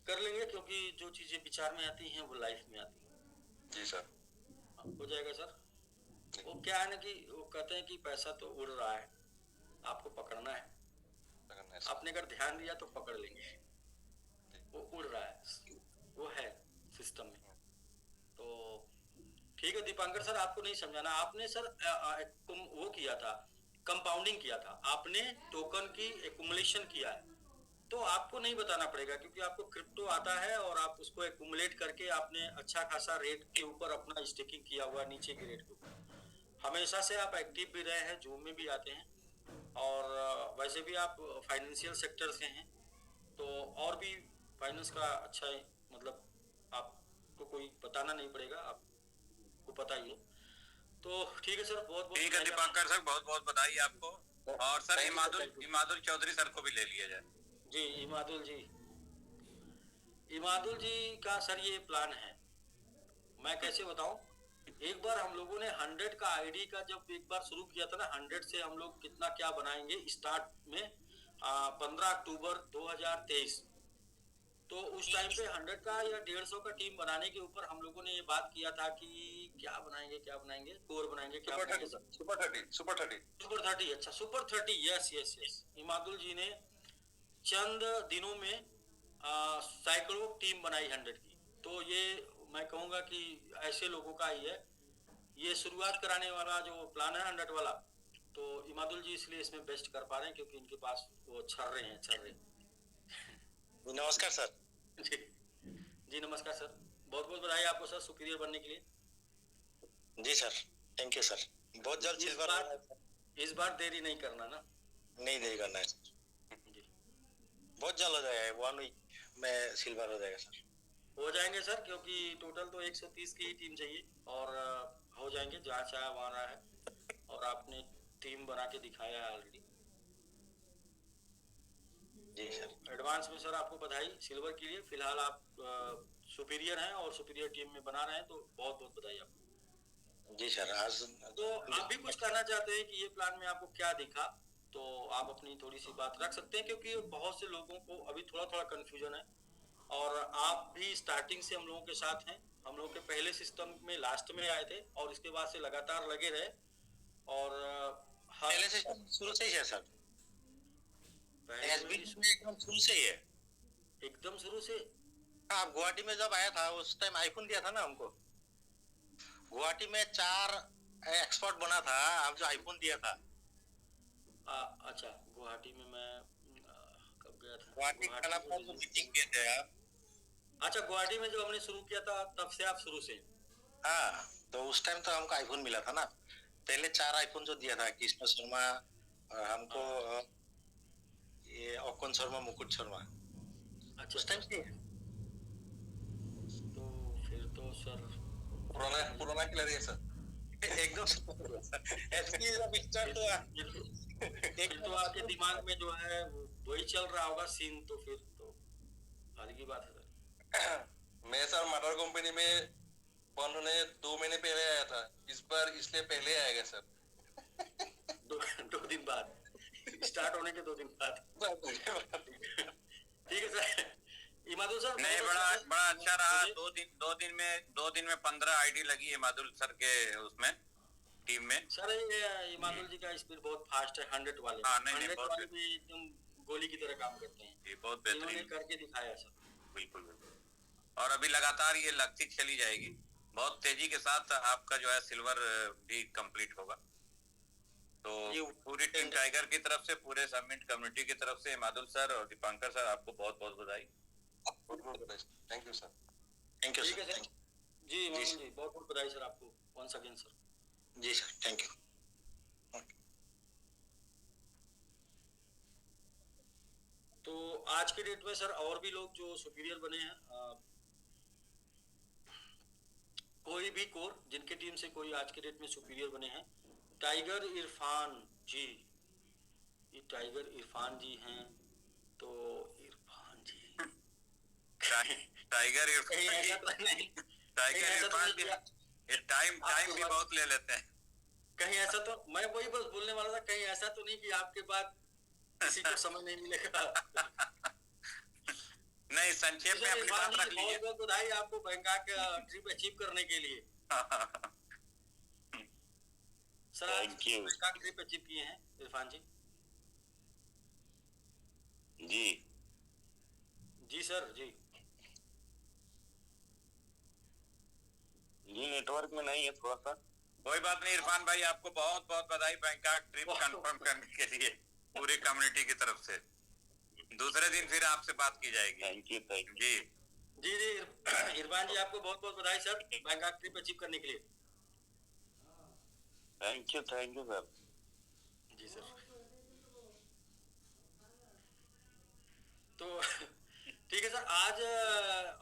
Speaker 1: कर लेंगे, क्योंकि जो चीजें विचार में आती हैं वो लाइफ में आती हैं।
Speaker 8: जी सर,
Speaker 1: हो जाएगा सर। वो क्या है ना कि वो कहते हैं कि पैसा तो उड़ रहा है, आपको पकड़ना है, आपने अगर ध्यान दिया तो पकड़ लेंगे, वो उड़ रहा है, वो है सिस्टम में। तो ठीक है दीपांकर सर, आपको नहीं समझाना, आपने सर वो किया था, कंपाउंडिंग किया था, आपने टोकन की एक्युमुलेशन किया है, तो आपको नहीं बताना पड़ेगा, क्योंकि आपको क्रिप्टो आता है और आप उसको एक्युमुलेट करके आपने अच्छा खासा रेट के ऊपर अपना स्टेकिंग किया हुआ, नीचे के रेट के ऊपर हमेशा से आप एक्टिव भी रहे हैं, जूम में भी आते हैं, और वैसे भी आप फाइनेंशियल सेक्टर से हैं, तो और भी फाइनेंस का अच्छा है, मतलब आपको कोई बताना नहीं पड़ेगा, आपको पता ही है। तो ठीक है सर, बहुत बहुत
Speaker 7: ठीक है दीपांकर सर, बहुत बहुत बधाई आपको, और सर इमादुल चौधरी सर को भी ले लिया जाए।
Speaker 1: जी इमादुल जी का सर ये प्लान है, मैं कैसे बताऊं, एक बार हम लोगों ने 100 का आईडी का जब एक बार शुरू किया था ना, 100 से हम लोग कितना क्या बनाएंगे स्टार्ट में 15 अक्टूबर 2023, तो उस टाइम पे 100 का या 150 का टीम बनाने के ऊपर हम लोगों ने ये बात किया था कि क्या बनाएंगे, कोर बनाएंगे, क्या बनाएंगे,
Speaker 8: सुपर 30,
Speaker 1: अच्छा सुपर 30, यस। इमादुल जी ने चंद दिनों में सैकड़ों टीम बनाई 100 की, तो ये मैं कहूँगा कि ऐसे लोगों का ही है ये शुरुआत कराने वाला जो प्लान है 100 वाला, तो इमादुल जी इसलिए इसमें बेस्ट कर पा रहे हैं, क्योंकि इनके पास वो छर रहे हैं।
Speaker 10: नमस्कार सर।
Speaker 1: जी नमस्कार सर, बहुत बहुत बधाई आपको सर सुपीरियर बनने के लिए।
Speaker 10: जी सर, थैंक यू सर, बहुत जल्द
Speaker 1: इस बार देरी नहीं करना ना,
Speaker 10: नहीं देरी करना है सर,
Speaker 1: जी
Speaker 10: बहुत जल्द हो जाएगा, 1 वीक में सिल्वर हो जाएगा सर।
Speaker 1: हो जाएंगे सर, क्योंकि टोटल तो 130 की ही टीम चाहिए, और हो जाएंगे, जहाँ चाहे वहाँ रहा है, और आपने टीम बना के दिखाया है ऑलरेडी।
Speaker 10: जी सर,
Speaker 1: एडवांस में सर आपको बधाई सिल्वर के लिए, फिलहाल आप सुपीरियर हैं और सुपीरियर टीम में बना रहे हैं, तो बहुत बहुत बधाई आपको।
Speaker 10: जी सर। आज
Speaker 1: तो आप भी कुछ कहना चाहते हैं कि ये प्लान में आपको क्या दिखा, तो आप अपनी थोड़ी सी बात रख सकते हैं, क्योंकि बहुत से लोगों को अभी थोड़ा कंफ्यूजन है, और आप भी स्टार्टिंग से हम लोगों के साथ हैं, हम लोगों के पहले सिस्टम में लास्ट में आए थे, और इसके बाद से लगातार लगे रहे, और
Speaker 10: पहले से शुरू से ही है सर, एकदम शुरू से ही है,
Speaker 1: एकदम शुरू से।
Speaker 10: आप गुवाहाटी में जब आया था उस टाइम आईफोन दिया था ना हमको, गुवाहाटी में 4 एक्सपर्ट बना था, आप जो आईफोन दिया था।
Speaker 1: अच्छा, गुवाहाटी में मैं कब गया था?
Speaker 10: गुवाहाटी जो मीटिंग किए थे आप।
Speaker 1: अच्छा, गुवाहाटी में जो हमने शुरू किया था तब से आप शुरू से?
Speaker 10: हाँ, तो उस टाइम तो हमको आईफोन मिला था ना, पहले 4 आईफोन जो दिया था, कृष्ण शर्मा हमको, ये अकुन शर्मा, मुकुट शर्मा।
Speaker 1: अच्छा,
Speaker 10: उस टाइम से।
Speaker 1: तो फिर तो सर
Speaker 8: पुराना खिला रही है सर,
Speaker 10: एकदम
Speaker 1: तो आपके दिमाग में जो है वही चल रहा होगा सीन, तो फिर तो अलग ही बात है सर।
Speaker 8: मैं सर मदर कंपनी में बंद होने 2 महीने पहले आया था, इस बार इसलिए पहले आएगा सर।
Speaker 1: दो दिन बाद स्टार्ट होने के 2 दिन बाद। ठीक है सर। इमादुल सर
Speaker 7: नहीं, बड़ा अच्छा रहा। 2 दिन में 15 आईडी लगी इमादुल सर के उसमें टीम में।
Speaker 1: सर ये इमादुल जी का स्पीड बहुत फास्ट है 100 वाले।
Speaker 7: हाँ, नहीं,
Speaker 1: 100
Speaker 7: बहुत
Speaker 1: वाले भी एकदम गोली की तरह काम करते हैं।
Speaker 7: ये बहुत बेहतरीन
Speaker 1: इन्होंने करके दिखाया सर।
Speaker 7: बिल्कुल बिल्कुल। और अभी लगातार ये लगती चली जाएगी, बहुत तेजी के साथ आपका जो है सिल्वर भी कंप्लीट होगा। तो पूरी टीम टाइगर की तरफ से, पूरे समिट कम्युनिटी की तरफ से इमादुल सर और दीपांकर सर आपको बहुत बहुत बधाई।
Speaker 8: Thank you sir.
Speaker 10: Thank you
Speaker 1: ठीक है
Speaker 10: सर।
Speaker 1: सर। जी इमादुल जी बहुत बहुत बधाई सर आपको वंस अगेन सर।
Speaker 10: जी सर, थैंक यू।
Speaker 1: तो आज के डेट में सर और भी लोग जो सुपीरियर बने हैं, कोई भी कोर जिनके टीम से कोई आज के डेट में सुपीरियर बने हैं, टाइगर इरफान जी, ये टाइगर इरफान जी हैं। तो इरफान जी
Speaker 7: टाइगर इरफान जी टाइम भी बहुत ले लेते हैं।
Speaker 1: कहीं ऐसा तो, मैं वही बस बोलने वाला था, कहीं ऐसा तो नहीं कि आपके बाद किसी को समय नहीं मिलेगा।
Speaker 7: नहीं, संक्षेप में अपनी बात रख लीजिए।
Speaker 1: बहुत बधाई आपको बैंकॉक ट्रिप अचीव करने के लिए। सर बैंकॉक ट्रिप अचीव किए हैं इरफान जी।
Speaker 7: जी
Speaker 1: जी सर जी।
Speaker 7: जी नेटवर्क में नहीं है थोड़ा सा। कोई बात नहीं इरफान भाई, आपको बहुत बहुत बधाई बैंकॉक ट्रिप कंफर्म करने के लिए पूरी कम्युनिटी की तरफ से। दूसरे दिन फिर आपसे बात की जाएगी। थैंक यू जी।
Speaker 1: जी जी इरफान जी आपको बहुत बहुत बधाई सर बैंकॉक ट्रिप अचीव करने के लिए।
Speaker 7: Thank you sir.
Speaker 1: जी सर। तो ठीक है सर। आज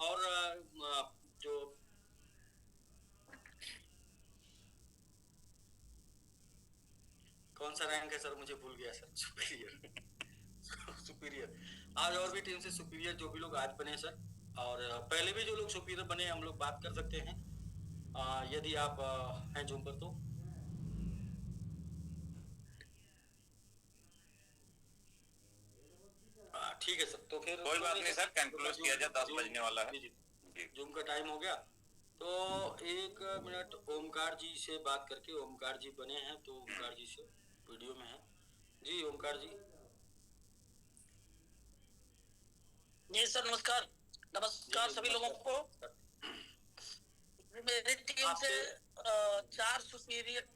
Speaker 1: और जो कौन सा रैंक है सर, मुझे भूल गया सर। सुपीरियर आज और भी टीम से सुपीरियर जो भी लोग आज बने सर, और पहले भी जो लोग सुपीरियर बने हम लोग बात कर सकते हैं यदि आप हैं जूम पर तो। ठीक है सर। तो फिर
Speaker 7: कोई बात नहीं सर, कंक्लूड किया जाए, 10 बजने वाला है।
Speaker 1: जूम का टाइम हो गया। तो 1 मिनट ओमकार जी से बात करके, ओमकार जी बने हैं तो ओमकार जी से वीडियो में है। जी ओमकार जी।
Speaker 11: जी सर नमस्कार। नमस्कार सभी लोगों को। मेरी टीम से 4 सुपीरियर,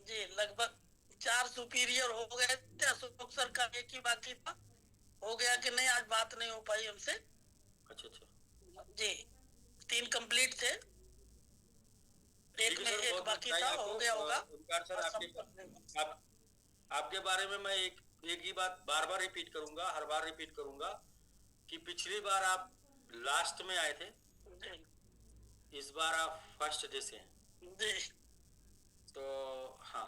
Speaker 11: जी लगभग 4 सुपीरियर हो गए थे। अशोक सर का एक ही बाकी था, हो गया कि नहीं आज बात नहीं हो पाई हमसे।
Speaker 1: अच्छा अच्छा
Speaker 11: जी 3 कंप्लीट थे, एक में एक बाकी था, हो गया होगा।
Speaker 1: ओमकार सर आपके बारे में मैं एक ही बात बार बार रिपीट करूंगा, हर बार रिपीट करूंगा कि पिछली बार आप लास्ट में आए थे, इस बार आप फर्स्ट डे से हैं।
Speaker 11: जी
Speaker 1: तो हाँ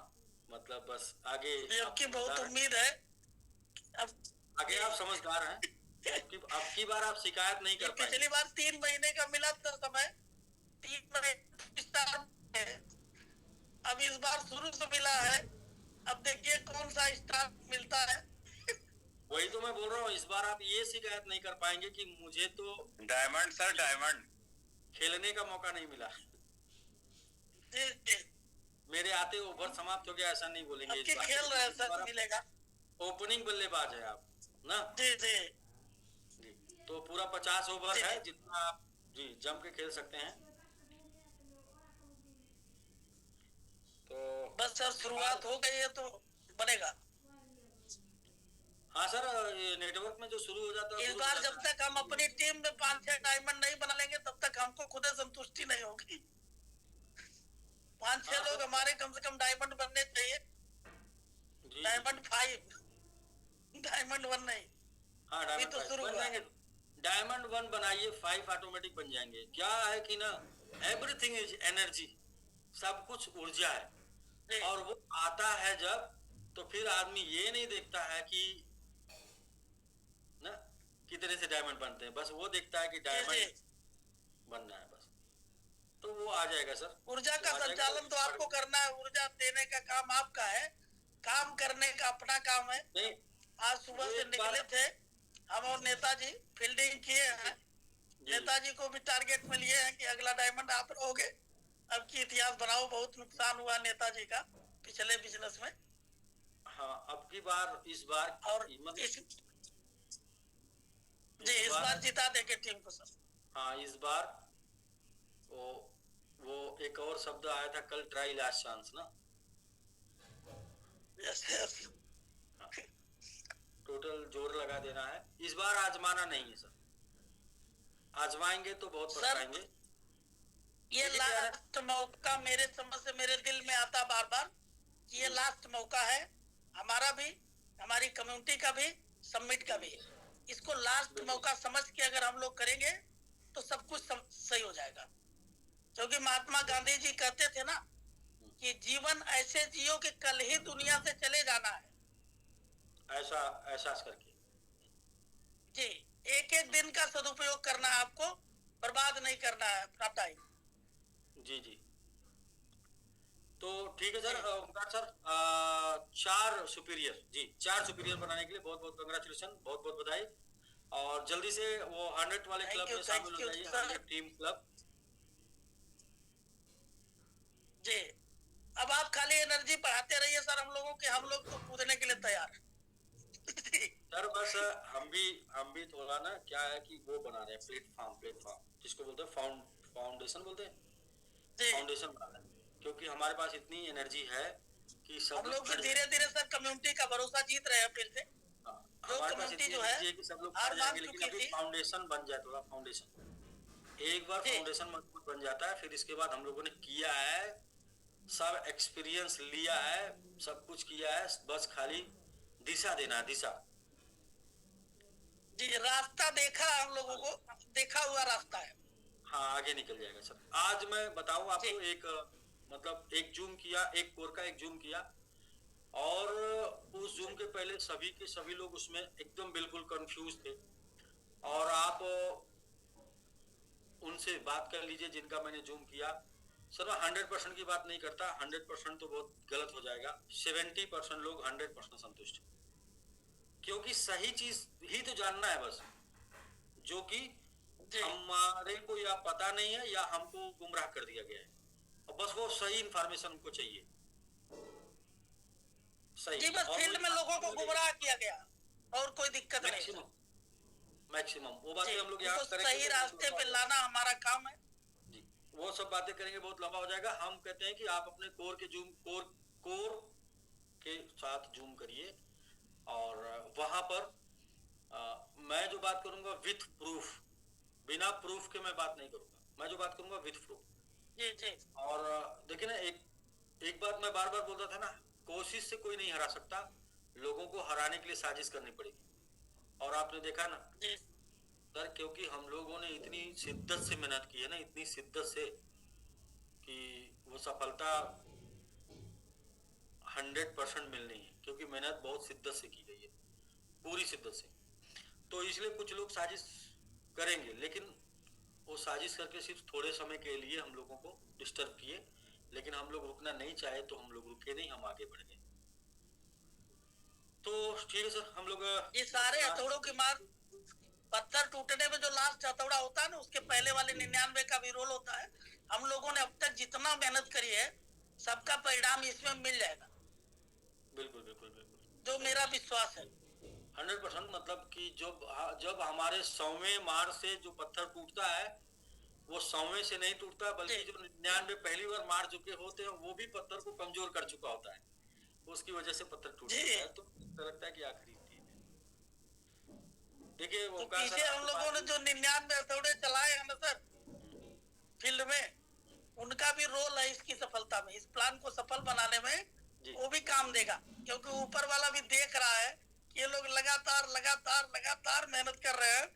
Speaker 1: मतलब बस आगे
Speaker 11: आपकी बहुत उम्मीद है। अब
Speaker 1: आगे आप समझदार हैं। अब की बार आप शिकायत नहीं कर पाएंगे।
Speaker 11: पिछली बार 3 महीने का मिला था समय, 3 महीने स्टार, अब इस बार शुरू से मिला है। अब देखिए कौन सा स्टार मिलता है।
Speaker 1: वही तो मैं बोल रहा हूँ, इस बार आप ये शिकायत नहीं कर पाएंगे कि मुझे तो
Speaker 7: डायमंड सर, डायमंड
Speaker 1: खेलने का मौका नहीं मिला।
Speaker 11: जी जी
Speaker 1: मेरे आते ओवर समाप्त हो गया ऐसा नहीं बोलेंगे।
Speaker 11: इस बार खेल रहे सर, मिलेगा।
Speaker 1: ओपनिंग बल्लेबाज है आप ना।
Speaker 11: जी जी
Speaker 1: जी तो पूरा 50 ओवर है जितना आप जी जम के खेल सकते हैं। तो
Speaker 11: बस सर शुरुआत हो गई है तो बनेगा।
Speaker 1: हाँ सर, ये नेटवर्क में जो शुरू हो जाता है
Speaker 11: इस बार जब तक हम अपनी टीम में 5-6 डायमंड नहीं बना लेंगे तब तक हमको खुद संतुष्टि नहीं होगी। 5-6 लोग हमारे कम से कम डायमंड बनने चाहिए। डायमंड 5, डायमंड 1 नहीं।
Speaker 1: हाँ
Speaker 11: अभी तो शुरू हुआ है।
Speaker 1: डायमंड 1 बनाइए, 5 ऑटोमेटिक बन जाएंगे। क्या है कि ना, एवरीथिंग इज एनर्जी, सब कुछ ऊर्जा है। और वो आता है जब, तो फिर आदमी ये नहीं देखता है कि ना कितने से डायमंड बनते हैं, बस वो देखता है कि डायमंड बनना है बस, तो वो आ जाएगा सर।
Speaker 11: ऊर्जा का संचालन तो आपको करना है, ऊर्जा देने का काम आपका है। काम करने का अपना काम है।
Speaker 1: नहीं,
Speaker 11: आज सुबह से निकले थे हम और नेताजी, फील्डिंग किए हैं। नेताजी को भी टारगेट में लिए हैं कि अगला डायमंड आप रहोगे, अब की इतिहास बनाओ। बहुत नुकसान हुआ नेताजी का पिछले बिजनेस में।
Speaker 1: हाँ, अब की बार, इस बार
Speaker 11: और इस बार जिता देंगे टीम को सर।
Speaker 1: हाँ, इस बार वो एक और शब्द आया था कल, ट्राई लास्ट चांस ना।
Speaker 11: यस।
Speaker 1: टोटल जोर लगा देना है इस बार, आजमाना नहीं है सर। आजमाएंगे तो बहुत पछताएंगे।
Speaker 11: ये लास्ट मौका मेरे समझ से मेरे दिल में आता बार बार कि ये लास्ट मौका है हमारा भी, हमारी कम्युनिटी का भी, समिट का भी। इसको लास्ट मौका समझ के अगर हम लोग करेंगे तो सब कुछ सही हो जाएगा। क्योंकि महात्मा गांधी जी कहते थे ना कि जीवन ऐसे जियो कि कल ही दुनिया से चले जाना है।
Speaker 1: ऐसा एहसास करके
Speaker 11: जी, एक एक दिन का सदुपयोग करना है आपको, बर्बाद नहीं करना है अपना टाइम।
Speaker 1: जी जी, तो ठीक है सर। ओमकार सर, 4 सुपीरियर जी, 4 सुपीरियर बनाने के लिए बहुत बहुत कंग्रेचुलेशन, बहुत बहुत बधाई। और जल्दी से वो 100 वाले क्लब में शामिल हो जाइए, 100 टीम क्लब।
Speaker 11: जी, अब आप खाली एनर्जी बढ़ाते रहिए सर हम लोगों के, हम लोग तो कूदने के लिए तैयार हैं।
Speaker 1: सर बस हम भी थोड़ा ना, क्या है कि वो बना रहे हैं प्लेटफॉर्म जिसको बोलते हैं फाउंडेशन बोलते हैं, फाउंडेशन बना रहे हैं। क्योंकि हमारे पास इतनी एनर्जी है कि सब
Speaker 11: हम लोग धीरे धीरे सर कम्युनिटी का भरोसा जीत रहे हैं फिर से। जो कम्युनिटी जो है
Speaker 1: कि सब लोग
Speaker 11: हार मान चुकी थी।
Speaker 1: फाउंडेशन बन जाए, थोड़ा फाउंडेशन, एक बार फाउंडेशन मजबूत बन जाता है, फिर इसके बाद हम लोगों ने किया है, सब एक्सपीरियंस लिया है, सब कुछ किया है, बस खाली दिशा देना है, दिशा।
Speaker 11: जी, रास्ता देखा हम लोगों को, देखा हुआ रास्ता है।
Speaker 1: हाँ, आगे निकल जाएगा सर। आज मैं बताऊं आपको, एक मतलब एक जूम किया, एक कोर का एक जूम किया, और उस जूम के पहले सभी के सभी लोग उसमें एकदम बिल्कुल कंफ्यूज थे। और आप उनसे बात कर लीजिए जिनका मैंने जूम किया। सर मैं 100% की बात नहीं करता, 100% तो बहुत गलत हो जाएगा। 70% लोग 100% संतुष्ट, क्योंकि सही चीज ही तो जानना है बस, जो कि हमारे को या पता नहीं है या हमको गुमराह कर दिया गया है, और बस वो सही इंफॉर्मेशन हमको चाहिए। सही
Speaker 11: जी, बस फील्ड में लोगों को गुमराह किया गया और कोई दिक्कत नहीं।
Speaker 1: मैक्सिमम वो बातें हम लोग याद करेंगे,
Speaker 11: सही रास्ते पे लाना हमारा काम है
Speaker 1: जी। वो सब बातें करेंगे बहुत लंबा हो जाएगा। हम कहते हैं कि आप अपने कोर के साथ जूम करिए, और वहां पर मैं जो बात करूंगा विथ प्रूफ, बिना प्रूफ के मैं बात नहीं करूंगा, मैं जो बात करूंगा विथ प्रूफ।
Speaker 11: जी जी।
Speaker 1: और देखिए ना, एक बात मैं बार बार बोलता था ना, कोशिश से कोई नहीं हरा सकता, लोगों को हराने के लिए साजिश करनी पड़ेगी। और आपने देखा ना सर, क्योंकि हम लोगों ने इतनी शिद्दत से मेहनत की है ना, इतनी शिद्दत से, कि वो सफलता 100% मिलनी है, क्योंकि मेहनत बहुत शिद्दत से की गई है, पूरी शिद्दत से। तो इसलिए कुछ लोग साजिश करेंगे, लेकिन वो साजिश करके सिर्फ थोड़े समय के लिए हम लोगों को डिस्टर्ब किए, लेकिन हम लोग रुकना नहीं चाहे तो हम लोग रुके नहीं, हम आगे बढ़ गए। तो ठीक है सर, हम लोग
Speaker 11: ये सारे हथौड़ों की मार, पत्थर टूटने में जो लास्ट हथौड़ा होता है ना, उसके पहले वाले 99 का भी रोल होता है। हम लोगों ने अब तक जितना मेहनत करी है, सबका परिणाम इसमें मिल जाएगा।
Speaker 1: बिल्कुल बिल्कुल बिल्कुल,
Speaker 11: जो मेरा विश्वास है
Speaker 1: 100%। मतलब कि जब हमारे 100वें मार से जो पत्थर टूटता है, वो 100वें से नहीं टूटता, बल्कि जो 99 पहली बार मार चुके होते हैं, वो भी पत्थर को कमजोर कर चुका होता है, उसकी वजह से पत्थर टूटता है। तो लगता है कि आखिरी देखिए,
Speaker 11: तो पीछे हम लोगों ने जो 99 हथौड़े चलाए हैं ना सर फील्ड में, उनका भी रोल है इसकी सफलता में, इस प्लान को सफल बनाने में वो भी काम देगा। क्योंकि ऊपर वाला भी देख रहा है कि ये लोग लगातार लगातार लगातार मेहनत कर रहे हैं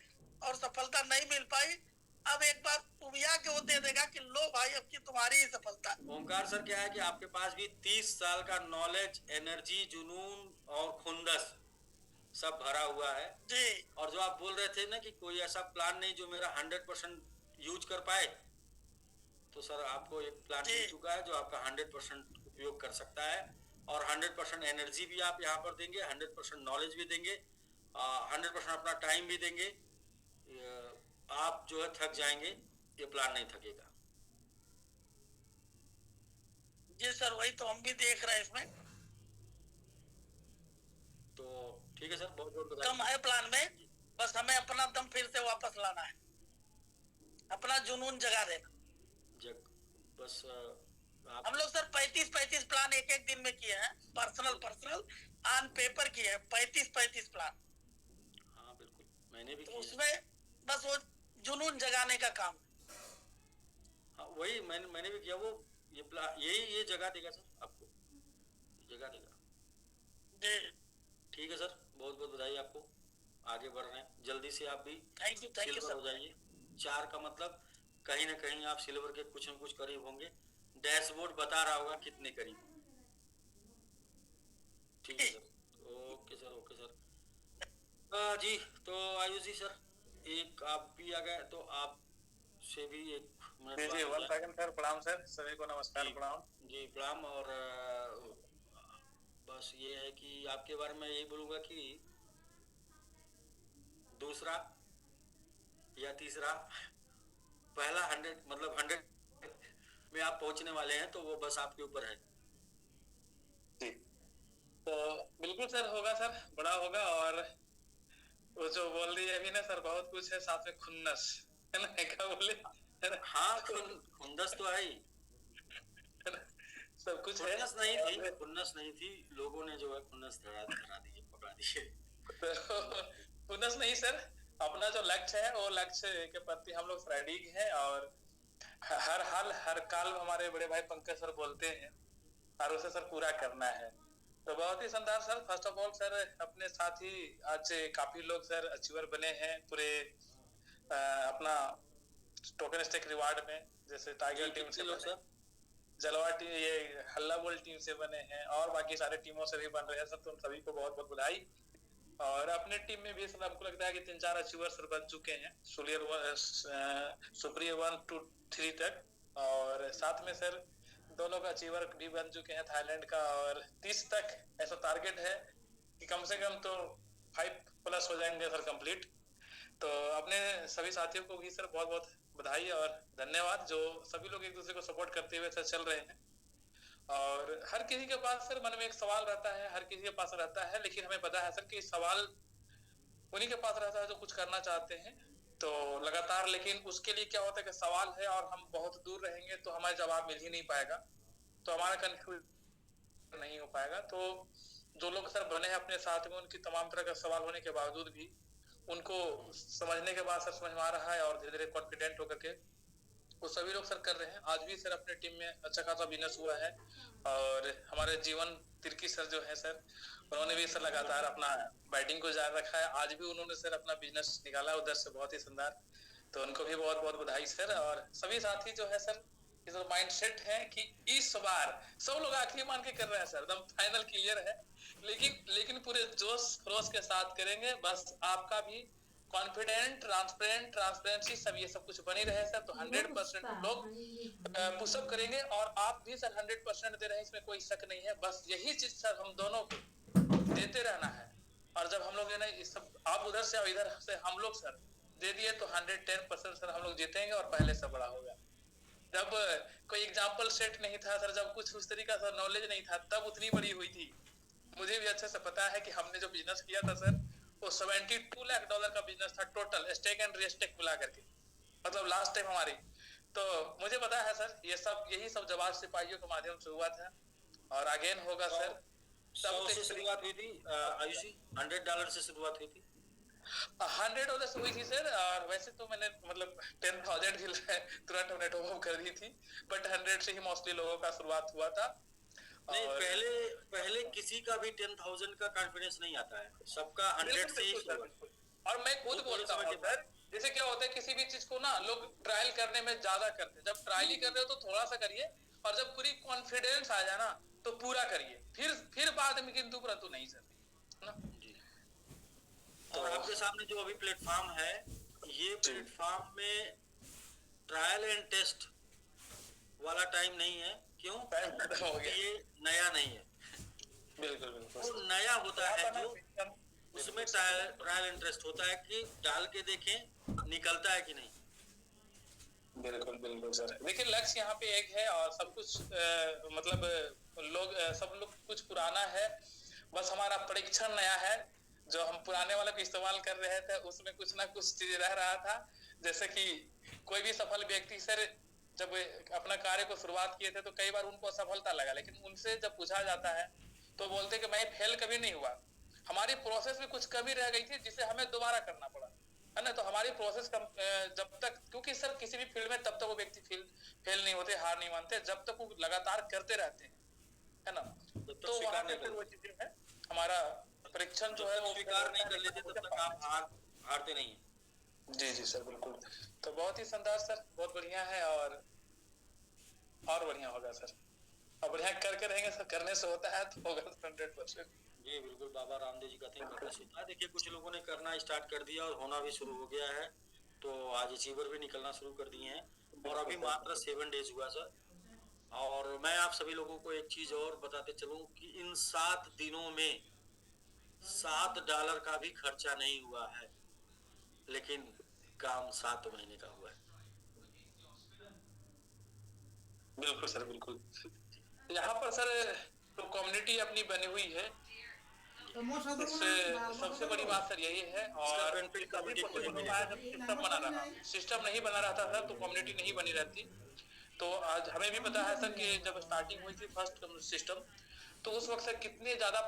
Speaker 11: और सफलता नहीं मिल पाई। अब एक बार उबिया के वो दे देगा कि लो भाई, अब की तुम्हारी ही सफलता।
Speaker 1: ओमकार सर, क्या है कि आपके पास भी 30 साल का नॉलेज, एनर्जी, जुनून और खुंदस सब भरा हुआ है
Speaker 11: जी।
Speaker 1: और जो आप बोल रहे थे ना कि कोई ऐसा प्लान नहीं जो मेरा 100% यूज कर पाए, तो सर आपको एक प्लान मिल चुका है जो आपका 100% उपयोग कर सकता है। और 100% एनर्जी भी आप यहाँ पर देंगे, 100% नॉलेज भी देंगे, 100% अपना टाइम भी देंगे। आप जो है थक जाएंगे, ये प्लान नहीं थकेगा।
Speaker 11: जी सर, वही तो हम भी देख रहे हैं इसमें।
Speaker 1: तो ठीक है सर, बहुत बहुत बधाई।
Speaker 11: दम है प्लान में, बस हमें अपना दम फिर से वापस लाना है, अपना जुनून जगा देना।
Speaker 1: बस
Speaker 11: हम लोग सर 35 प्लान एक दिन में किए हैं, पर्सनल ऑन पेपर किए हैं 35 प्लान।
Speaker 1: हाँ बिल्कुल, मैंने भी
Speaker 11: तो
Speaker 1: किया।
Speaker 11: उसमें बस वो जुनून जगाने का काम।
Speaker 1: हाँ वही मैंने भी किया। वो ये जगह देगा सर, आपको जगह देगा। ठीक है सर, बहुत बहुत बधाई आपको, आगे बढ़ रहे हैं। जल्दी से आप भी
Speaker 11: थैंक यू
Speaker 1: सिल्वर
Speaker 11: सर।
Speaker 1: हो जाइए। 4 का मतलब कहीं ना कहीं आप सिल्वर के कुछ न कुछ करीब होंगे। डैशबोर्ड बता रहा होगा कितने करीब। ठीक है सर, ओके सर। जी तो आयुष जी सर, एक आप भी आ गए तो आप से भी एक मिनट।
Speaker 12: जी 1 सेकंड सर। प्रणाम सर, सभी को नमस्कार। प्रणाम
Speaker 1: जी प्रणाम। और बस ये है कि आपके बारे में यही बोलूँगा कि दूसरा या तीसरा, पहला 100 में आप पहुंचने वाले हैं, तो वो बस आपके ऊपर है।
Speaker 12: जी तो बिल्कुल सर, होगा सर, बड़ा होगा। और वो जो बोल रही है अभी ना सर, बहुत कुछ है साथ में, खुन्नस है ना, क्या बोले?
Speaker 1: हाँ खुन्नस तो है ही,
Speaker 12: सब कुछ है।
Speaker 1: खुन्नस नहीं थी, लोगों ने जो है खुन्नस धरा दी, पकड़ा दी।
Speaker 12: खुन्नस नहीं सर, अपना जो लक्ष्य है वो लक्ष्य के प्रति हम लोग रेडी हैं। और हर हाल हर काल हमारे बड़े भाई पंकज सर बोलते हैं, और उसे सर पूरा करना है। तो बहुत ही शानदार sir. First of all sir, अपने साथ ही आज काफी लोग सर अचीवर बने हैं पूरे अपना टोकन स्टेक रिवार्ड में। जैसे टाइगर टीम से बने, जलवा टीम, ये हल्ला बोल टीम से बने हैं, और बाकी सारे टीमों से भी बन रहे हैं सर। तो सभी को बहुत बहुत बधाई। और अपने टीम में भी सर हमको लगता है कि 3-4 अचीवर सर बन चुके हैं, सुप्रियर 1 to 3 तक। और साथ में सर 2 लोग अचीवर भी बन चुके हैं थाईलैंड का। और 30 तक ऐसा टारगेट है कि कम से कम तो 5+ हो जाएंगे सर कंप्लीट। तो अपने सभी साथियों को भी सर बहुत बहुत बधाई और धन्यवाद, जो सभी लोग एक दूसरे को सपोर्ट करते हुए सर चल रहे हैं। और हर किसी के पास सर मन में एक सवाल रहता है, हर किसी के पास रहता है, लेकिन हमें पता है सर कि सवाल उन्हीं के पास रहता है जो कुछ करना चाहते हैं तो लगातार। लेकिन उसके लिए क्या होता है कि सवाल है और हम बहुत दूर रहेंगे तो हमारा जवाब मिल ही नहीं पाएगा, तो हमारा कंफ्यूजन नहीं हो पाएगा। तो जो लोग सर बने हैं अपने साथ में, उनकी तमाम तरह का सवाल होने के बावजूद भी उनको समझने के बाद सर समझ में आ रहा है, और धीरे धीरे कॉन्फिडेंट होकर के वो सभी लोग सर कर रहे हैं। आज भी सर अपने टीम में अच्छा खासा बिजनेस हुआ है। और हमारे जीवन तिर्की सर जो है सर, उन्होंने भी सर लगातार अपना बैटिंग को जारी रखा है। आज भी उन्होंने सर अपना बिजनेस निकाला उधर से, बहुत ही शानदार। तो उनको भी बहुत बहुत बधाई सर। और सभी साथी जो है सर, इस माइंडसेट है कि इस बार सब लोग आखिरी मान के कर रहे हैं सर, एकदम फाइनल क्लियर है, लेकिन पूरे जोश खरोश के साथ करेंगे। बस आपका भी कॉन्फिडेंट, ट्रांसपेरेंसी सब ये सब कुछ बनी रहे सर। तो 100% लोग पुशअप करेंगे, और आप भी सर 100% दे रहे हैं, इसमें कोई शक नहीं है। बस यही चीज सर हम दोनों को देते रहना है। और जब हम लोग ये सब आप उधर से और इधर से हम लोग सर दे दिए तो 110% सर हम लोग जीतेंगे और पहले से बड़ा होगा। जब कोई एग्जाम्पल सेट नहीं था सर, जब कुछ उस तरीका सर नॉलेज नहीं था, तब उतनी बड़ी हुई थी। मुझे भी अच्छे से पता है कि हमने जो बिजनेस किया था सर, वो $72 लाख का बिजनेस था टोटल, स्टेक एंड रीस्टेक मिला करके, मतलब लास्ट टाइम हमारी। तो मुझे पता है सर, ये सब यही सब जवाब सिपाहियों के माध्यम से हुआ था, और अगेन होगा सर।
Speaker 1: तब से शुरुआत हुई थी आयुषी, $100 से शुरुआत हुई थी।
Speaker 12: $100 से हुई थी सर। और वैसे तो मैंने मतलब 10,000 भी तुरंत हमने टॉप अप कर दी थी, बट 100 से ही मोस्टली लोगों का शुरुआत हुआ था।
Speaker 1: नहीं, पहले किसी का भी 10,000 का कॉन्फिडेंस नहीं आता है, सबका 100 से ही शुरुआत।
Speaker 12: और मैं खुद बोलता हूँ सर, जैसे क्या होता है किसी भी चीज को ना लोग ट्रायल करने में ज्यादा करते हैं। जब ट्रायल ही कर रहे हो तो थोड़ा सा करिए, और जब पूरी कॉन्फिडेंस आ जाए ना तो पूरा करिए, फिर बाद में किंतु परंतु नहीं सर ना।
Speaker 1: और आपके सामने जो अभी प्लेटफॉर्म है, ये प्लेटफॉर्म में ट्रायल एंड टेस्ट वाला टाइम नहीं है। क्यों? ये नया नहीं है।
Speaker 12: बिल्कुल बिल्कुल
Speaker 1: वो नया होता है जो उसमें ट्रायल इंटरेस्ट होता है कि डाल के देखें निकलता है कि नहीं।
Speaker 12: बिल्कुल बिल्कुल सर, देखिए लक्ष्य यहाँ पे एक है और सब कुछ मतलब लोग सब लोग कुछ पुराना है, बस हमारा परीक्षण नया है। जो हम पुराने वाले को इस्तेमाल कर रहे थे उसमें कुछ ना कुछ चीज रह रहा था। जैसे कि कोई भी सफल व्यक्ति सर जब अपना कार्य को शुरुआत किए थे तो कई बार उनको असफलता लगा, लेकिन उनसे जब पूछा जाता है तो बोलते कि मैं फेल कभी नहीं हुआ, हमारी प्रोसेस में कुछ कमी रह गई थी जिसे हमें दोबारा करना पड़ा, है ना। तो हमारी प्रोसेस जब तक, क्योंकि सर किसी भी फील्ड में तब तक वो व्यक्ति फेल नहीं होते, हार नहीं मानते, जब तक वो लगातार करते रहते हैं, है ना। तो वहां पे फिर वो चीजें है, हमारा परीक्षण जो है वो
Speaker 1: स्वीकार नहीं कर लेते तब तक आप हारते नहीं है।
Speaker 12: जी जी सर बिल्कुल। तो बहुत ही शानदार सर, बहुत बढ़िया है और बढ़िया होगा सर, और बढ़िया करके रहेंगे सर, करने से होता है तो होगा 100%।
Speaker 1: जी बिल्कुल, बाबा रामदेव जी कहते हैं करने से होता है। देखिए कुछ लोगों ने करना स्टार्ट कर दिया और होना भी शुरू हो गया है, तो आज अचीवर भी निकलना शुरू कर दिए हैं और अभी मात्र 7 डेज हुआ सर। और मैं आप सभी लोगों को एक चीज और बताते चलूं कि इन 7 दिनों में $7 का भी खर्चा नहीं हुआ है, लेकिन काम 7 महीने का हुआ है।
Speaker 12: बिल्कुल सर बिल्कुल। यहाँ पर सर तो कम्युनिटी अपनी बनी हुई है, इससे सबसे बड़ी बात सर यही है। और सिस्टम बना रहा, सिस्टम नहीं बना रहता सर तो कम्युनिटी नहीं बनी रहती। तो आज हमें भी पता है सर कि जब स्टार्टिंग हुई थी फर्स्ट सिस्टम तो उस वक्त से कितने ज्यादा